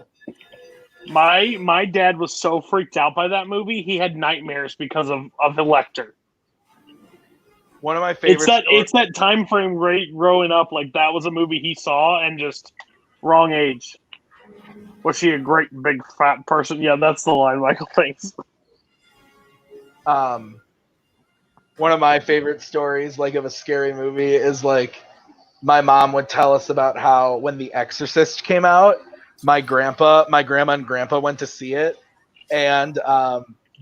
My dad was so freaked out by that movie, he had nightmares because of Elector. One of my favorite. It's that time frame growing up, like that was a movie he saw and just wrong age. Was she a great big fat person? Yeah, that's the line Michael thinks. One of my favorite stories, like of a scary movie, is like my mom would tell us about how when The Exorcist came out, my grandma and grandpa went to see it, and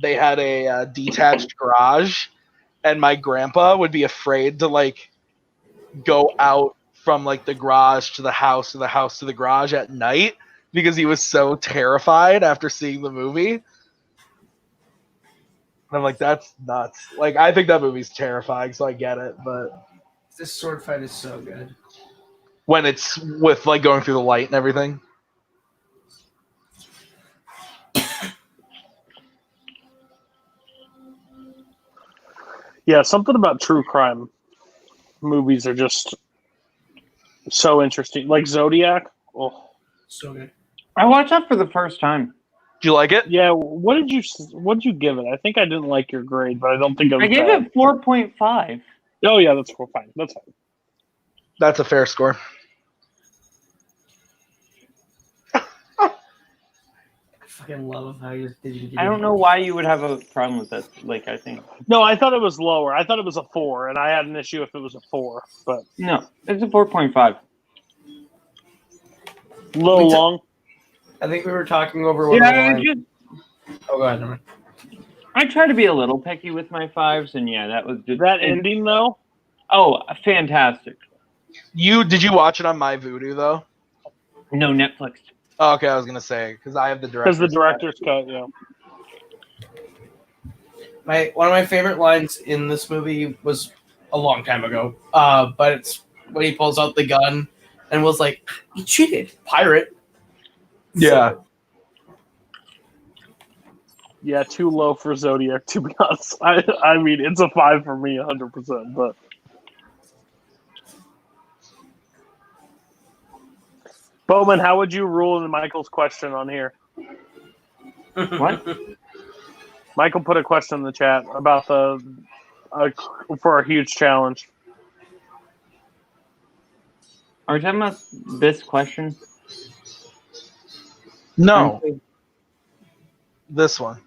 they had a detached garage, and my grandpa would be afraid to like go out from like the garage to the house or the house to the garage at night because he was so terrified after seeing the movie. And I'm like, that's nuts. Like, I think that movie's terrifying, so I get it, but This sword fight is so good. when it's with like going through the light and everything. Yeah, something about true crime movies are just so interesting. Like Zodiac. Oh, So good. I watched that for the first time. Do you like it? yeah. What did you give it? I think I didn't like your grade, but I don't think it was I gave bad. it 4.5. Oh yeah, that's fine. That's fine. That's a fair score. I fucking love how you did. I don't know why you would have a problem with that. Like, I think No, I thought it was lower. I thought it was a 4, and I had an issue if it was a 4. But no, it's a 4.5. a little long. I think we were talking over one Yeah, Oh, go ahead. Never mind. I try to be a little picky with my 5s, and yeah, that was just That ending though. Oh, fantastic! Did you watch it on My Voodoo though? No, Netflix. Oh, okay, I was gonna say because I have the director's Because the director's cut, yeah. One of my favorite lines in this movie was a long time ago. But it's when he pulls out the gun and was like, "You cheated, pirate." Yeah. Yeah, too low for Zodiac, to be honest. I mean, it's a 5 for me, 100%. But Bowman, how would you rule in Michael's question on here? What? Michael put a question in the chat about for a huge challenge. Are we talking about this question? No. This one.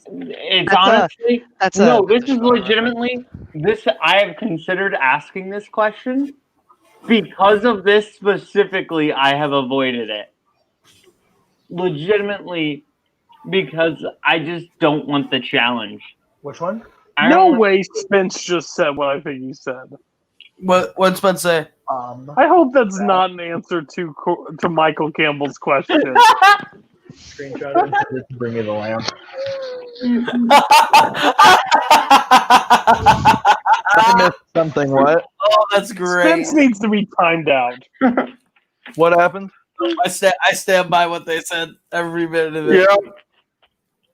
It's That's honestly that's no. a- This is legitimately this. I have considered asking this question because of this specifically. I have avoided it legitimately because I just don't want the challenge. Which one? No way Spence just said what I think he said. What'd Spence say? I hope that's not an answer to Michael Campbell's question. Screenshot it to bring me the lamp. I missed something. What? Oh, that's great. Spence needs to be timed out. What happened? I stand by what they said every minute of it. Yeah.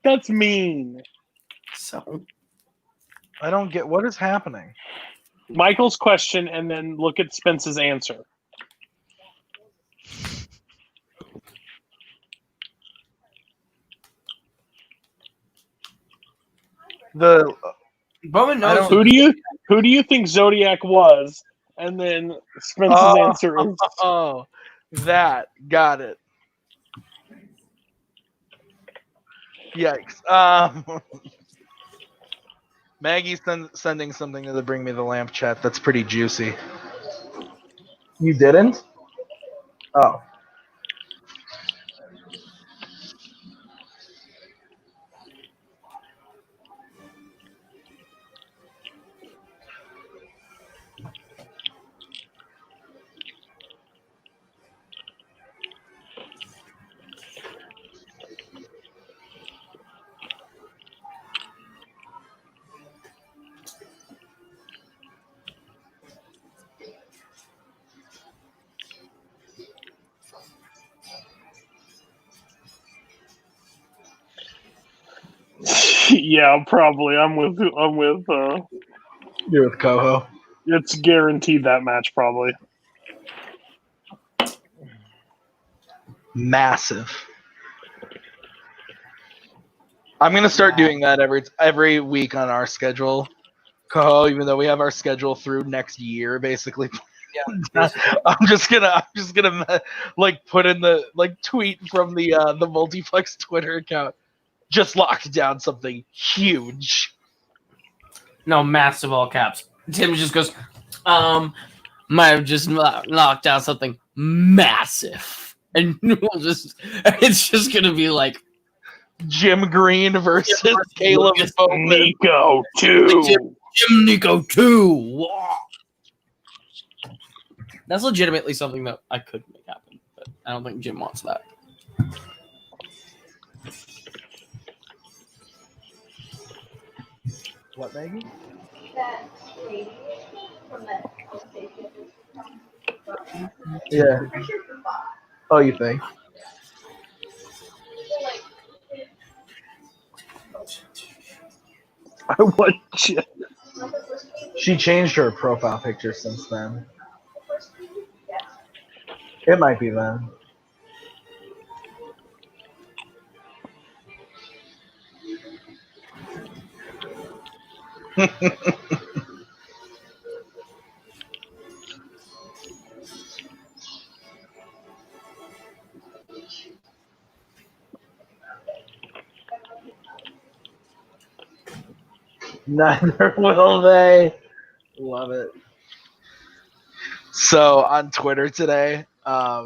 That's mean. So I don't get what is happening. Michael's question, and then look at Spence's answer. The Bowman knows Who do you think Zodiac was? And then Spence's answer is Oh, that got it. Yikes. Maggie's sending something to the Bring Me the Lamp chat that's pretty juicy. You didn't? Oh. Yeah, probably. I'm with. You're with Koho. It's guaranteed that match probably. Massive. I'm gonna start doing that every week on our schedule, Koho. Even though we have our schedule through next year, basically. Yeah. I'm just gonna like put in the tweet from the Multiplex Twitter account. Just locked down something huge. No, massive all caps. Tim just goes, might have just knocked down something massive. And it's just going to be like Jim Green versus Kaleb Koho. Nico 2. Jim Nico 2. Whoa. That's legitimately something that I could make happen, but I don't think Jim wants that. What, Maggie? That lady from that conversation. Yeah. Oh, you think? What? She changed her profile picture since then. It might be then. Neither will they. Love it. So on Twitter today, I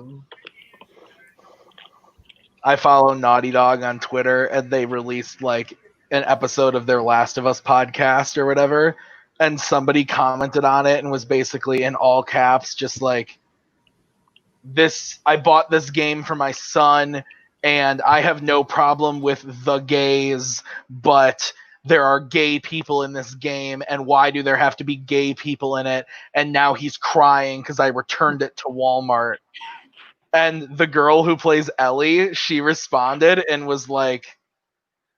follow Naughty Dog on Twitter, and they released like an episode of their Last of Us podcast or whatever, and somebody commented on it and was basically in all caps, just like, "This, I bought this game for my son, and I have no problem with the gays, but there are gay people in this game, and why do there have to be gay people in it? And now he's crying because I returned it to Walmart." And the girl who plays Ellie, she responded and was like,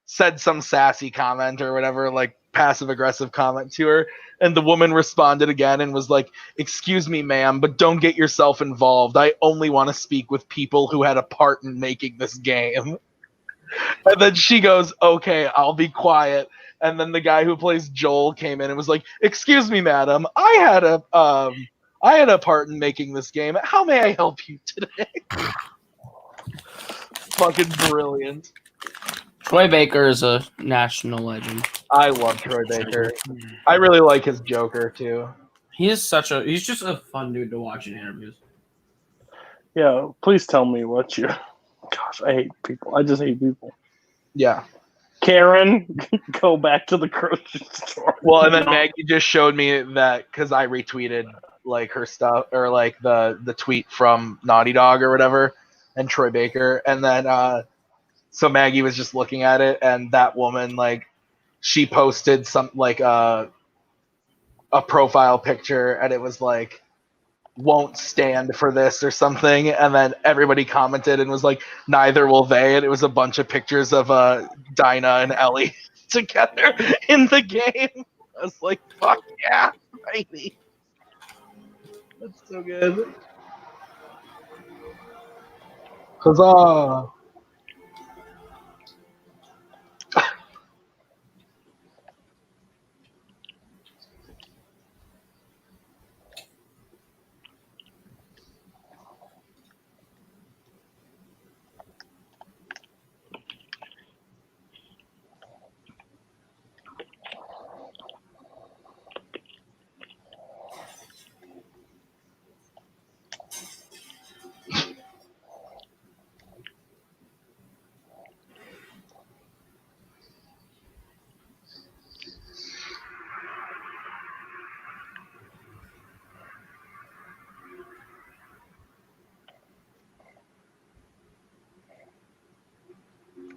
said some sassy comment or whatever, like passive aggressive comment to her. And the woman responded again and was like, "Excuse me, ma'am, but don't get yourself involved. I only want to speak with people who had a part in making this game." And then she goes, "Okay, I'll be quiet." And then the guy who plays Joel came in and was like, "Excuse me, madam, I had a part in making this game. How may I help you today?" Fucking brilliant. Troy Baker is a national legend. I love Troy Baker. I really like his Joker too. He's just a fun dude to watch in interviews. Yeah, please tell me what you. Gosh, I hate people. I just hate people. Yeah. Karen, go back to the grocery store. Well, and then Maggie just showed me that because I retweeted like her stuff or like the tweet from Naughty Dog or whatever, and Troy Baker, and then so Maggie was just looking at it, and that woman like she posted some like a profile picture, and it was like, "Won't stand for this" or something, and then everybody commented and was like, "Neither will they," and it was a bunch of pictures of Dinah and Ellie together in the game. I was like, "Fuck yeah, baby." That's so good. Huzzah!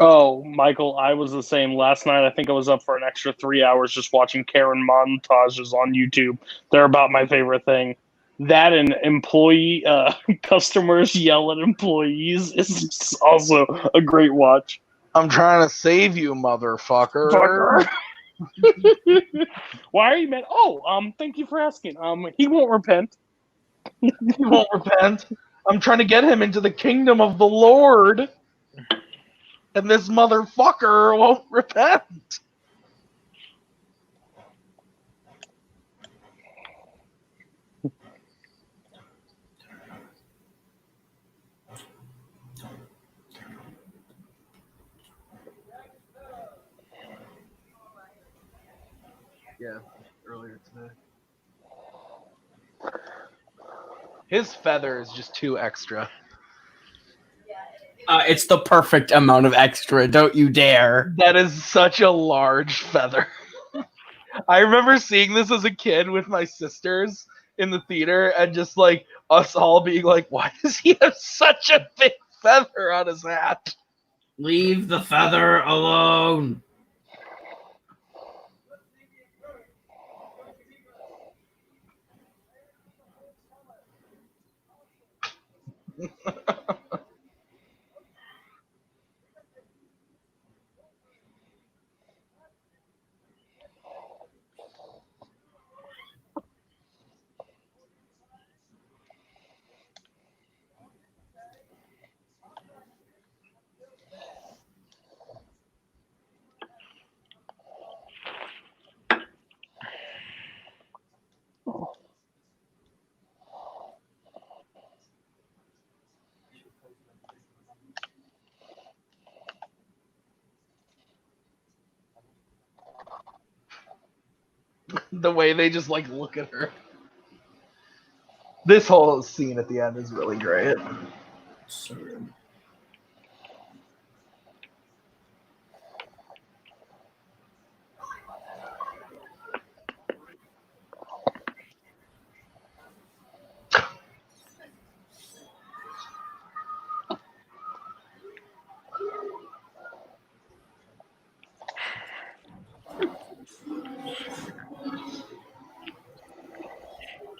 Oh, Michael, I was the same. Last night, I think I was up for an extra 3 hours just watching Karen montages on YouTube. They're about my favorite thing. That and employee customers yell at employees is also a great watch. I'm trying to save you, motherfucker. Fucker. Why are you mad? Oh, thank you for asking. He won't repent. He won't repent. I'm trying to get him into the kingdom of the Lord. And this motherfucker won't repent. Yeah, earlier today. His feather is just too extra. It's the perfect amount of extra. Don't you dare. That is such a large feather. I remember seeing this as a kid with my sisters in the theater and just like us all being like, why does he have such a big feather on his hat? Leave the feather alone. The way they just like look at her. This whole scene at the end is really great.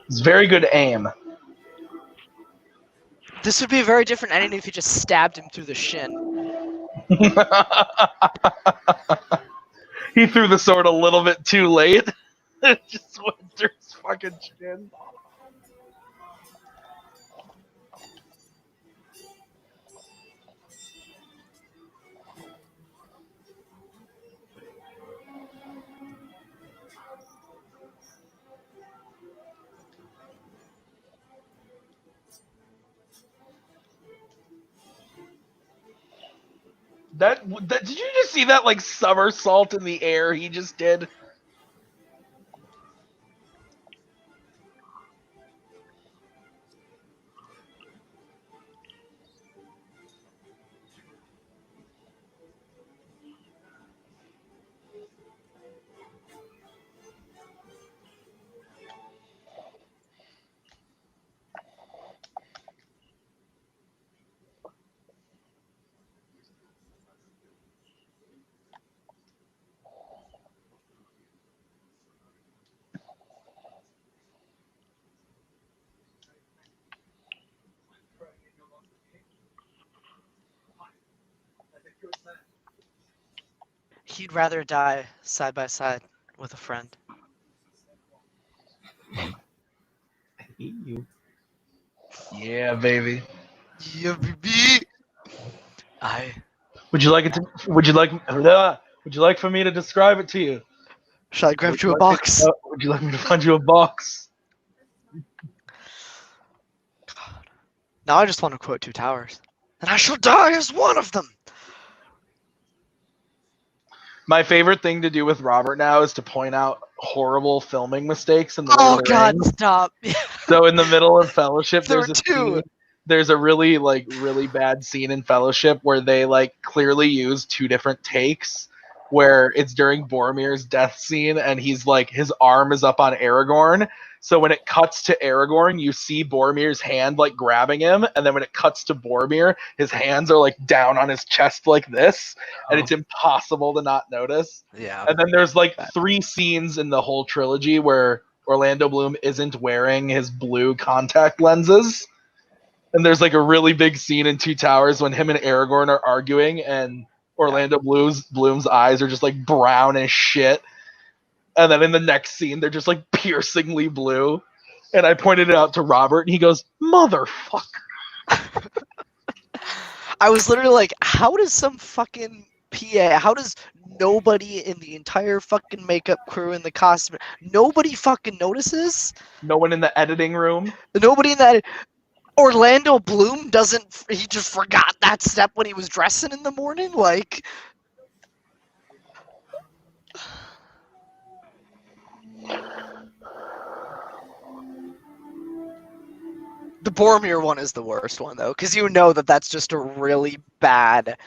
It's very good aim. This would be a very different ending if you just stabbed him through the shin. He threw the sword a little bit too late. It just went through his fucking chin. That did you just see that like somersault in the air he just did? He'd rather die side by side with a friend. I hate you. Yeah, baby. Yeah, baby. Would you like for me to describe it to you? Shall I grab you a box? Would you like me to find you a box? Now I just want to quote Two Towers. And I shall die as one of them! My favorite thing to do with Robert now is to point out horrible filming mistakes in the Oh Lord of the god, Rings. stop. So in the middle of Fellowship, There there's were a two. scene, there's a really bad scene in Fellowship where they like clearly use two different takes, where it's during Boromir's death scene and he's like his arm is up on Aragorn. So when it cuts to Aragorn, you see Boromir's hand like grabbing him, and then when it cuts to Boromir, his hands are like down on his chest like this, and it's impossible to not notice. Yeah. And then there's like 3 scenes in the whole trilogy where Orlando Bloom isn't wearing his blue contact lenses. And there's like a really big scene in Two Towers when him and Aragorn are arguing, and Orlando Bloom's eyes are just like brown as shit. And then in the next scene, they're just like piercingly blue. And I pointed it out to Robert, and he goes, "Motherfucker." I was literally like, how does some fucking PA, how does nobody in the entire fucking makeup crew in the costume, nobody fucking notices? No one in the editing room. Nobody in that. Orlando Bloom doesn't, he just forgot that step when he was dressing in the morning? Like. The Boromir one is the worst one, though, because you know that that's just a really bad,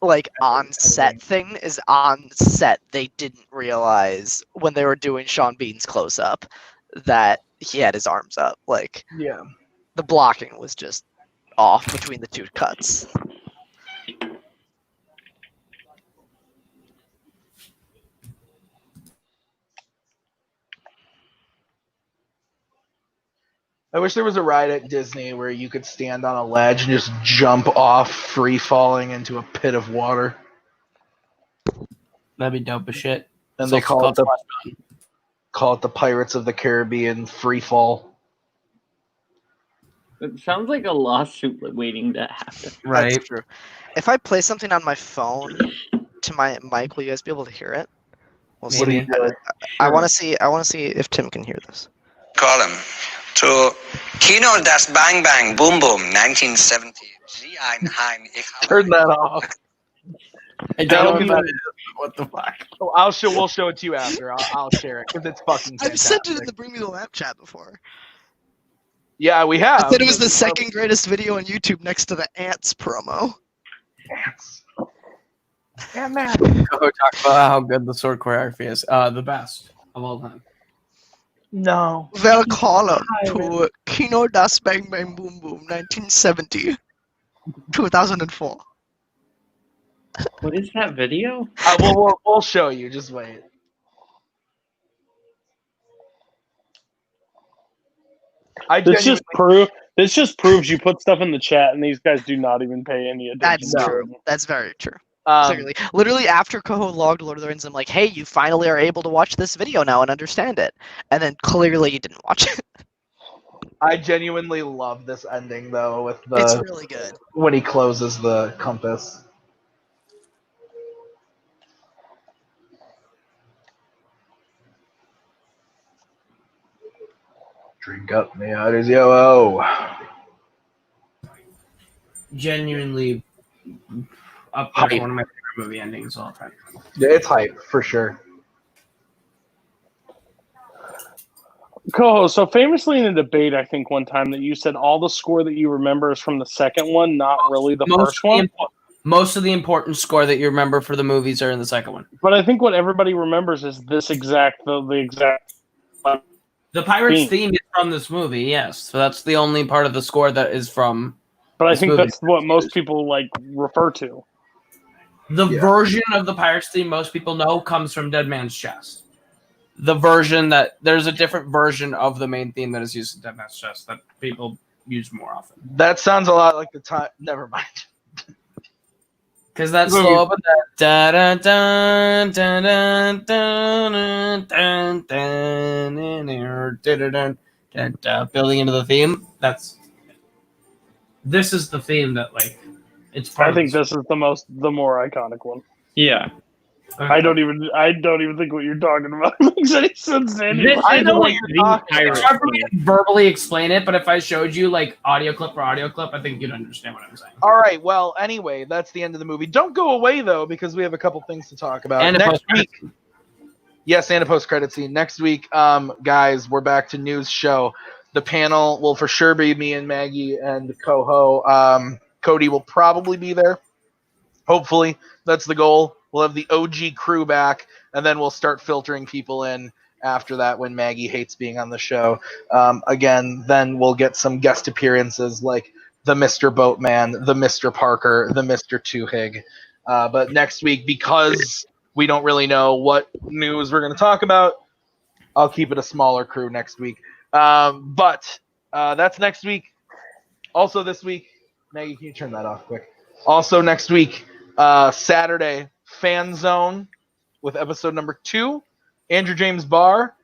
like, on-set thing. Is on set, they didn't realize when they were doing Sean Bean's close-up that he had his arms up. Like, Yeah. the blocking was just off between the two cuts. I wish there was a ride at Disney where you could stand on a ledge and just jump off, free falling into a pit of water. That'd be dope as shit. And So they it's call called it the Pirates of the Caribbean free fall. It sounds like a lawsuit waiting to happen. Right. That's true. If I play something on my phone to my mic, will you guys be able to hear it? We'll What are see. you doing? I want to see if Tim can hear this. Column to Kino das Bang Bang Boom Boom 1970. G ein Heim. Turn that off. I That'll don't be know the- what the fuck. Oh, we'll show it to you after. I'll share it because it's fucking I've sent it in fantastic. the Bring Me the Lamp chat before. Yeah, we have. I said it was the second greatest video on YouTube next to the Ants promo. Ants. Yeah, man. Koho talked about how good the sword choreography is. The best of all time. No. Welcome to Kino das Bang Bang Boom Boom 1970. 2004. What is that video? We'll show you. Just wait. This just proves you put stuff in the chat and these guys do not even pay any attention. That's to true. it. That's very true. Clearly. Literally after Koho logged Lord of the Rings, I'm like, hey, you finally are able to watch this video now and understand it. And then clearly you didn't watch it. I genuinely love this ending though, with It's really good. when he closes the compass. Drink up, me out is yellow. Genuinely up there for one of my favorite movie endings of all time. Yeah, it's hype for sure. Koho, so famously in a debate, I think one time that you said all the score that you remember is from the second one, not really the first one. Most of the important score that you remember for the movies are in the second one. But I think what everybody remembers is this exact the exact. The Pirates theme is from this movie, yes. So that's the only part of the score that is from. But I this think movie. that's what most people like refer to. The version of the Pirates theme most people know comes from Dead Man's Chest. The version that there's a different version of the main theme that is used in Dead Man's Chest that people use more often. That sounds a lot like the time. Never mind. Because that slow up with that da da da da da da da da building into the theme. This is the theme that like it's part. I think this is the more iconic one. Yeah. Okay. I don't even think what you're talking about makes any sense. I know what you're talking about. It's hard for me to verbally explain it, but if I showed you like audio clip for audio clip, I think you'd understand what I'm saying. All right. Well, anyway, that's the end of the movie. Don't go away though, because we have a couple things to talk about And next week. Yes, and a post-credit scene next week. Guys, we're back to news show. The panel will for sure be me and Maggie and Koho. Cody will probably be there. Hopefully, that's the goal. We'll have the OG crew back, and then we'll start filtering people in after that when Maggie hates being on the show. Again, then we'll get some guest appearances like the Mr. Boatman, the Mr. Parker, the Mr. Twohig. But next week, because we don't really know what news we're going to talk about, I'll keep it a smaller crew next week. But that's next week. Also this week, Maggie, can you turn that off quick? Also next week, Saturday, Fan Zone with episode number 2. Andrew James Barr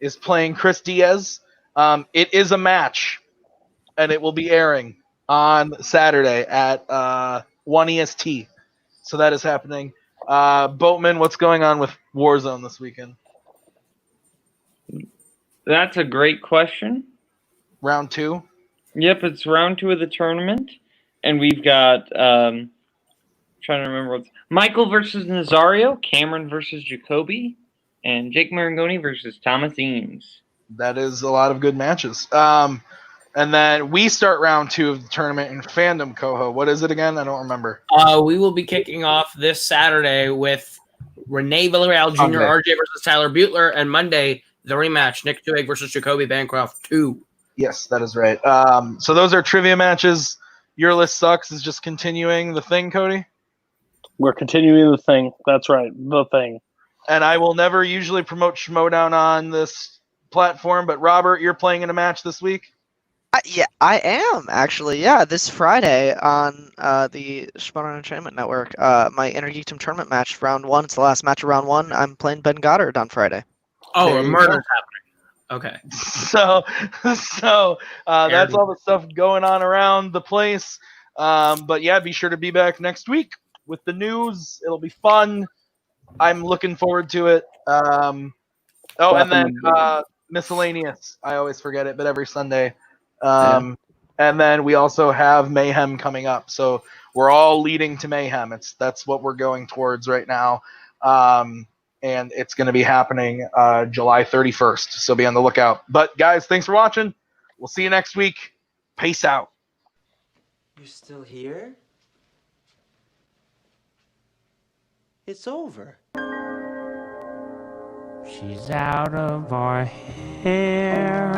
is playing Chris Diaz. It is a match, and it will be airing on Saturday at 1 EST. So that is happening. Boatman, what's going on with Warzone this weekend? That's a great question. Round 2? Yep, it's round 2 of the tournament. And we've got, trying to remember what's... Michael versus Nazario, Cameron versus Jacoby, and Jake Marangoni versus Thomas Eames. That is a lot of good matches. And then we start round 2 of the tournament in Fandom, Koho. What is it again? I don't remember. We will be kicking off this Saturday with Renee Villarreal Jr., RJ versus Tyler Butler, and Monday, the rematch, Nick Twohig versus Jacoby Bancroft 2. Yes, that is right. So those are trivia matches. Your List Sucks is just continuing the thing, Cody? We're continuing the thing. That's right, the thing. And I will never usually promote Schmodown on this platform, but Robert, you're playing in a match this week? Yeah, I am actually. Yeah, this Friday on the Schmodown Entertainment Network. My Inner Geekdom tournament match, round 1. It's the last match of round 1. I'm playing Ben Goddard on Friday. Oh, a murder's happening. Okay. So that's all the stuff going on around the place. But yeah, be sure to be back next week with the news. It'll be fun. I'm looking forward to it. And then Miscellaneous. I always forget it, but every Sunday. And then we also have Mayhem coming up. So we're all leading to Mayhem. That's what we're going towards right now. And it's going to be happening July 31st. So be on the lookout. But guys, thanks for watching. We'll see you next week. Peace out. You're still here? It's over. She's out of our hair.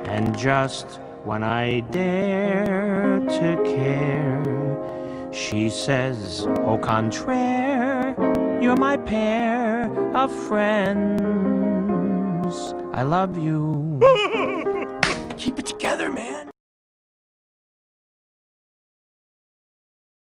And just when I dare to care, she says, au contraire, you're my pair of friends. I love you. Keep it together, man.